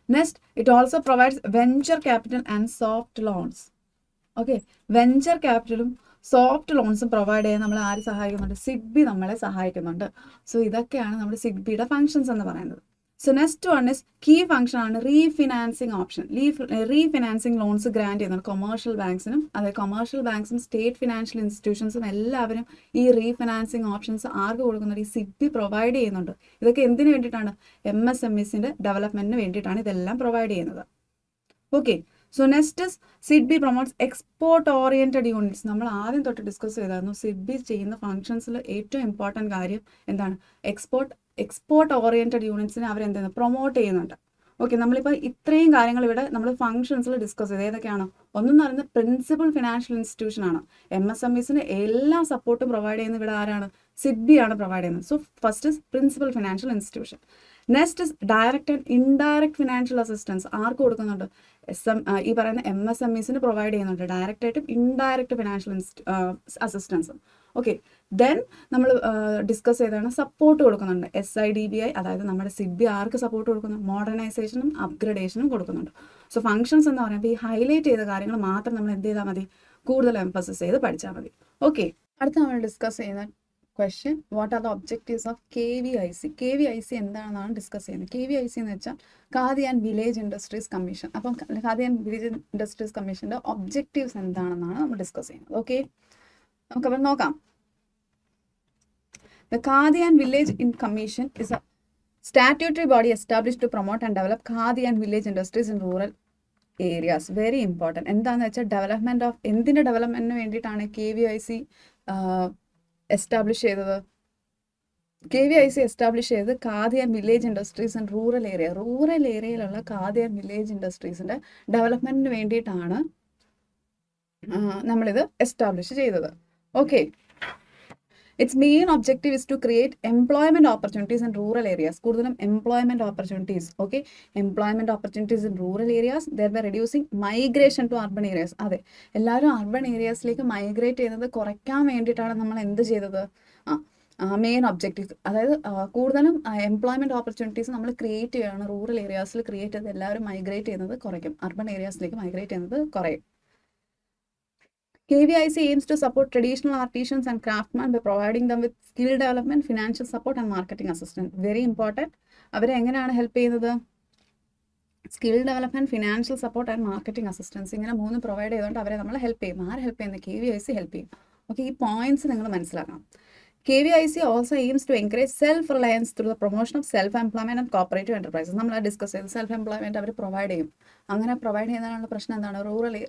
Next, it also provides venture capital and soft loans. Okay, venture ക്യാപിറ്റലും soft ലോൺസും provide ചെയ്യാൻ നമ്മളെ ആര് സഹായിക്കുന്നുണ്ട്? SIDBI നമ്മളെ സഹായിക്കുന്നുണ്ട്. സോ ഇതൊക്കെയാണ് നമ്മുടെ SIDBIയുടെ ഫങ്ഷൻസ് എന്ന് പറയുന്നത്. So next one is key function ആണ് refinancing option. Refinancing loans grant ചെയ്യുന്നുണ്ട് കൊമേഴ്ഷ്യൽ ബാങ്ക്സിനും. അതായത് കൊമേഴ്ഷ്യൽ ബാങ്ക്സും സ്റ്റേറ്റ് ഫിനാൻഷ്യൽ ഇൻസ്റ്റിറ്റ്യൂഷൻസും എല്ലാവരും ഈ റീഫിനാൻസിങ് ഓപ്ഷൻസ് ആർക്ക് കൊടുക്കുന്നുണ്ട്? ഈ SIDBI പ്രൊവൈഡ് ചെയ്യുന്നുണ്ട്. ഇതൊക്കെ എന്തിനു വേണ്ടിയിട്ടാണ്? MSMEസിൻ്റെ ഡെവലപ്മെന്റിന് വേണ്ടിയിട്ടാണ് ഇതെല്ലാം പ്രൊവൈഡ് ചെയ്യുന്നത്. Okay, so next is SIDBI promotes export oriented units. നമ്മൾ ആദ്യം തൊട്ട് ഡിസ്കസ് ചെയ്തായിരുന്നു. SIDBI ചെയ്യുന്ന ഫംഗ്ഷൻസിൽ ഏറ്റവും ഇമ്പോർട്ടൻറ്റ് കാര്യം എന്താണ്? എക്സ്പോർട്ട് ഓറിയന്റഡ് യൂണിറ്റ്സിനെ അവരെന്താണ് പ്രൊമോട്ട് ചെയ്യുന്നുണ്ട്. ഓക്കെ, നമ്മളിപ്പോൾ ഇത്രയും കാര്യങ്ങൾ ഇവിടെ നമ്മൾ ഫംഗ്ഷൻസിൽ ഡിസ്കസ് ചെയ്ത് ഏതൊക്കെയാണ്? ഒന്നെന്ന് പറയുന്നത് പ്രിൻസിപ്പൽ ഫിനാൻഷ്യൽ ഇൻസ്റ്റിറ്റ്യൂഷൻ ആണ്. MSMEസിന് എല്ലാ സപ്പോർട്ടും പ്രൊവൈഡ് ചെയ്യുന്ന ഇവിടെ ആരാണ്? SIDBI ആണ് പ്രൊവൈഡ് ചെയ്യുന്നത്. So first is principal financial institution. Next is direct and indirect financial assistance ആർക്ക് കൊടുക്കുന്നുണ്ട്? ഈ പറയുന്ന MSMEസിന് പ്രൊവൈഡ് ചെയ്യുന്നുണ്ട് ഡയറക്റ്റ് ആയിട്ടും ഇൻഡയറക്റ്റ് ഫിനാൻഷ്യൽ അസിസ്റ്റൻസും. ഓക്കെ, ദെൻ നമ്മൾ ഡിസ്കസ് ചെയ്താണ് സപ്പോർട്ട് കൊടുക്കുന്നുണ്ട്. SIDBI, അതായത് നമ്മുടെ SIDBI ആർക്ക് സപ്പോർട്ട് കൊടുക്കുന്നു? മോഡേണൈസേഷനും അപ്ഗ്രഡേഷനും കൊടുക്കുന്നുണ്ട്. സോ ഫംഗ്ഷൻസ് എന്ന് പറയുമ്പോൾ ഈ ഹൈലൈറ്റ് ചെയ്ത കാര്യങ്ങൾ മാത്രം നമ്മൾ എന്ത് ചെയ്താൽ മതി? കൂടുതൽ എംഫസിസ് ചെയ്ത് പഠിച്ചാൽ മതി. ഓക്കെ, അടുത്ത നമ്മൾ ഡിസ്കസ് ചെയ്യുന്ന question, what are the objectives of KVIC? KVIC എന്താണെന്നാണ് ഡിസ്കസ് ചെയ്യുന്നത്. KVIC എന്ന് വെച്ചാൽ khadi and village industries commission. അപ്പം ഖാദി ആൻഡ് വില്ലേജ് ഇൻഡസ്ട്രീസ് കമ്മീഷൻ്റെ ഒബ്ജക്റ്റീവ്സ് എന്താണെന്നാണ് നമ്മൾ ഡിസ്കസ് ചെയ്യുന്നത്. ഓക്കെ, നമുക്കപ്പം നോക്കാം. The Khadi and Village Commission is a statutory body established to promote and develop Khadi and village industries in rural areas. Very important. എന്താണെന്ന് വെച്ചാൽ development of എന്തിൻ്റെ ഡെവലപ്മെന്റിന് വേണ്ടിയിട്ടാണ് KVIC establish ചെയ്തത്? KVIC എസ്റ്റാബ്ലിഷ് ചെയ്തത് khadi and village industries in rural ഏരിയയിലുള്ള khadi and village ഇൻഡസ്ട്രീസിൻ്റെ ഡെവലപ്മെന്റിന് വേണ്ടിയിട്ടാണ് നമ്മളിത് establish ചെയ്തത്. Okay, its main objective is to create employment opportunities in rural areas. കൂടുതലും employment opportunities. Okay, employment opportunities in rural areas, thereby reducing migration to urban areas. അതെ, എല്ലാവരും urban ഏരിയാസിലേക്ക് migrate ചെയ്യുന്നത് കുറയ്ക്കാൻ വേണ്ടിയിട്ടാണ് നമ്മൾ എന്ത് ചെയ്തത്? മെയിൻ ഒബ്ജക്റ്റീവ്സ്, അതായത് കൂടുതലും എംപ്ലോയ്മെൻറ്റ് ഓപ്പർച്യൂണിറ്റീസ് നമ്മൾ ക്രിയേറ്റ് ചെയ്യുകയാണ്. റൂറൽ ഏരിയാസിൽ ക്രിയേറ്റ് ചെയ്ത് എല്ലാവരും മൈഗ്രേറ്റ് ചെയ്യുന്നത് കുറയ്ക്കും, അർബൻ ഏരിയാസിലേക്ക് മൈഗ്രേറ്റ് ചെയ്യുന്നത് കുറയും. KVIC aims to support traditional artisans and craftsmen by providing them with skill development, financial support and marketing assistance. Very important. അവരെ എങ്ങനെയാണ് ഹെൽപ്പ് ചെയ്യുന്നത്? Skill development, financial support and marketing assistance, ഇങ്ങനെ 3 provide ചെയ്തുകൊണ്ട് അവരെ നമ്മൾ help ചെയ്യും. ആര് help ചെയ്യുന്നത്? KVIC ഹെൽപ്പ് ചെയ്യും. ഓക്കെ, ഈ പോയിന്റ്സ് നിങ്ങൾ മനസ്സിലാക്കണം. KVIC also aims to encourage self-reliance through the promotion of self-employment and cooperative enterprises. നമ്മൾ ഡിസ്കസ് ചെയ്ത് self-employment അവർ പ്രൊവൈഡ് ചെയ്യും. അങ്ങനെ പ്രൊവൈഡ് ചെയ്യുന്നതിനുള്ള പ്രശ്നം എന്താണ്?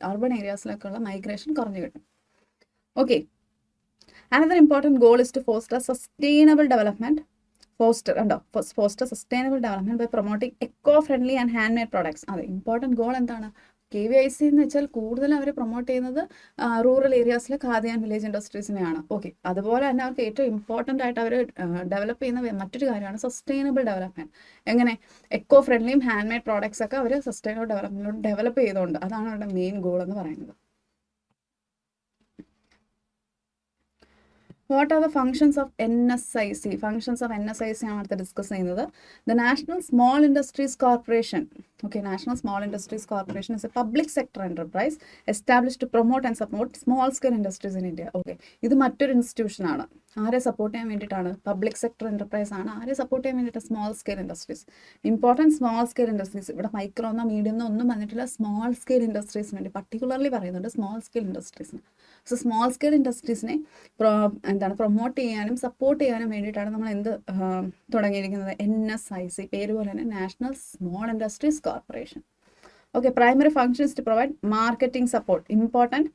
അർബൻ ഏരിയാസിലേക്കുള്ള മൈഗ്രേഷൻ കുറഞ്ഞു കിട്ടും. Okay, another important goal is to foster sustainable development. Foster sustainable development by promoting eco-friendly and handmade products. അതെ, ഇമ്പോർട്ടൻറ്റ് ഗോൾ എന്താണ്? KVIC എന്ന് വെച്ചാൽ കൂടുതലും അവർ പ്രൊമോട്ട് ചെയ്യുന്നത് റൂറൽ ഏരിയാസിലെ ഖാദി ആൻഡ് വില്ലേജ് ഇൻഡസ്ട്രീസിനെയാണ്. ഓക്കെ, അതുപോലെ തന്നെ അവർക്ക് ഏറ്റവും ഇമ്പോർട്ടൻ്റ് ആയിട്ട് അവർ ഡെവലപ്പ് ചെയ്യുന്ന മറ്റൊരു കാര്യമാണ് സസ്റ്റൈനബിൾ ഡെവലപ്മെൻറ്റ്. എങ്ങനെ എക്കോ ഫ്രണ്ട്ലിയും ഹാൻഡ് മെയ്ഡ് പ്രോഡക്ട്സ് ഒക്കെ അവർ സസ്റ്റൈനബിൾ ഡെവലപ്മെൻറ്റിലോട്ട് ഡെവലപ്പ് ചെയ്തുകൊണ്ട് അതാണ് അവരുടെ മെയിൻ ഗോൾ എന്ന് പറയുന്നത്. What are the functions of NSIC? Functions of NSIC ആണ് അടുത്ത് ഡിസ്കസ് ചെയ്യുന്നത്. The National Small Industries Corporation. Okay, National Small Industries Corporation is a public sector enterprise established to promote and support small scale industries in India. Okay, ഇത് മറ്റൊരു institution ആണ്. ആരെ support ചെയ്യാൻ വേണ്ടിയിട്ടാണ്? Public sector enterprise ആണ്. ആരെ support ചെയ്യാൻ വേണ്ടിയിട്ട്? Small scale industries. Important small scale industries. ഇവിടെ മൈക്രോ എന്നോ മീഡിയം എന്നോ ഒന്നും വന്നിട്ടില്ല. സ്മോൾ സ്കെയിൽ ഇൻഡസ്ട്രീസിന് വേണ്ടി പർട്ടിക്കുലർലി പറയുന്നുണ്ട് സ്മോൾ സ്കെയിൽ ഇൻഡസ്ട്രീസിന്. സോ സ്മോൾ സ്കെയിൽ ഇൻഡസ്ട്രീസിനെ പ്രൊമോട്ട് ചെയ്യാനും സപ്പോർട്ട് ചെയ്യാനും വേണ്ടിയിട്ടാണ് നമ്മൾ എന്ത് തുടങ്ങിയിരിക്കുന്നത്? NSIC. പേര് പോലെ തന്നെ national small industries corporation. Okay, primary function is to provide marketing support. Important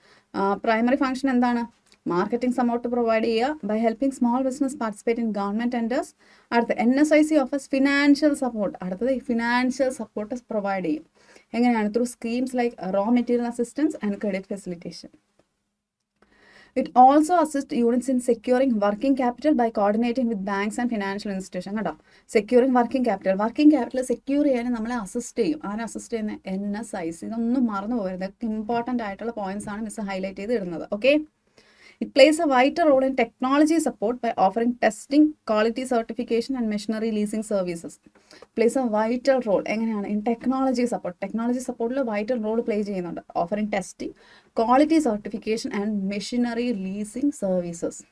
primary function എന്താണ്? മാർക്കറ്റിംഗ് സപ്പോർട്ട് പ്രൊവൈഡ് ചെയ്യുക by helping small business participate in government tenders. അടുത്ത NSIC ഓഫേഴ്സ് ഫിനാൻഷ്യൽ സപ്പോർട്ട്. അടുത്തത് financial support provide ചെയ്യും. എങ്ങനെയാണ്? Through schemes like raw material assistance and credit facilitation. It also assists units in securing working capital by coordinating with banks and financial institutions. കേട്ടോ, securing working capital. Working capital secure ചെയ്യാൻ നമ്മളെ assist ചെയ്യും. ആരെ assist ചെയ്യുന്നത്? NSIC. ഇതൊന്നും മറന്നു പോകരുത്. Important ആയിട്ടുള്ള പോയിന്റ്സ് ആണ് മിസ് ഹൈലൈറ്റ് ചെയ്ത് ഇടുന്നത്. Okay, it plays a vital role in technology support by offering testing, quality certification and machinery leasing services. Plays a vital role. എങ്ങനെയാണ്? in technology support. ടെക്നോളജി സപ്പോർട്ടിൽ vital role play ചെയ്യുന്നുണ്ട്. Offering testing, quality certification and machinery leasing services.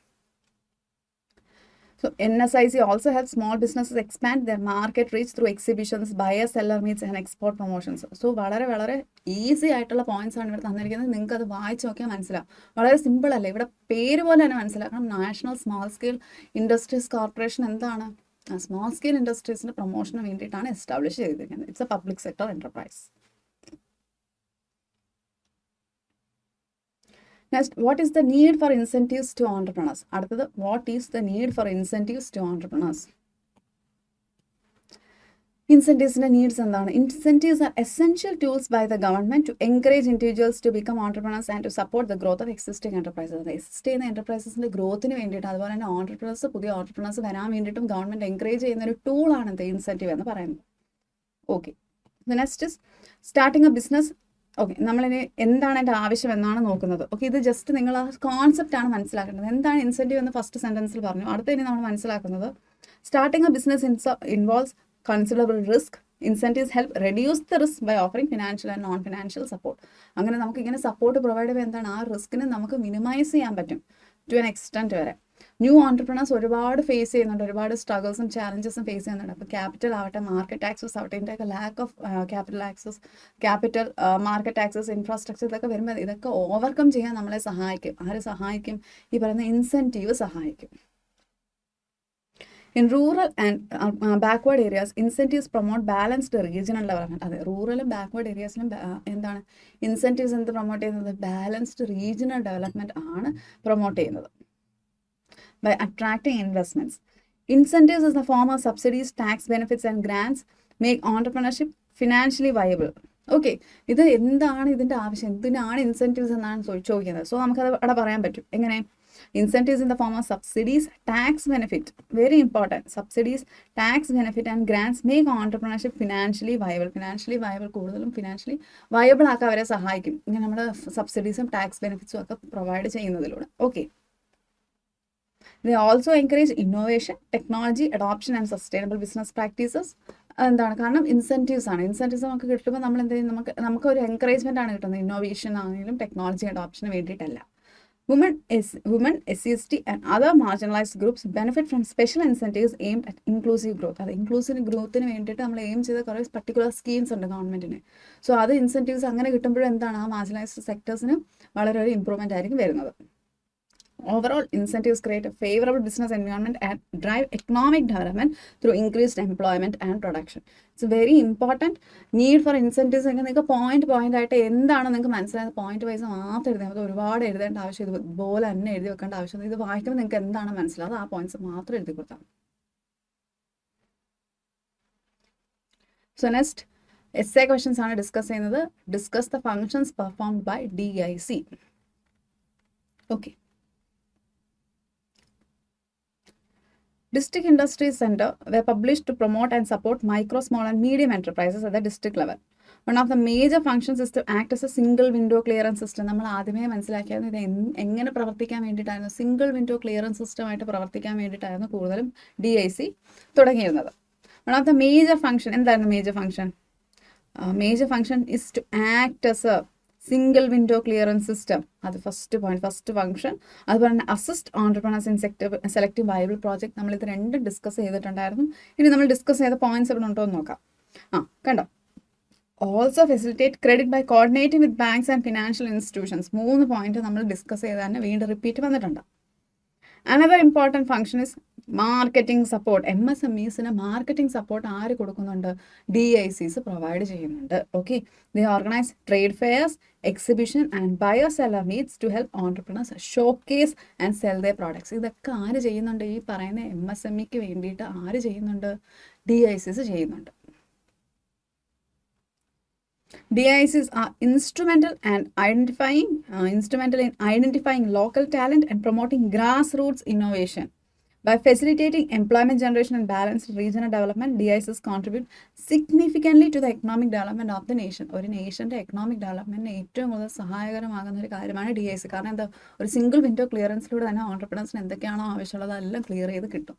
So NSIC also helps small businesses expand their market reach through exhibitions, buyer-seller meets and export promotions. So വളരെ easy ആയിട്ടുള്ള points ആണ് ഇവിടെ തന്നിരിക്കുന്നത്. നിങ്ങൾക്ക് അത് വായിച്ച് നോക്കിയാൽ മനസ്സിലാവും. വളരെ സിമ്പിൾ അല്ലേ? ഇവിടെ പേര് പോലെ തന്നെ മനസ്സിലാക്കണം. National small scale industries corporation എന്താണ്? സ്മോൾ സ്കെയിൽ ഇൻഡസ്ട്രീസിൻ്റെ പ്രൊമോഷന് വേണ്ടിയിട്ടാണ് എസ്റ്റാബ്ലിഷ് ചെയ്തിരിക്കുന്നത്. It's A public sector enterprise. Next, what is the need for incentives to entrepreneurs? അടുത്തത്, what is the need for incentives to entrepreneurs? ഇൻസെൻറ്റീവ്സിൻ്റെ നീഡ്സ് എന്താണ്? Incentives are essential tools by the government to encourage individuals to become entrepreneurs and to support the growth of existing enterprises. Exist ചെയ്യുന്ന എൻ്റർപ്രൈസസിൻ്റെ ഗ്രോത്തിന് വേണ്ടിയിട്ട്, അതുപോലെ തന്നെ entrepreneurs, പുതിയ entrepreneurs വരാൻ വേണ്ടിയിട്ടും ഗവൺമെൻറ് എൻകറേജ് ചെയ്യുന്ന ഒരു ടൂളാണ് എന്ത്? ഇൻസെൻറ്റീവ് എന്ന് പറയുന്നത്. Okay, next is starting a business. Okay, നമ്മളിനി എന്താണ് എൻ്റെ ആവശ്യം എന്നാണ് നോക്കുന്നത്. ഓക്കെ, ഇത് ജസ്റ്റ് നിങ്ങൾ ആ കോൺസെപ്റ്റ് ആണ് മനസ്സിലാക്കേണ്ടത്. എന്താണ് ഇൻസെൻറ്റീവ് എന്ന് ഫസ്റ്റ് സെൻറ്റൻസിൽ പറഞ്ഞു. അടുത്തതിന് നമ്മൾ മനസ്സിലാക്കുന്നത്, starting a business involves considerable risk. Incentives help reduce the risk by offering financial and non financial support. അങ്ങനെ നമുക്ക് ഇങ്ങനെ സപ്പോർട്ട് പ്രൊവൈഡ് ചെയ്യുമ്പോൾ എന്താണ്? ആ റിസ്കിനെ നമുക്ക് മിനിമൈസ് ചെയ്യാൻ പറ്റും ടു എൻ എക്സ്റ്റെൻറ്റ് വരെ. ന്യൂ ഓൺടർപ്രണേഴ്സ് ഒരുപാട് ഫേസ് ചെയ്യുന്നുണ്ട്, ഒരുപാട് സ്ട്രഗിൾസും ചാലഞ്ചസും ഫേസ് ചെയ്യുന്നുണ്ട്. അപ്പോൾ ക്യാപിറ്റൽ ആവട്ടെ, മാർക്കറ്റ് ആക്സസ് ആവട്ടെ, ഇതിൻ്റെയൊക്കെ lack of capital market access, infrastructure, ഇതൊക്കെ വരുമ്പോൾ ഇതൊക്കെ ഓവർകം ചെയ്യാൻ നമ്മളെ സഹായിക്കും. ആര് സഹായിക്കും? ഈ പറയുന്ന ഇൻസെൻറ്റീവ് സഹായിക്കും. In rural and backward areas, incentives promote balanced regional development. അതെ, റൂറലും ബാക്ക്വേർഡ് ഏരിയാസിലും എന്താണ് ഇൻസെൻറ്റീവ്സ് എന്ത് പ്രൊമോട്ട് ചെയ്യുന്നത്? ബാലൻസ്ഡ് റീജിയണൽ ഡെവലപ്മെൻറ്റ് ആണ് പ്രൊമോട്ട് ചെയ്യുന്നത്. By attracting investments. Incentives is the form of subsidies, tax benefits and grants make entrepreneurship financially viable. Okay, ഇത് എന്താണ് ഇതിൻ്റെ ആവശ്യം? എന്തിനാണ് ഇൻസെൻറ്റീവ്സ് എന്നാണ് ചോദിക്കുന്നത്. സോ നമുക്കത് അവിടെ പറയാൻ പറ്റും. എങ്ങനെ? Incentives in the form of subsidies, tax benefit, very important, subsidies, tax benefit and grants make entrepreneurship financially viable. Financially viable, കൂടുതലും financially viable ആക്കാൻ അവരെ സഹായിക്കും. ഇങ്ങനെ നമ്മുടെ സബ്സിഡീസും ടാക്സ് ബെനിഫിറ്റ്സും ഒക്കെ പ്രൊവൈഡ് ചെയ്യുന്നതിലൂടെ. Okay, they also encourage innovation, technology adoption and sustainable business practices. എന്താണ്? കാരണം ഇൻസെൻറ്റീവ്സ് ആണ്. ഇൻസെൻറ്റീവ്സ് നമുക്ക് കിട്ടുമ്പോൾ നമ്മൾ എന്ത് ചെയ്യും? നമുക്കൊരു എൻകറേജ്മെൻ്റ് ആണ് കിട്ടുന്നത്. ഇന്നോവേഷൻ ആണെങ്കിലും ടെക്നോളജി അഡോപ്ഷന് വേണ്ടിയിട്ടല്ല. Women, SC/ST and other marginalized groups benefit from special incentives aimed at inclusive growth. അത് ഇൻക്ലൂസീവ് ഗ്രോത്തിന് വേണ്ടിയിട്ട് നമ്മൾ എയിം ചെയ്ത കുറേ പർട്ടിക്കുലർ സ്കീംസ് ഉണ്ട് ഗവൺമെൻറ്റിന്. സോ അത് ഇൻസെൻറ്റീവ്സ് അങ്ങനെ കിട്ടുമ്പോഴും എന്താണ്? ആ മാർജിനലൈസ്ഡ് സെക്ടേഴ്സിന് വളരെ ഒരു ഇമ്പ്രൂവ്മെൻ്റ് ആയിരിക്കും വരുന്നത്. Overall, incentives create a favorable business environment and drive economic development through increased employment and production. It's a very important need for incentives. നിങ്ങൾക്ക് പോയിന്റ് ആയിട്ട് എന്താണ് നിങ്ങൾക്ക് മനസ്സിലായത്? പോയിന്റ് വൈസ് മാത്രം എഴുതാൻ പറ്റും. ഒരുപാട് എഴുതേണ്ട ആവശ്യം, ഇതുപോലെ തന്നെ എഴുതി വെക്കേണ്ട ആവശ്യം. ഇത് വായിക്കുമ്പോൾ നിങ്ങൾക്ക് എന്താണ് മനസ്സിലാവുന്നത് ആ പോയിന്റ്സ് മാത്രം എഴുതി കൊടുത്താൽ. So next, essay questions ആണ് ഡിസ്കസ് ചെയ്യുന്നത്. Discuss the functions performed by DIC. Okay. District Industry Center were published to promote and support micro, small and medium enterprises at the district level. One of the major functions is to act as a single window clearance system. നമ്മൾ ആദ്യമേ മനസ്സിലാക്കിയത് ഇത് എങ്ങനെ പ്രവർത്തിക്കാൻ വേണ്ടിയിട്ടായിരുന്നു, single window clearance സിസ്റ്റമായിട്ട് പ്രവർത്തിക്കാൻ വേണ്ടിയിട്ടായിരുന്നു കൂടുതലും DIC തുടങ്ങിയിരുന്നത്. One of the major function, എന്തായിരുന്നു major function? Major function is to act as a single window clearance system. അത് ഫസ്റ്റ് പോയിന്റ്, ഫസ്റ്റ് ഫംഗ്ഷൻ. അതുപോലെ തന്നെ assist entrepreneurs in selecting viable project. നമ്മൾ ഇത് രണ്ടും ഡിസ്കസ് ചെയ്തിട്ടുണ്ടായിരുന്നു. ഇനി നമ്മൾ ഡിസ്കസ് ചെയ്ത പോയിന്റ്സ് ഇവിടെ ഉണ്ടോ എന്ന് നോക്കാം. കണ്ടോ, also facilitate credit by coordinating with banks and financial institutions. 3 point നമ്മൾ ഡിസ്കസ് ചെയ്ത് തന്നെ വീണ്ടും റിപ്പീറ്റ് വന്നിട്ടുണ്ട്. Another important function is marketing support. MSMEസിന് മാർക്കറ്റിംഗ് സപ്പോർട്ട് ആര് കൊടുക്കുന്നുണ്ട്? DICs പ്രൊവൈഡ് ചെയ്യുന്നുണ്ട്. Okay, they organise trade fairs, exhibition and buyer seller meets to help entrepreneurs showcase and sell their products. ഇതൊക്കെ ആര് ചെയ്യുന്നുണ്ട്? ഈ പറയുന്ന MSMEക്ക് വേണ്ടിയിട്ട് ആര് ചെയ്യുന്നുണ്ട്? DICs ചെയ്യുന്നുണ്ട്. DICs are instrumental in identifying local talent and promoting grassroots innovation. By facilitating employment generation and balanced regional development, DICs contribute significantly to the economic development of the nation. ഒരു നേഷൻ്റെ എക്കണോമിക് ഡെവലപ്മെൻറ്റിന് ഏറ്റവും കൂടുതൽ സഹായകരമാകുന്ന ഒരു കാര്യമാണ് DIC. കാരണം എന്താ, ഒരു single window ക്ലിയറൻസിലൂടെ തന്നെ ഓൺടർപ്രണേഴ്സിന് എന്തൊക്കെയാണോ ആവശ്യമുള്ളത് അതെല്ലാം ക്ലിയർ ചെയ്ത് കിട്ടും.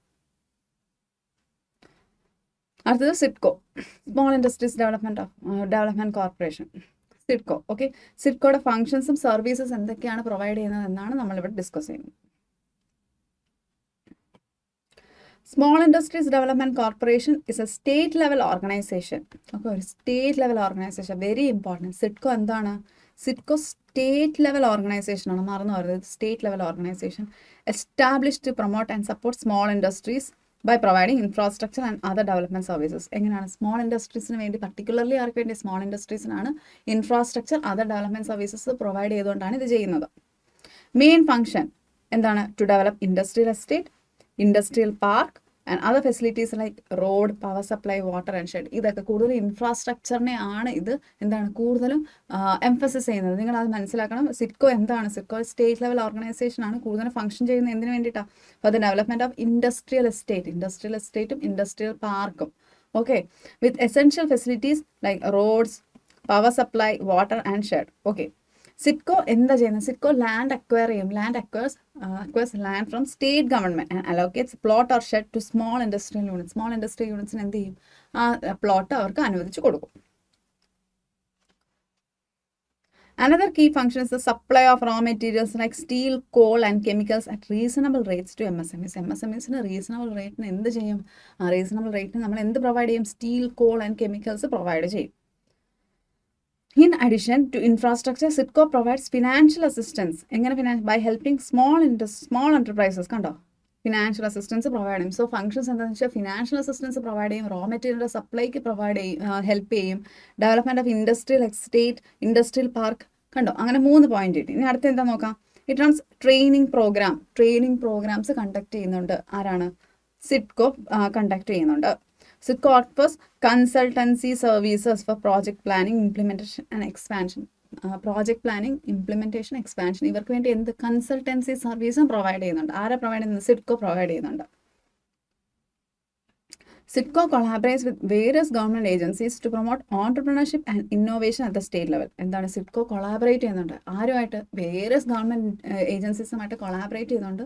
അടുത്തത് SIDCO, small industries development corporation. SIDCO. Okay, സിഡ്കോയുടെ ഫങ്ഷൻസും സർവീസസ് എന്തൊക്കെയാണ് പ്രൊവൈഡ് ചെയ്യുന്നത് എന്നാണ് നമ്മളിവിടെ ഡിസ്കസ് ചെയ്യുന്നത്. Small industries development corporation is a state level organisation. Okay, ഒരു state level organisation, very important. SIDCO എന്താണ്? സിഡ്കോ സ്റ്റേറ്റ് ലെവൽ ഓർഗനൈസേഷൻ ആണ്, മറന്നു പറയുന്നത്. State level organisation established to promote and support small industries by providing infrastructure and other development services. എങ്ങനെയാണ് small ഇൻഡസ്ട്രീസിന് വേണ്ടി, particularly ആർക്ക് വേണ്ടി? സ്മോൾ ഇൻഡസ്ട്രീസിനാണ് infrastructure, other development services provide ചെയ്തുകൊണ്ടാണ് ഇത് ചെയ്യുന്നത്. മെയിൻ ഫംഗ്ഷൻ എന്താണ്? To develop industrial estate, industrial park and other facilities like road, power supply, water and shed. ഇതൊക്കെ കൂടുതലും ഇൻഫ്രാസ്ട്രക്ചറിനെ ആണ് ഇത് എന്താണ് കൂടുതലും എംഫസിസ് ചെയ്യുന്നത്. നിങ്ങൾ അത് മനസ്സിലാക്കണം. സിഡ്കോ എന്താണ്? സിഡ്കോ സ്റ്റേറ്റ് ലെവൽ ഓർഗനൈസേഷൻ ആണ്, കൂടുതലും ഫംഗ്ഷൻ ചെയ്യുന്നത് എന്തിനു വേണ്ടിയിട്ടാണ്? For the development of industrial എസ്റ്റേറ്റും ഇൻഡസ്ട്രിയൽ പാർക്കും. Okay, with essential facilities like roads, power supply, water and shed. Okay, SIDCO എന്താ ചെയ്യുന്നത്? സിഡ്കോ ലാൻഡ് അക്വയർ ചെയ്യും. Land acquires land from state government and allocates plot or shed to small industrial units. Small industrial യൂണിറ്റ്സിന് എന്ത് ചെയ്യും? ആ plot അവർക്ക് അനുവദിച്ച് കൊടുക്കും. Another key function is the supply of raw materials like steel, coal and chemicals at reasonable rates to MSMEs. MSMEസിന് reasonable റേറ്റിന് എന്ത് ചെയ്യും? റീസണബിൾ റേറ്റിന് നമ്മൾ എന്ത് പ്രൊവൈഡ് ചെയ്യും? Steel, coal and chemicals provide ചെയ്യും. In addition to infrastructure, SIDCO provides financial assistance. എങ്ങനെ by helping small enterprises. കണ്ടോ, ഫിനാൻഷ്യൽ അസിസ്റ്റൻസ് പ്രൊവൈഡ് ചെയ്യും. സോ ഫംഗ്ഷൻസ് എന്താണെന്ന് വെച്ചാൽ ഫിനാൻഷ്യൽ അസിസ്റ്റൻസ് പ്രൊവൈഡ് ചെയ്യും, റോ മെറ്റീരിയൽ സപ്ലൈക്ക് ഹെൽപ്പ് ചെയ്യും, development of industrial estate, industrial park. കണ്ടോ, അങ്ങനെ 3 പോയിന്റ് കിട്ടി. ഇനി അടുത്ത് എന്താ നോക്കാം. It runs training programmes conduct ചെയ്യുന്നുണ്ട്. ആരാണ്? സിഡ്കോ കണ്ടക്ട് ചെയ്യുന്നുണ്ട്. SIDCO offers consultancy services for project planning, implementation and expansion. ഇവർക്ക് വേണ്ടി എന്ത് കൺസൾട്ടൻസി സർവീസും പ്രൊവൈഡ് ചെയ്യുന്നുണ്ട്. ആരാ പ്രൊവൈഡ് ചെയ്യുന്നത്? സിഡ്കോ പ്രൊവൈഡ് ചെയ്യുന്നുണ്ട്. സിഡ്കോ കൊളാബറേറ്റ്സ് വിത്ത് various government agencies to promote entrepreneurship and innovation at the state level. എന്താണ്? സിഡ്കോ കൊളാബറേറ്റ് ചെയ്യുന്നുണ്ട്. ആരുമായിട്ട്? വേരിയസ് ഗവൺമെൻറ് ഏജൻസീസുമായിട്ട് കൊളാബറേറ്റ് ചെയ്യുന്നുണ്ട്,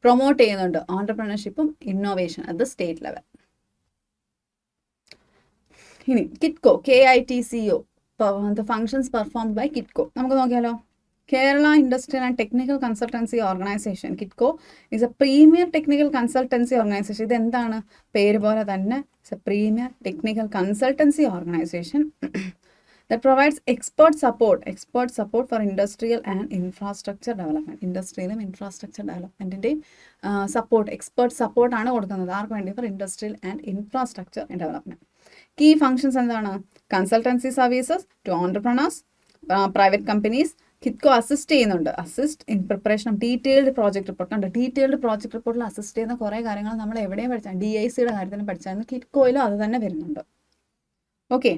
പ്രൊമോട്ട് ചെയ്യുന്നുണ്ട് ഓൺടർപ്രണർഷിപ്പും innovation at the state level. ഇനി Kitco, KITCO, the functions performed by KITCO നമുക്ക് നോക്കിയാലോ. Kerala industrial and technical consultancy organisation. KITCO is a premier technical consultancy organisation. ഇതെന്താണ്? പേര് പോലെ തന്നെ it's a premier technical consultancy organisation that provides expert support for industrial and infrastructure development. ഇൻഡസ്ട്രിയിലും infrastructure ഡെവലപ്മെൻറ്റിൻ്റെയും expert support ആണ് കൊടുക്കുന്നത്. ആർക്ക് വേണ്ടി? For industrial and infrastructure development. Key functions എന്താണ്? Consultancy services to entrepreneurs, private companies. KITCO assist ചെയ്യുന്നുണ്ട്. Assist in preparation of detailed project report. ഉണ്ട്, detailed project റിപ്പോർട്ടിൽ അസിസ്റ്റ് ചെയ്യുന്ന കുറേ കാര്യങ്ങൾ നമ്മൾ എവിടെയും പഠിച്ചാൽ DICയുടെ കാര്യത്തിന് പഠിച്ചാൽ കിറ്റ്കോയിലും അത് തന്നെ വരുന്നുണ്ട്. Okay,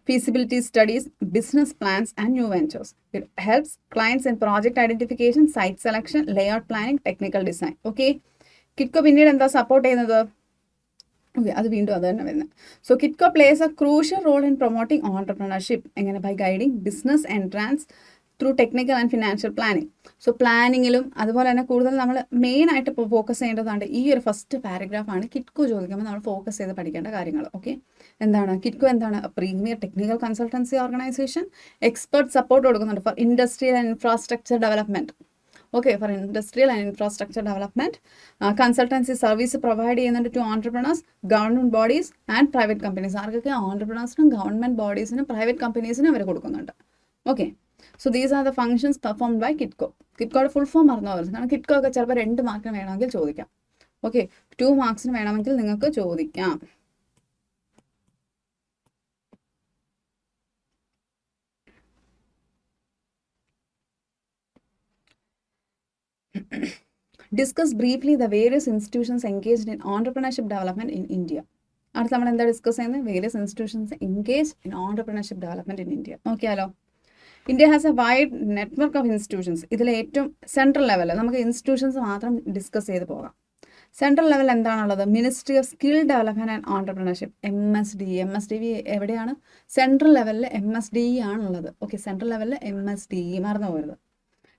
feasibility studies, business plans, and new ventures. It helps clients in project identification, site selection, layout planning, technical design. Okay. KITCO പിന്നീട് എന്താ സപ്പോർട്ട് ചെയ്യുന്നത്? അത് വീണ്ടും അത് തന്നെ വരുന്നത്. So KITCO plays a crucial role in promoting entrepreneurship. എങ്ങനെ? By guiding business entrants through technical and financial planning. So പ്ലാനിങ്ങിലും അതുപോലെ തന്നെ കൂടുതൽ നമ്മൾ മെയിനായിട്ട് ഇപ്പോൾ ഫോക്കസ് ചെയ്യേണ്ടതാണ് ഈ ഒരു ഫസ്റ്റ് പാരഗ്രാഫാണ് കിറ്റ്കോ ചോദിക്കുമ്പോൾ നമ്മൾ ഫോക്കസ് ചെയ്ത് പഠിക്കേണ്ട കാര്യങ്ങൾ. ഓക്കെ, എന്താണ് കിറ്റ്കോ? എന്താണ്? Premier technical consultancy organisation. Expert support കൊടുക്കുന്നുണ്ട് for industrial and infrastructure development. Okay, for industrial and infrastructure development. Consultancy service provide ചെയ്യുന്നുണ്ട് to entrepreneurs, government bodies and private companies. ആർക്കൊക്കെ? ഓൺടർപ്രണേഴ്സിനും ഗവൺമെൻറ് ബോഡീസിനും പ്രൈവറ്റ് കമ്പനീസിനും അവർ കൊടുക്കുന്നുണ്ട്. Okay, so these are the functions performed by KITCO. കിറ്റ്കോയുടെ full form മറന്നു പോകരുത്. കാരണം കിറ്റ്കോ ഒക്കെ ചിലപ്പോൾ 2 മാർക്കിന് വേണമെങ്കിൽ ചോദിക്കാം. ഓക്കെ, 2 മാർക്സിന് വേണമെങ്കിൽ നിങ്ങൾക്ക് ചോദിക്കാം. Discuss briefly the various institutions engaged in entrepreneurship development in India. അടുത്ത് നമ്മൾ എന്താ ഡിസ്കസ് ചെയ്യുന്നത്? Various institutions engage in entrepreneurship development in India. നോക്കിയാലോ, India has a wide network of institutions. ഇതിൽ ഏറ്റവും സെൻട്രൽ ലെവലിൽ നമുക്ക് ഇൻസ്റ്റിറ്റ്യൂഷൻസ് മാത്രം ഡിസ്കസ് ചെയ്ത് പോകാം. സെൻട്രൽ ലെവൽ എന്താണുള്ളത്? Ministry of skill development and entrepreneurship, MSD. MSD എവിടെയാണ്? സെൻട്രൽ ലെവലിൽ MSD ആണുള്ളത്. ഓക്കെ, സെൻട്രൽ ലെവലിൽ MSD മറന്നു പോകരുത്.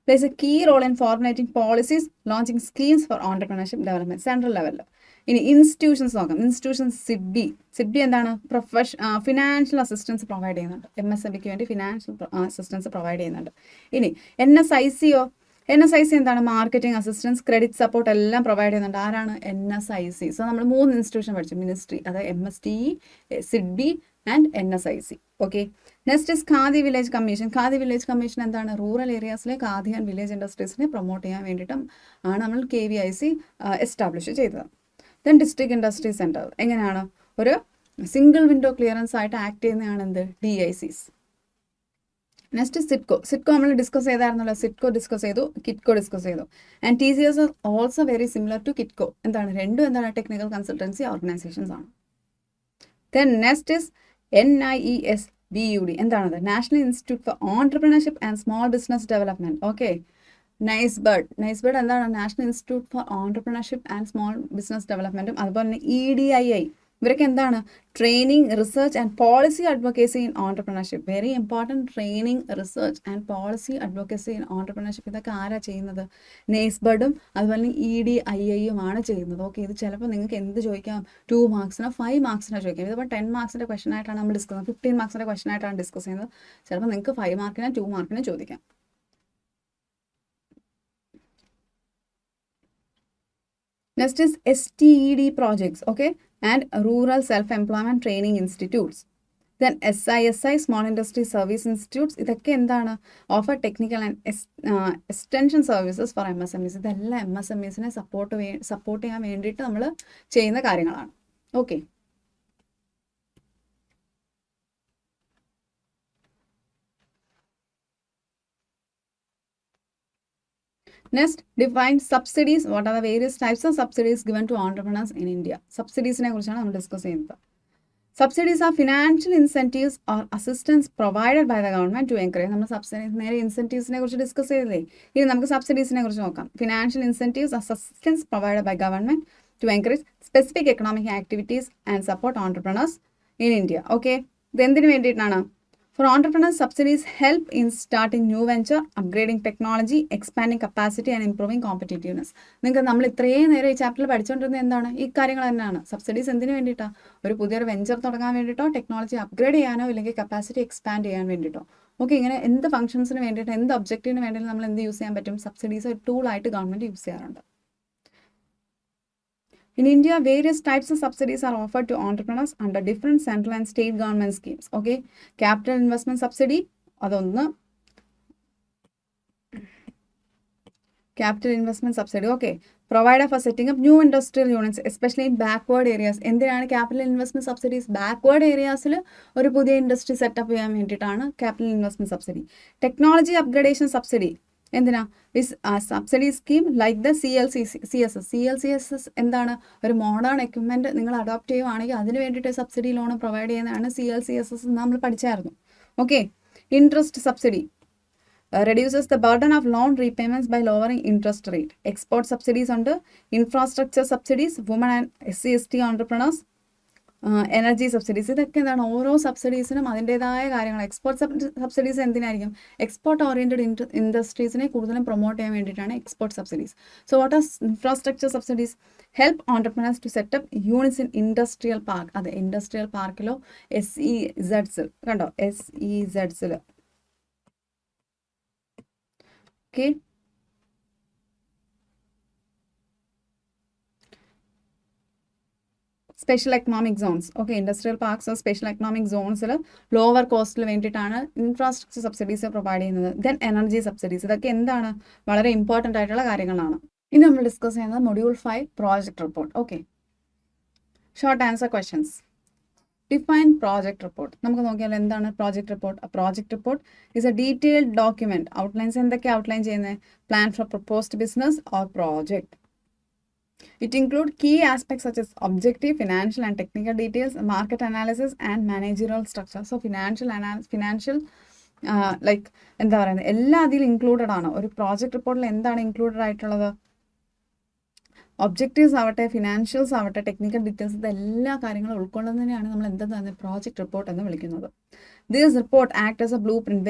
plays a key role in formulating policies, launching schemes for entrepreneurship development. Central ലെവലിൽ. ഇനി ഇൻസ്റ്റിറ്റ്യൂഷൻസ് നോക്കാം. ഇൻസ്റ്റിറ്റ്യൂഷൻസ് സിഡ്ബി എന്താണ്? ഫിനാൻഷ്യൽ അസിസ്റ്റൻസ് പ്രൊവൈഡ് ചെയ്യുന്നുണ്ട്. MSMEക്ക് വേണ്ടി ഫിനാൻഷ്യൽ അസിസ്റ്റൻസ് പ്രൊവൈഡ് ചെയ്യുന്നുണ്ട്. ഇനി NSIC എന്താണ്? മാർക്കറ്റിംഗ് അസിസ്റ്റൻസ്, ക്രെഡിറ്റ് സപ്പോർട്ട് എല്ലാം പ്രൊവൈഡ് ചെയ്യുന്നുണ്ട്. ആരാണ്? NSIC. സോ നമ്മൾ 3 ഇൻസ്റ്റിറ്റ്യൂഷൻ പഠിച്ചു. മിനിസ്ട്രി, അതായത് MSDE, SIDBI and NSIC. Okay, next is Khadi village commission. Khadi village commission എന്താണ്? റൂറൽ ഏരിയാസിലെ ഖാദി ആൻഡ് വില്ലേജ് ഇൻഡസ്ട്രീസിനെ പ്രൊമോട്ട് ചെയ്യാൻ വേണ്ടിയിട്ടും ആണ് നമ്മൾ KVIC എസ്റ്റാബ്ലിഷ് ചെയ്തത്. ദെൻ ഡിസ്ട്രിക്ട് ഇൻഡസ്ട്രി സെൻറ്റർ എങ്ങനെയാണ്? ഒരു സിംഗിൾ വിൻഡോ ക്ലിയറൻസ് ആയിട്ട് ആക്ട് ചെയ്യുന്നതാണ് എന്ത്? DICs. നെക്സ്റ്റ് സിറ്റ്കോ നമ്മൾ ഡിസ്കസ് ചെയ്തായിരുന്നല്ലോ. സിറ്റ്കോ ഡിസ്കസ് ചെയ്തു, കിറ്റ്കോ ഡിസ്കസ് ചെയ്തു. And TCS are also very similar to KITCO. എന്താണ്? രണ്ടും എന്താണ്? ടെക്നിക്കൽ കൺസൾട്ടൻസി ഓർഗനൈസേഷൻസ് ആണ്. Then next is NIESBUD. എന്താണത്? National institute for entrepreneurship and small business development. Okay, NIESBUD എന്താണ്? National institute for entrepreneurship and small business ഡെവലപ്മെന്റും. അതുപോലെ തന്നെ EDII. ഇവരൊക്കെ എന്താണ്? Training, research and policy advocacy in entrepreneurship. Very important. Training, research and policy advocacy in entrepreneurship. ഇതൊക്കെ ആരാ ചെയ്യുന്നത്? നൈസ്ബർഡും അതുപോലെ തന്നെ EDII ആണ് ചെയ്യുന്നത്. ഓക്കെ, ഇത് ചിലപ്പോൾ നിങ്ങൾക്ക് എന്ത് ചോദിക്കാം? 2 മാർക്സിനോ 5 മാർക്സിനോ ചോദിക്കാം. ഇതിപ്പോൾ 10 മാർക്സിൻ്റെ ക്വസ്റ്റൻ ആയിട്ടാണ് നമ്മൾ ഡിസ്കസ് ചെയ്യുന്നത്. 15 മാർക്സിൻ്റെ ക്വസ്റ്റൻ ആയിട്ടാണ് ഡിസ്കസ് ചെയ്യുന്നത്. ചിലപ്പോൾ നിങ്ങൾക്ക് 5 മാർക്കിനോ 2 മാർക്കിനോ ചോദിക്കാം. Next is STED projects, okay, and rural self-employment training institutes. Then SISI, small industry service institutes. ഇതൊക്കെ എന്താണ്? Offer technical and extension services for MSMEs. ഇതെല്ലാം MSMEസിനെ സപ്പോർട്ട് ചെയ്യാൻ വേണ്ടിയിട്ട് നമ്മൾ ചെയ്യുന്ന കാര്യങ്ങളാണ്. Okay, next define subsidies. What are the various types of subsidies given to entrepreneurs in India? സബ്സിഡീസിനെ കുറിച്ചാണ് നമ്മൾ ഡിസ്കസ് ചെയ്യുന്നത്. Subsidies are financial incentives or assistance provided by the government to encourage. നമ്മൾ സബ്സിഡീസ് നേരെ ഇൻസെൻറ്റീവ്സിനെ കുറിച്ച് ഡിസ്കസ് ചെയ്തില്ലേ? ഇനി നമുക്ക് സബ്സിഡീസിനെ കുറിച്ച് നോക്കാം. Financial incentives are assistance provided by government to encourage specific economic activities and support entrepreneurs in India. Okay, ഇത് എന്തിനു വേണ്ടിയിട്ടാണ്? For entrepreneurs, subsidies help in starting new venture, upgrading technology, expanding capacity and improving competitiveness. നിങ്ങൾക്ക് നമ്മൾ ഇത്രയും നേരം ഈ ചാപ്റ്ററിൽ പഠിച്ചുകൊണ്ടിരുന്നത് എന്താണ്? ഈ കാര്യങ്ങൾ തന്നെയാണ്. സബ്സിഡീസ് എന്തിനു വേണ്ടിയിട്ടാണ്? ഒരു പുതിയൊരു വെഞ്ചർ തുടങ്ങാൻ വേണ്ടിയിട്ടോ, ടെക്നോളജി അപ്ഗ്രേഡ് ചെയ്യാനോ, ഇല്ലെങ്കിൽ കപ്പാസിറ്റി എക്സ്പാൻഡ് ചെയ്യാൻ വേണ്ടിയിട്ടോ. ഓക്കെ, ഇങ്ങനെ എന്ത് ഫംഗ്ഷൻസിന് വേണ്ടിയിട്ട്, എന്ത് ഒബ്ജക്റ്റീവിന് വേണ്ടിയിട്ട് നമ്മൾ എന്ത് യൂസ് ചെയ്യാൻ പറ്റും? സബ്സിഡീസ് ഒരു ടൂളായിട്ട് ഗവൺമെൻറ് യൂസ് ചെയ്യാറുണ്ട്. In India, various types of subsidies are offered to entrepreneurs under different central and state government schemes. Okay, capital investment subsidy, adonnu capital investment subsidy. Okay, provider for setting up new industrial units, especially in backward areas. എന്തിനാണ് capital investment subsidies? Backward areasil ഒരു പുതിയ industry setup ചെയ്യാൻ വേണ്ടിയിട്ടാണ് capital investment subsidy. Technology upgradation subsidy. എന്തിനാ is subsidy scheme like the CLCSS എന്താണ്, ഒരു modern equipment നിങ്ങൾ adopt ചെയ്യുവാണെങ്കിൽ അതിന് വേണ്ടിയിട്ട് സബ്സിഡി ലോൺ പ്രൊവൈഡ് ചെയ്യുന്നതാണ് CLCSS നമ്മൾ പഠിച്ചായിരുന്നു. Okay. Interest subsidy reduces the burden of loan repayments by lowering interest rate. Export subsidies ഉണ്ട്, infrastructure subsidies, women and SC/ST entrepreneurs, energy subsidies. ഇതൊക്കെ എന്താണ്, ഓരോ സബ്സിഡീസിനും അതിൻ്റേതായ കാര്യങ്ങൾ. എക്സ്പോർട്ട് സബ്സിഡീസ് എന്തിനായിരിക്കും, എക്സ്പോർട്ട് ഓറിയൻറ്റഡ് ഇൻഡസ്ട്രീസിനെ കൂടുതലും പ്രൊമോട്ട് ചെയ്യാൻ വേണ്ടിയിട്ടാണ് export subsidies. So what are infrastructure subsidies? Help entrepreneurs to set up units in industrial park. അതെ, ഇൻഡസ്ട്രിയൽ പാർക്കിലോ SEZs കണ്ടോ, SEZs. Okay. Special economic zones. Okay, industrial parks special economic സോൺസിൽ lower കോസ്റ്റിൽ വേണ്ടിയിട്ടാണ് ഇൻഫ്രാസ്ട്രക്ചർ സബ്സിഡീസ് പ്രൊവൈഡ് ചെയ്യുന്നത്. Then energy subsidies. ഇതൊക്കെ എന്താണ്, വളരെ ഇമ്പോർട്ടൻ്റ് ആയിട്ടുള്ള കാര്യങ്ങളാണ്. ഇനി നമ്മൾ ഡിസ്കസ് ചെയ്യുന്നത് module 5 project report. Okay, short answer questions. Define project report. നമുക്ക് നോക്കിയാൽ എന്താണ് project report? Project report is A detailed document. Outlines എന്തൊക്കെ ഔട്ട്ലൈൻ ചെയ്യുന്നത്? Plan for proposed business or project. It includes key aspects such as objective, financial and technical details, market analysis and managerial structure. So financial like എന്താ പറയുന്നത്, എല്ലാം അതിൽ included ആണ്. ഒരു project റിപ്പോർട്ടിൽ എന്താണ് ഇൻക്ലൂഡഡ് ആയിട്ടുള്ളത്? ഒബ്ജക്റ്റീവ്സ് ആവട്ടെ, ഫിനാൻഷ്യൽസ് ആവട്ടെ, ടെക്നിക്കൽ ഡീറ്റെയിൽസ്, ഇതെല്ലാ കാര്യങ്ങളും ഉൾക്കൊള്ളുന്നതിനെയാണ് നമ്മൾ എന്തെന്ന് പ്രോജക്റ്റ് റിപ്പോർട്ട് എന്ന് വിളിക്കുന്നത്. This report act as a blueprint,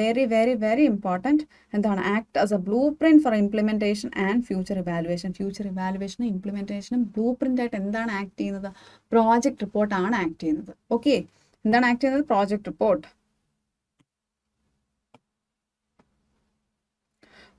very important. എന്താണ്, act as a blueprint for implementation and future evaluation. Future ഇവാലുവേഷനും ഇംപ്ലിമെൻറ്റേഷനും ബ്ലൂ പ്രിൻ്റ് ആയിട്ട് എന്താണ് ആക്ട് ചെയ്യുന്നത്? പ്രോജക്റ്റ് റിപ്പോർട്ടാണ് ആക്ട് ചെയ്യുന്നത്. ഓക്കെ, എന്താണ് ആക്ട് ചെയ്യുന്നത്? Project report.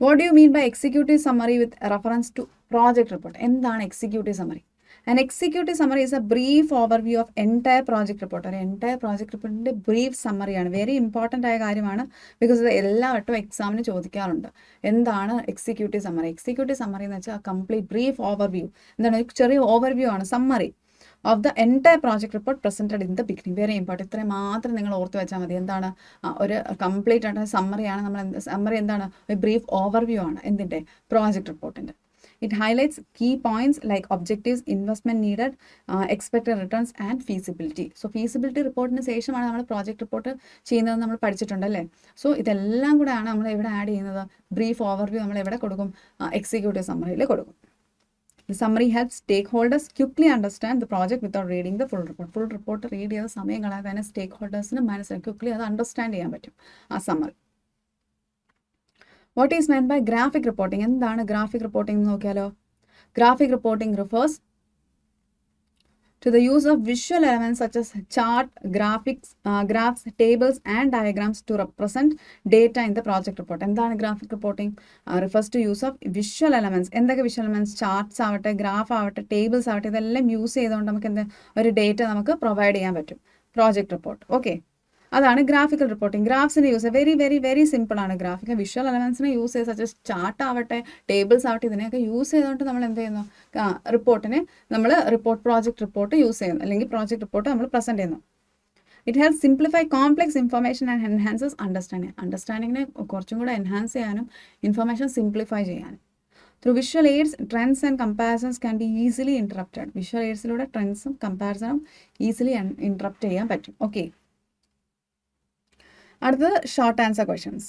What do you mean by executive summary with reference to project report? എന്താണ് executive summary? An executive summary is a brief overview of entire project report. ഒരു entire project റിപ്പോർട്ടിൻ്റെ brief സമ്മറിയാണ്. Very important ആയ കാര്യമാണ്, because ഇത് എല്ലാ വട്ടവും എക്സാമിന് ചോദിക്കാറുണ്ട്. എന്താണ് എക്സിക്യൂട്ടീവ് സമ്മറി? എക്സിക്യൂട്ടീവ് സമ്മറി എന്ന് വെച്ചാൽ കംപ്ലീറ്റ് ബ്രീഫ് ഓവർവ്യൂ. എന്താണ്, ഒരു ചെറിയ ഓവർവ്യൂ ആണ്, summary of the entire project report presented in the beginning. Very important. ഇത്രയും മാത്രം നിങ്ങൾ ഓർത്ത് വെച്ചാൽ മതി. എന്താണ്, ഒരു കംപ്ലീറ്റ് ആയിട്ട് സമ്മറിയാണ്. നമ്മൾ സമ്മറി എന്താണ്, ഒരു ബ്രീഫ് ഓവർവ്യൂ ആണ് എന്തിൻ്റെ? പ്രോജക്റ്റ് റിപ്പോർട്ടിൻ്റെ. It highlights key points like objectives, investment needed, expected returns and feasibility. So feasibility റിപ്പോർട്ടിന് ശേഷമാണ് നമ്മൾ പ്രോജക്റ്റ് റിപ്പോർട്ട് ചെയ്യുന്നത് നമ്മൾ പഠിച്ചിട്ടുണ്ടല്ലേ. സോ ഇതെല്ലാം കൂടെയാണ് നമ്മൾ എവിടെ ആഡ് ചെയ്യുന്നത്? ബ്രീഫ് ഓവർവ്യൂ നമ്മൾ എവിടെ കൊടുക്കും? എക്സിക്യൂട്ടീവ് സമ്മറിയിൽ കൊടുക്കും. The summary helps stakeholders quickly understand the project without reading the full report. Full report read ചെയ്ത സമയം കളയാതെ തന്നെ സ്റ്റേക്ക് ഹോൾഡേഴ്സിന് മനസ്സിലാക്കി ക്വിക്ലി അത് അണ്ടർസ്റ്റാൻഡ് ചെയ്യാൻ പറ്റും ആ summary. What is meant by graphic reporting? എന്താണ് ഗ്രാഫിക് റിപ്പോർട്ടിംഗ് എന്ന് നോക്കിയാലോ. Graphic reporting refers to the use of visual elements such as chart, graphs, tables and diagrams to represent data in the project report. എന്താണ് graphic reporting? refers to use of visual elements. എന്തൊക്കെ visual elements? Charts ആവട്ടെ, graph ആവട്ടെ, tables ആവട്ടെ, ഇതെല്ലാം use ചെയ്തുകൊണ്ട് നമുക്ക് ഒരു data നമുക്ക് പ്രൊവൈഡ് ചെയ്യാൻ പറ്റും പ്രോജക്റ്റ് റിപ്പോർട്ട്. ഓക്കെ, അതാണ് ഗ്രാഫിക്കൽ റിപ്പോർട്ടിംഗ്. ഗ്രാഫ്സിനെ യൂസ് വെരി സിമ്പിൾ ആണ്. ഗ്രാഫിക്കൽ വിഷ്വൽ എലമെന്റ്സിനെ യൂസ് ചെയ്ത് സച്ച് ചാർട്ട് ആവട്ടെ, ടേബിൾസ് ആവട്ടെ, ഇതിനെയൊക്കെ യൂസ് ചെയ്തുകൊണ്ട് നമ്മൾ എന്ത് ചെയ്യുന്നു? റിപ്പോർട്ടിനെ നമ്മൾ പ്രോജക്റ്റ് റിപ്പോർട്ട് യൂസ് ചെയ്യുന്നു, അല്ലെങ്കിൽ പ്രോജക്റ്റ് റിപ്പോർട്ട് നമ്മൾ പ്രസന്റ് ചെയ്യുന്നു. It helps simplify complex information and enhances അണ്ടർസ്റ്റാൻഡിങ്ങിനെ കുറച്ചും കൂടെ എൻഹാൻസ് ചെയ്യാനും ഇൻഫർമേഷൻ സിംപ്ലിഫൈ ചെയ്യാനും. Through visual aids, trends and comparisons can be easily interrupted. Visual എയ്ഡ്സിലൂടെ ട്രെൻഡ്സും കമ്പാരിസണും ഈസിലി ഇന്ററപ്റ്റ് ചെയ്യാൻ പറ്റും. ഓക്കെ, അടുത്തത് short answer questions.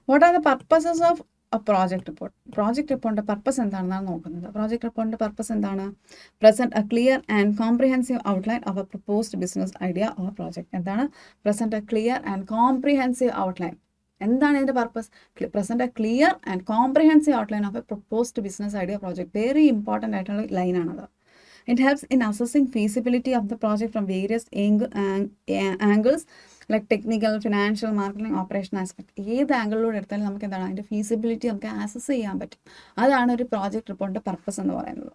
What are the purposes of a project report? Project റിപ്പോർട്ടിൻ്റെ പർപ്പസ് എന്താണെന്നാണ് നോക്കുന്നത്. പ്രോജക്റ്റ് റിപ്പോർട്ടിൻ്റെ പർപ്പസ് എന്താണ്? Present a clear and comprehensive outline of a proposed business idea or project. എന്താണ് present a clear and comprehensive outline? എന്താണ് ഇതിൻ്റെ purpose? Present a clear and comprehensive outline of a proposed business idea project. Very important ആയിട്ടുള്ള ലൈനാണത്. It helps in assessing feasibility of the project from various angles like technical, financial, marketing, operational aspect. ഏത് ആംഗിളിലൂടെ എടുത്താലും നമുക്ക് എന്താണ് അതിൻ്റെ feasibility നമുക്ക് access ചെയ്യാൻ പറ്റും. അതാണ് ഒരു പ്രോജക്റ്റ് റിപ്പോർട്ടിൻ്റെ പർപ്പസ് എന്ന് പറയുന്നത്.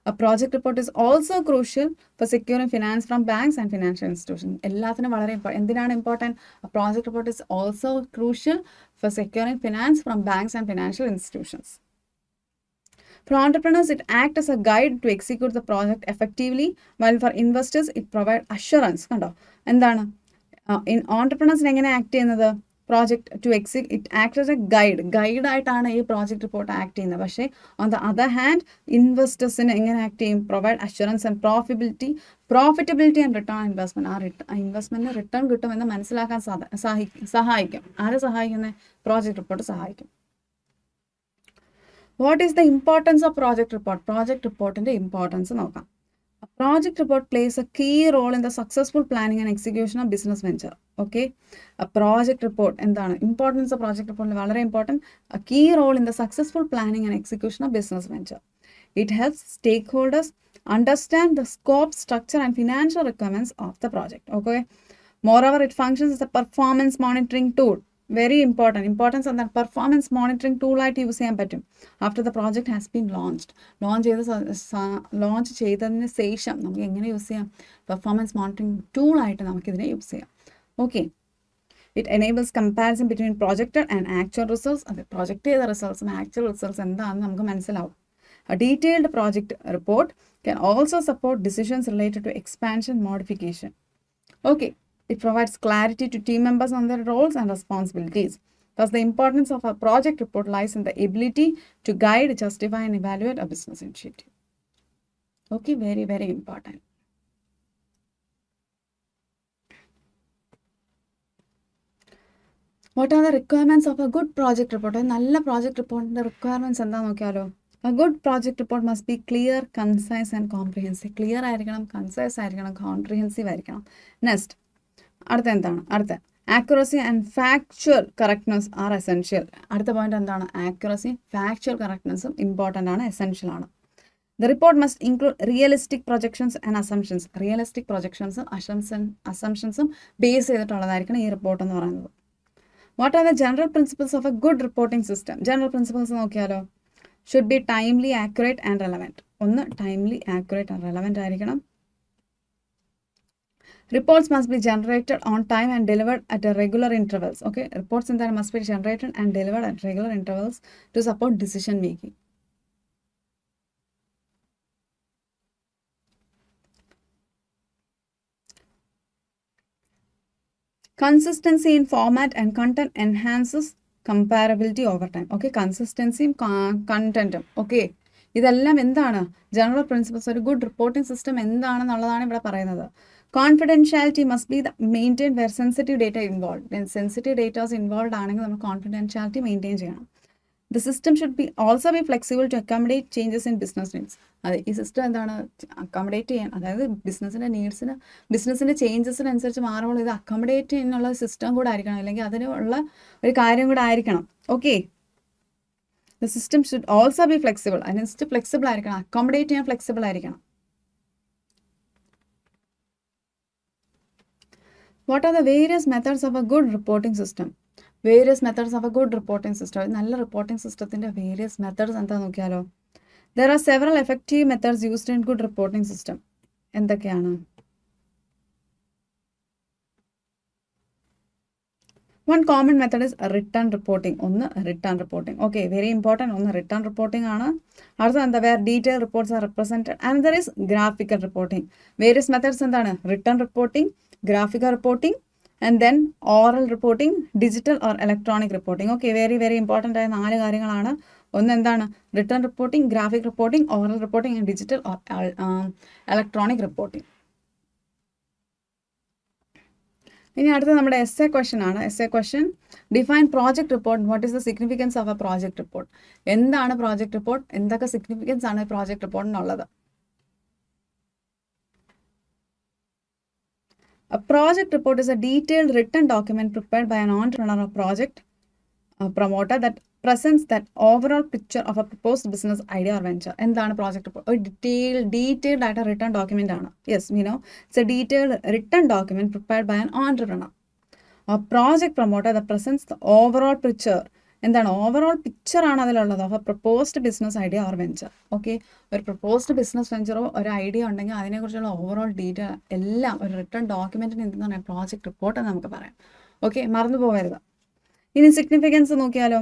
A project report is also crucial for securing finance from banks and financial institutions. എല്ലാത്തിനും വളരെ എന്തിനാണ് important? A project report is also crucial for securing finance from banks and financial institutions. For entrepreneurs, it acts as a guide to execute the project effectively, while for investors, it provides assurance. കണ്ടോ എന്താണ് ഓൺടർപ്രണേഴ്സിന് എങ്ങനെ act ചെയ്യുന്നത്? Project to it act as a ഗൈഡായിട്ടാണ് ഈ project report act ചെയ്യുന്നത്. പക്ഷേ on the other hand ഇൻവെസ്റ്റേഴ്സിന് എങ്ങനെ ആക്ട് ചെയ്യും? Provide assurance and profitability and return on investment. ആ ഇൻവെസ്റ്റ്മെൻറ്റിന് റിട്ടേൺ കിട്ടുമെന്ന് മനസ്സിലാക്കാൻ സഹായിക്കും. ആരെ സഹായിക്കുന്നത്? പ്രോജക്റ്റ് റിപ്പോർട്ട് സഹായിക്കും. What is the importance of project report? Project റിപ്പോർട്ടിൻ്റെ ഇമ്പോർട്ടൻസ് നോക്കാം. A project report plays a key role in the successful planning and execution of business venture. Okay, a project report എന്താണ് importance of project റിപ്പോർട്ടിൽ വളരെ important. A key role in the successful planning and execution of business venture. It helps stakeholders understand the scope, structure and financial requirements of the project. Okay, moreover it functions as a performance monitoring tool. Very importance എന്താണ്? Performance monitoring ടൂളായിട്ട് use ചെയ്യാൻ പറ്റും. After the project has been launch ചെയ്തതിന് ശേഷം നമുക്ക് എങ്ങനെ use ചെയ്യാം? Performance monitoring ടൂളായിട്ട് നമുക്കിതിനെ use ചെയ്യാം. Okay, it enables comparison between projected and actual results. അത് പ്രൊജക്റ്റ് ചെയ്ത റിസൾട്ട്സും ആക്ച്വൽ റിസൾട്ട്സ് എന്താണെന്ന് നമുക്ക് മനസ്സിലാവും. A detailed project report can also support decisions related to expansion, modification. Okay. It provides clarity to team members on their roles and responsibilities. Thus, the importance of a project report lies in the ability to guide, justify, and evaluate a business initiative. Okay, very, very important. What are the requirements of a good project report? നല്ല project report requirements എന്താണെന്ന് നോക്കിയാലോ? A good project report must be clear, concise, and comprehensive. Clear ആയിരിക്കണം, concise ആയിരിക്കണം, comprehensive ആയിരിക്കണം. Next. അടുത്ത accuracy and factual correctness are essential. അടുത്ത point എന്താണ്? Accuracy, factual കറക്റ്റ്നെസ്സും ഇമ്പോർട്ടൻ്റ് ആണ്, എസെൻഷ്യൽ ആണ്. The report must include realistic projections and assumptions. Realistic പ്രൊജക്ഷൻസും അസംഷൻസും ബേസ് ചെയ്തിട്ടുള്ളതായിരിക്കണം ഈ റിപ്പോർട്ട് എന്ന് പറയുന്നത്. What are the general principles of a good reporting system? General principles നോക്കിയാലോ? Should be timely, accurate and relevant. ഒന്ന്, ടൈംലി, ആക്യുറേറ്റ് ആൻഡ് റെലവൻറ്റ് ആയിരിക്കണം. Reports must be generated on time and delivered at regular intervals. Okay, reports in that must be generated and delivered at regular intervals to support decision making. Consistency in format and content enhances comparability over time. Okay, consistency content. Okay, ഇതെല്ലാം എന്താണ്? General principles. ഒരു good reporting system എന്താണെന്നുള്ളതാണ് ഇവിടെ പറയുന്നത്. Confidentiality must be maintained where sensitive data involved. When sensitive data is involved ആണെങ്കിൽ നമ്മൾ confidentiality maintain ചെയ്യണം. The system should also be flexible to accommodate changes in business needs. അതെ, ഈ system എന്താണ്? Accommodate ചെയ്യാൻ, അതായത് ബിസിനസ്സിൻ്റെ ചേഞ്ചസിനനുസരിച്ച് മാറുമ്പോൾ ഇത് അക്കോമഡേറ്റ് ചെയ്യാനുള്ള സിസ്റ്റം കൂടെ ആയിരിക്കണം, അല്ലെങ്കിൽ അതിനുള്ള ഒരു കാര്യം കൂടെ ആയിരിക്കണം. Okay, the system should also be flexible. അതിനനുസരിച്ച് ഫ്ലെക്സിബിൾ ആയിരിക്കണം, അക്കോമഡേറ്റ് ചെയ്യാൻ ഫ്ലെക്സിബിൾ ആയിരിക്കണം. What are the various methods of a good reporting system? Various methods of a good reporting system. നല്ല റിപ്പോർട്ടിംഗ് സിസ്റ്റത്തിൻ്റെ various methods എന്താ നോക്കിയാലോ? There are several effective methods used in good reporting system. എന്തൊക്കെയാണ്? One common method is return reporting. ഒന്ന്, return reporting. Okay, very important. ഒന്ന്, return reporting ആണ്. അടുത്ത എന്താ? Where detailed reports are represented. Another is graphical reporting. Various methods എന്താണ്? Return reporting, graphical reporting, and then oral reporting, digital or electronic reporting. Okay, very, very important ആയ 4 കാര്യങ്ങളാണ്. ഒന്ന് എന്താണ്? Return reporting, graphic reporting, oral reporting and digital or electronic reporting. ഇനി അടുത്ത നമ്മുടെ essay question ആണ്. Essay question: define project report. What is the significance of a project report? എന്താണ് project report? എന്തൊക്കെ സിഗ്നിഫിക്കൻസ് ആണ് project റിപ്പോർട്ടിനുള്ളത്? A project report is a detailed written document prepared by an entrepreneur or project promoter that presents that overall picture of a proposed business idea or venture. എന്താണ് project report? ഒരു detailed ആയിട്ട് written document ആണ്. Yes, we know it's a detailed written document prepared by an entrepreneur or project promoter that presents the overall picture. എന്താണ്? Overall പിക്ചറാണ് അതിലുള്ളത് of a proposed business idea or venture. Okay, ഒരു proposed business വെഞ്ചറോ ഒരു idea ഉണ്ടെങ്കിൽ അതിനെക്കുറിച്ചുള്ള overall detail എല്ലാം ഒരു return ഡോക്യുമെൻറ്റിന് എന്തെന്ന് പറയാം? പ്രോജക്റ്റ് റിപ്പോർട്ട് എന്ന് നമുക്ക് പറയാം. ഓക്കെ, മറന്നു പോകരുത്. ഇനി സിഗ്നിഫിക്കൻസ് നോക്കിയാലോ?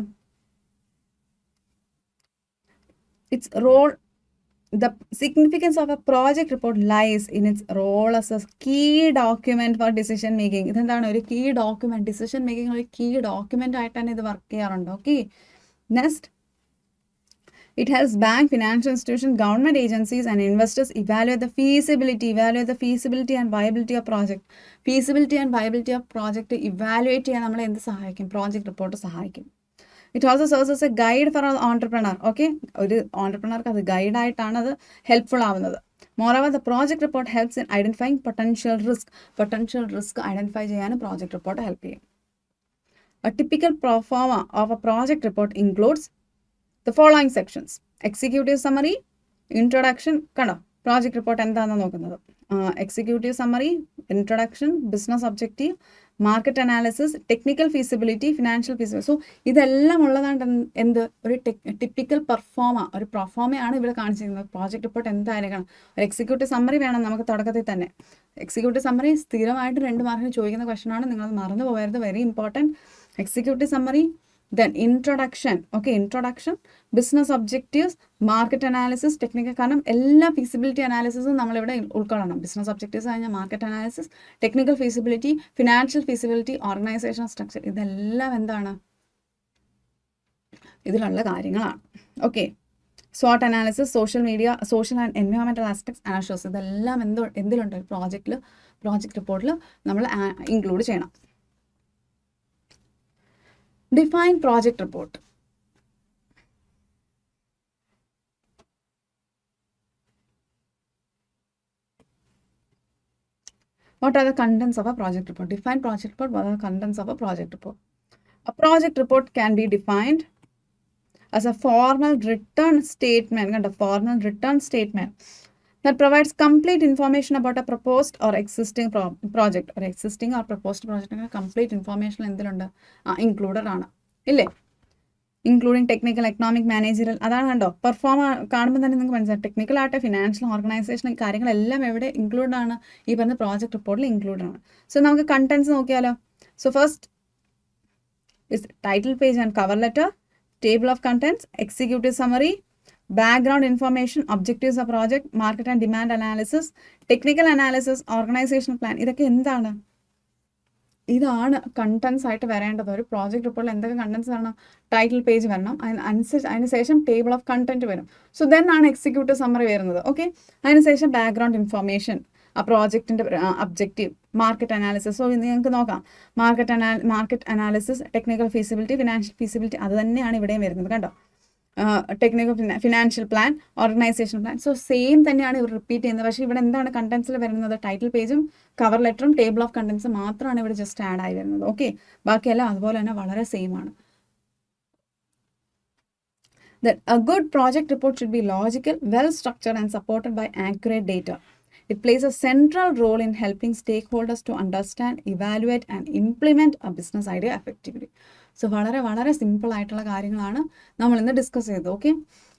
It's role The significance of a project report lies in its role as a key document for decision making. ഇതെന്താണ് ഒരു key document, decision making ഒരു key document ആയിട്ടാണ് ഇത് വർക്ക് ചെയ്യാറുണ്ട്. Okay, next, it helps bank, financial institutions, government agencies and investors evaluate the feasibility and viability of project. Feasibility and viability of project evaluate ചെയ്യാൻ നമ്മളെ എന്ത് സഹായിക്കും? Project report സഹായിക്കും. It also serves as A guide four entrepreneur. Okay, ഒരു ഓൺടർപ്രണർക്ക് അത് ഗൈഡായിട്ടാണ് അത് helpful ആവുന്നത്. Moreover the project report helps in identifying potential risk identify ചെയ്യാനും പ്രോജക്റ്റ് റിപ്പോർട്ട് ഹെൽപ്പ് ചെയ്യും. A typical proforma of a project report includes the following sections: executive summary, introduction. കണ്ടോ project report എന്താണെന്ന് നോക്കുന്നത്? Executive summary, introduction, business objective, market analysis, technical feasibility, financial feasibility. So ഇതെല്ലാം ഉള്ളതാണ് എന്ത്? ഒരു typical ഒരു പ്രൊഫോമയാണ് ഇവിടെ കാണിച്ചിരിക്കുന്നത്. പ്രോജക്റ്റ് റിപ്പോർട്ട് എന്തായിരിക്കണം? ഒരു എക്സിക്യൂട്ടീവ് സമ്മറി വേണം നമുക്ക് തുടക്കത്തിൽ തന്നെ. എക്സിക്യൂട്ടീവ് സമ്മറി സ്ഥിരമായിട്ട് 2 മാർക്കിന് ചോദിക്കുന്ന ക്വസ്റ്റനാണ്, നിങ്ങളത് മറന്നു പോകരുത്, very important. Executive summary, then introduction. Okay, introduction, business objectives, market analysis, technical. കാരണം എല്ലാ ഫീസിബിലിറ്റി അനാലിസിസും നമ്മളിവിടെ ഉൾക്കൊള്ളണം. ബിസിനസ് ഒബ്ജക്റ്റീവ്സ് കഴിഞ്ഞാൽ market analysis, technical feasibility, financial feasibility, organisation structure, ഇതെല്ലാം എന്താണ്? ഇതിലുള്ള കാര്യങ്ങളാണ്. Okay, SWOT analysis, social and environmental aspects analysis, ഇതെല്ലാം എന്തിലുണ്ട്? പ്രോജക്റ്റ് റിപ്പോർട്ടിൽ നമ്മൾ ഇൻക്ലൂഡ് ചെയ്യണം. Define project report. What are the contents of a project report? Define project report. What are the contents of a project report? A project report can be defined as a formal written statement that provides complete information about a proposed or existing project. Or existing or proposed project, complete information എന്തിലുണ്ട്? Included ആണ് ഇല്ലേ? Including technical, economic, managerial. അതാണ് കണ്ടോ, perform കാണുമ്പോൾ തന്നെ നിങ്ങൾക്ക് മനസ്സിലാവും. Technical ആയിട്ട്, ഫിനാൻഷ്യൽ, ഓർഗനൈസേഷൻ കാര്യങ്ങളെല്ലാം എവിടെ ഇൻക്ലൂഡ് ആണ്? ഈ പറഞ്ഞ പ്രോജക്റ്റ് റിപ്പോർട്ടിൽ ഇൻക്ലൂഡ് ആണ്. സോ നമുക്ക് കണ്ടന്റ്സ് നോക്കിയാലോ. So first is title page and cover letter, table of contents, executive summary, background information, objectives of project, market and demand analysis, technical analysis, organisation plan. ഇതൊക്കെ എന്താണ്? ഇതാണ് കണ്ടന്റ്സ് ആയിട്ട് വരേണ്ടത്. ഒരു പ്രോജക്റ്റ് റിപ്പോർട്ടിൽ എന്തൊക്കെ കണ്ടന്റ്സ് വരണം? ടൈറ്റിൽ പേജ് വരണം, അതിനുശേഷം ടേബിൾ ഓഫ് കണ്ടന്റ് വരും. സോ ദെൻ ആണ് എക്സിക്യൂട്ടീവ് സമ്മറി വരുന്നത്. ഓക്കെ, അതിനുശേഷം ബാക്ക്ഗ്രൗണ്ട് ഇൻഫർമേഷൻ, ആ പ്രോജക്റ്റിൻ്റെ ഒബ്ജക്റ്റീവ്, മാർക്കറ്റ് അനാലിസിസ്. സോ നിങ്ങൾക്ക് നോക്കാം, market analysis, technical feasibility, financial feasibility, അത് തന്നെയാണ് ഇവിടെയും വരുന്നത്. കണ്ടോ, technical financial plan, organisation plan. So same തന്നെയാണ് ഇവർ റിപ്പീറ്റ് ചെയ്യുന്നത്. പക്ഷേ ഇവിടെ എന്താണ് കണ്ടന്റ്സിൽ വരുന്നത്? ടൈറ്റിൽ പേജും കവർ ലെറ്ററും ടേബിൾ ഓഫ് കണ്ടന്റ്സും മാത്രമാണ് ഇവിടെ ജസ്റ്റ് ആഡ് ആയി വരുന്നത്. ഓക്കെ, ബാക്കിയെല്ലാം അതുപോലെ തന്നെ വളരെ സെയിം ആണ്. That a good project report should be logical, well structured and supported by accurate data. It plays a central role in helping stakeholders to understand, evaluate and implement a business idea effectively. So വളരെ simple ആയിട്ടുള്ള കാര്യങ്ങളാണ് നമ്മൾ ഇന്ന് discuss ചെയ്തത്. Okay,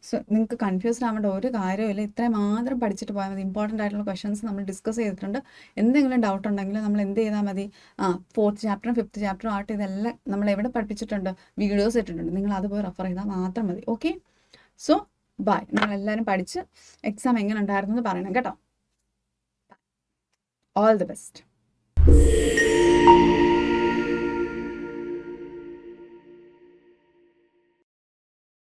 so നിങ്ങൾക്ക് confused ആവേണ്ട ഒരു കാര്യമില്ല, ഇത്രയും മാത്രം പഠിച്ചിട്ട് പോയാൽ മതി. ഇമ്പോർട്ടൻ്റ് ആയിട്ടുള്ള ക്വസ്റ്റൻസ് നമ്മൾ ഡിസ്കസ് ചെയ്തിട്ടുണ്ട്. എന്തെങ്കിലും ഡൗട്ട് ഉണ്ടെങ്കിൽ നമ്മൾ എന്ത് ചെയ്താൽ മതി? 4th ചാപ്റ്ററും 5th ചാപ്റ്ററും ആയിട്ട് ഇതെല്ലാം നമ്മൾ എവിടെ പഠിപ്പിച്ചിട്ടുണ്ട്? വീഡിയോസ് ഇട്ടിട്ടുണ്ട്. നിങ്ങൾ അത് പോയി റെഫർ ചെയ്താൽ മാത്രം മതി. Okay, so bye. നിങ്ങളെല്ലാവരും പഠിച്ച് എക്സാം എങ്ങനെ ഉണ്ടായിരുന്നു എന്ന് പറയണം കേട്ടോ. All the best.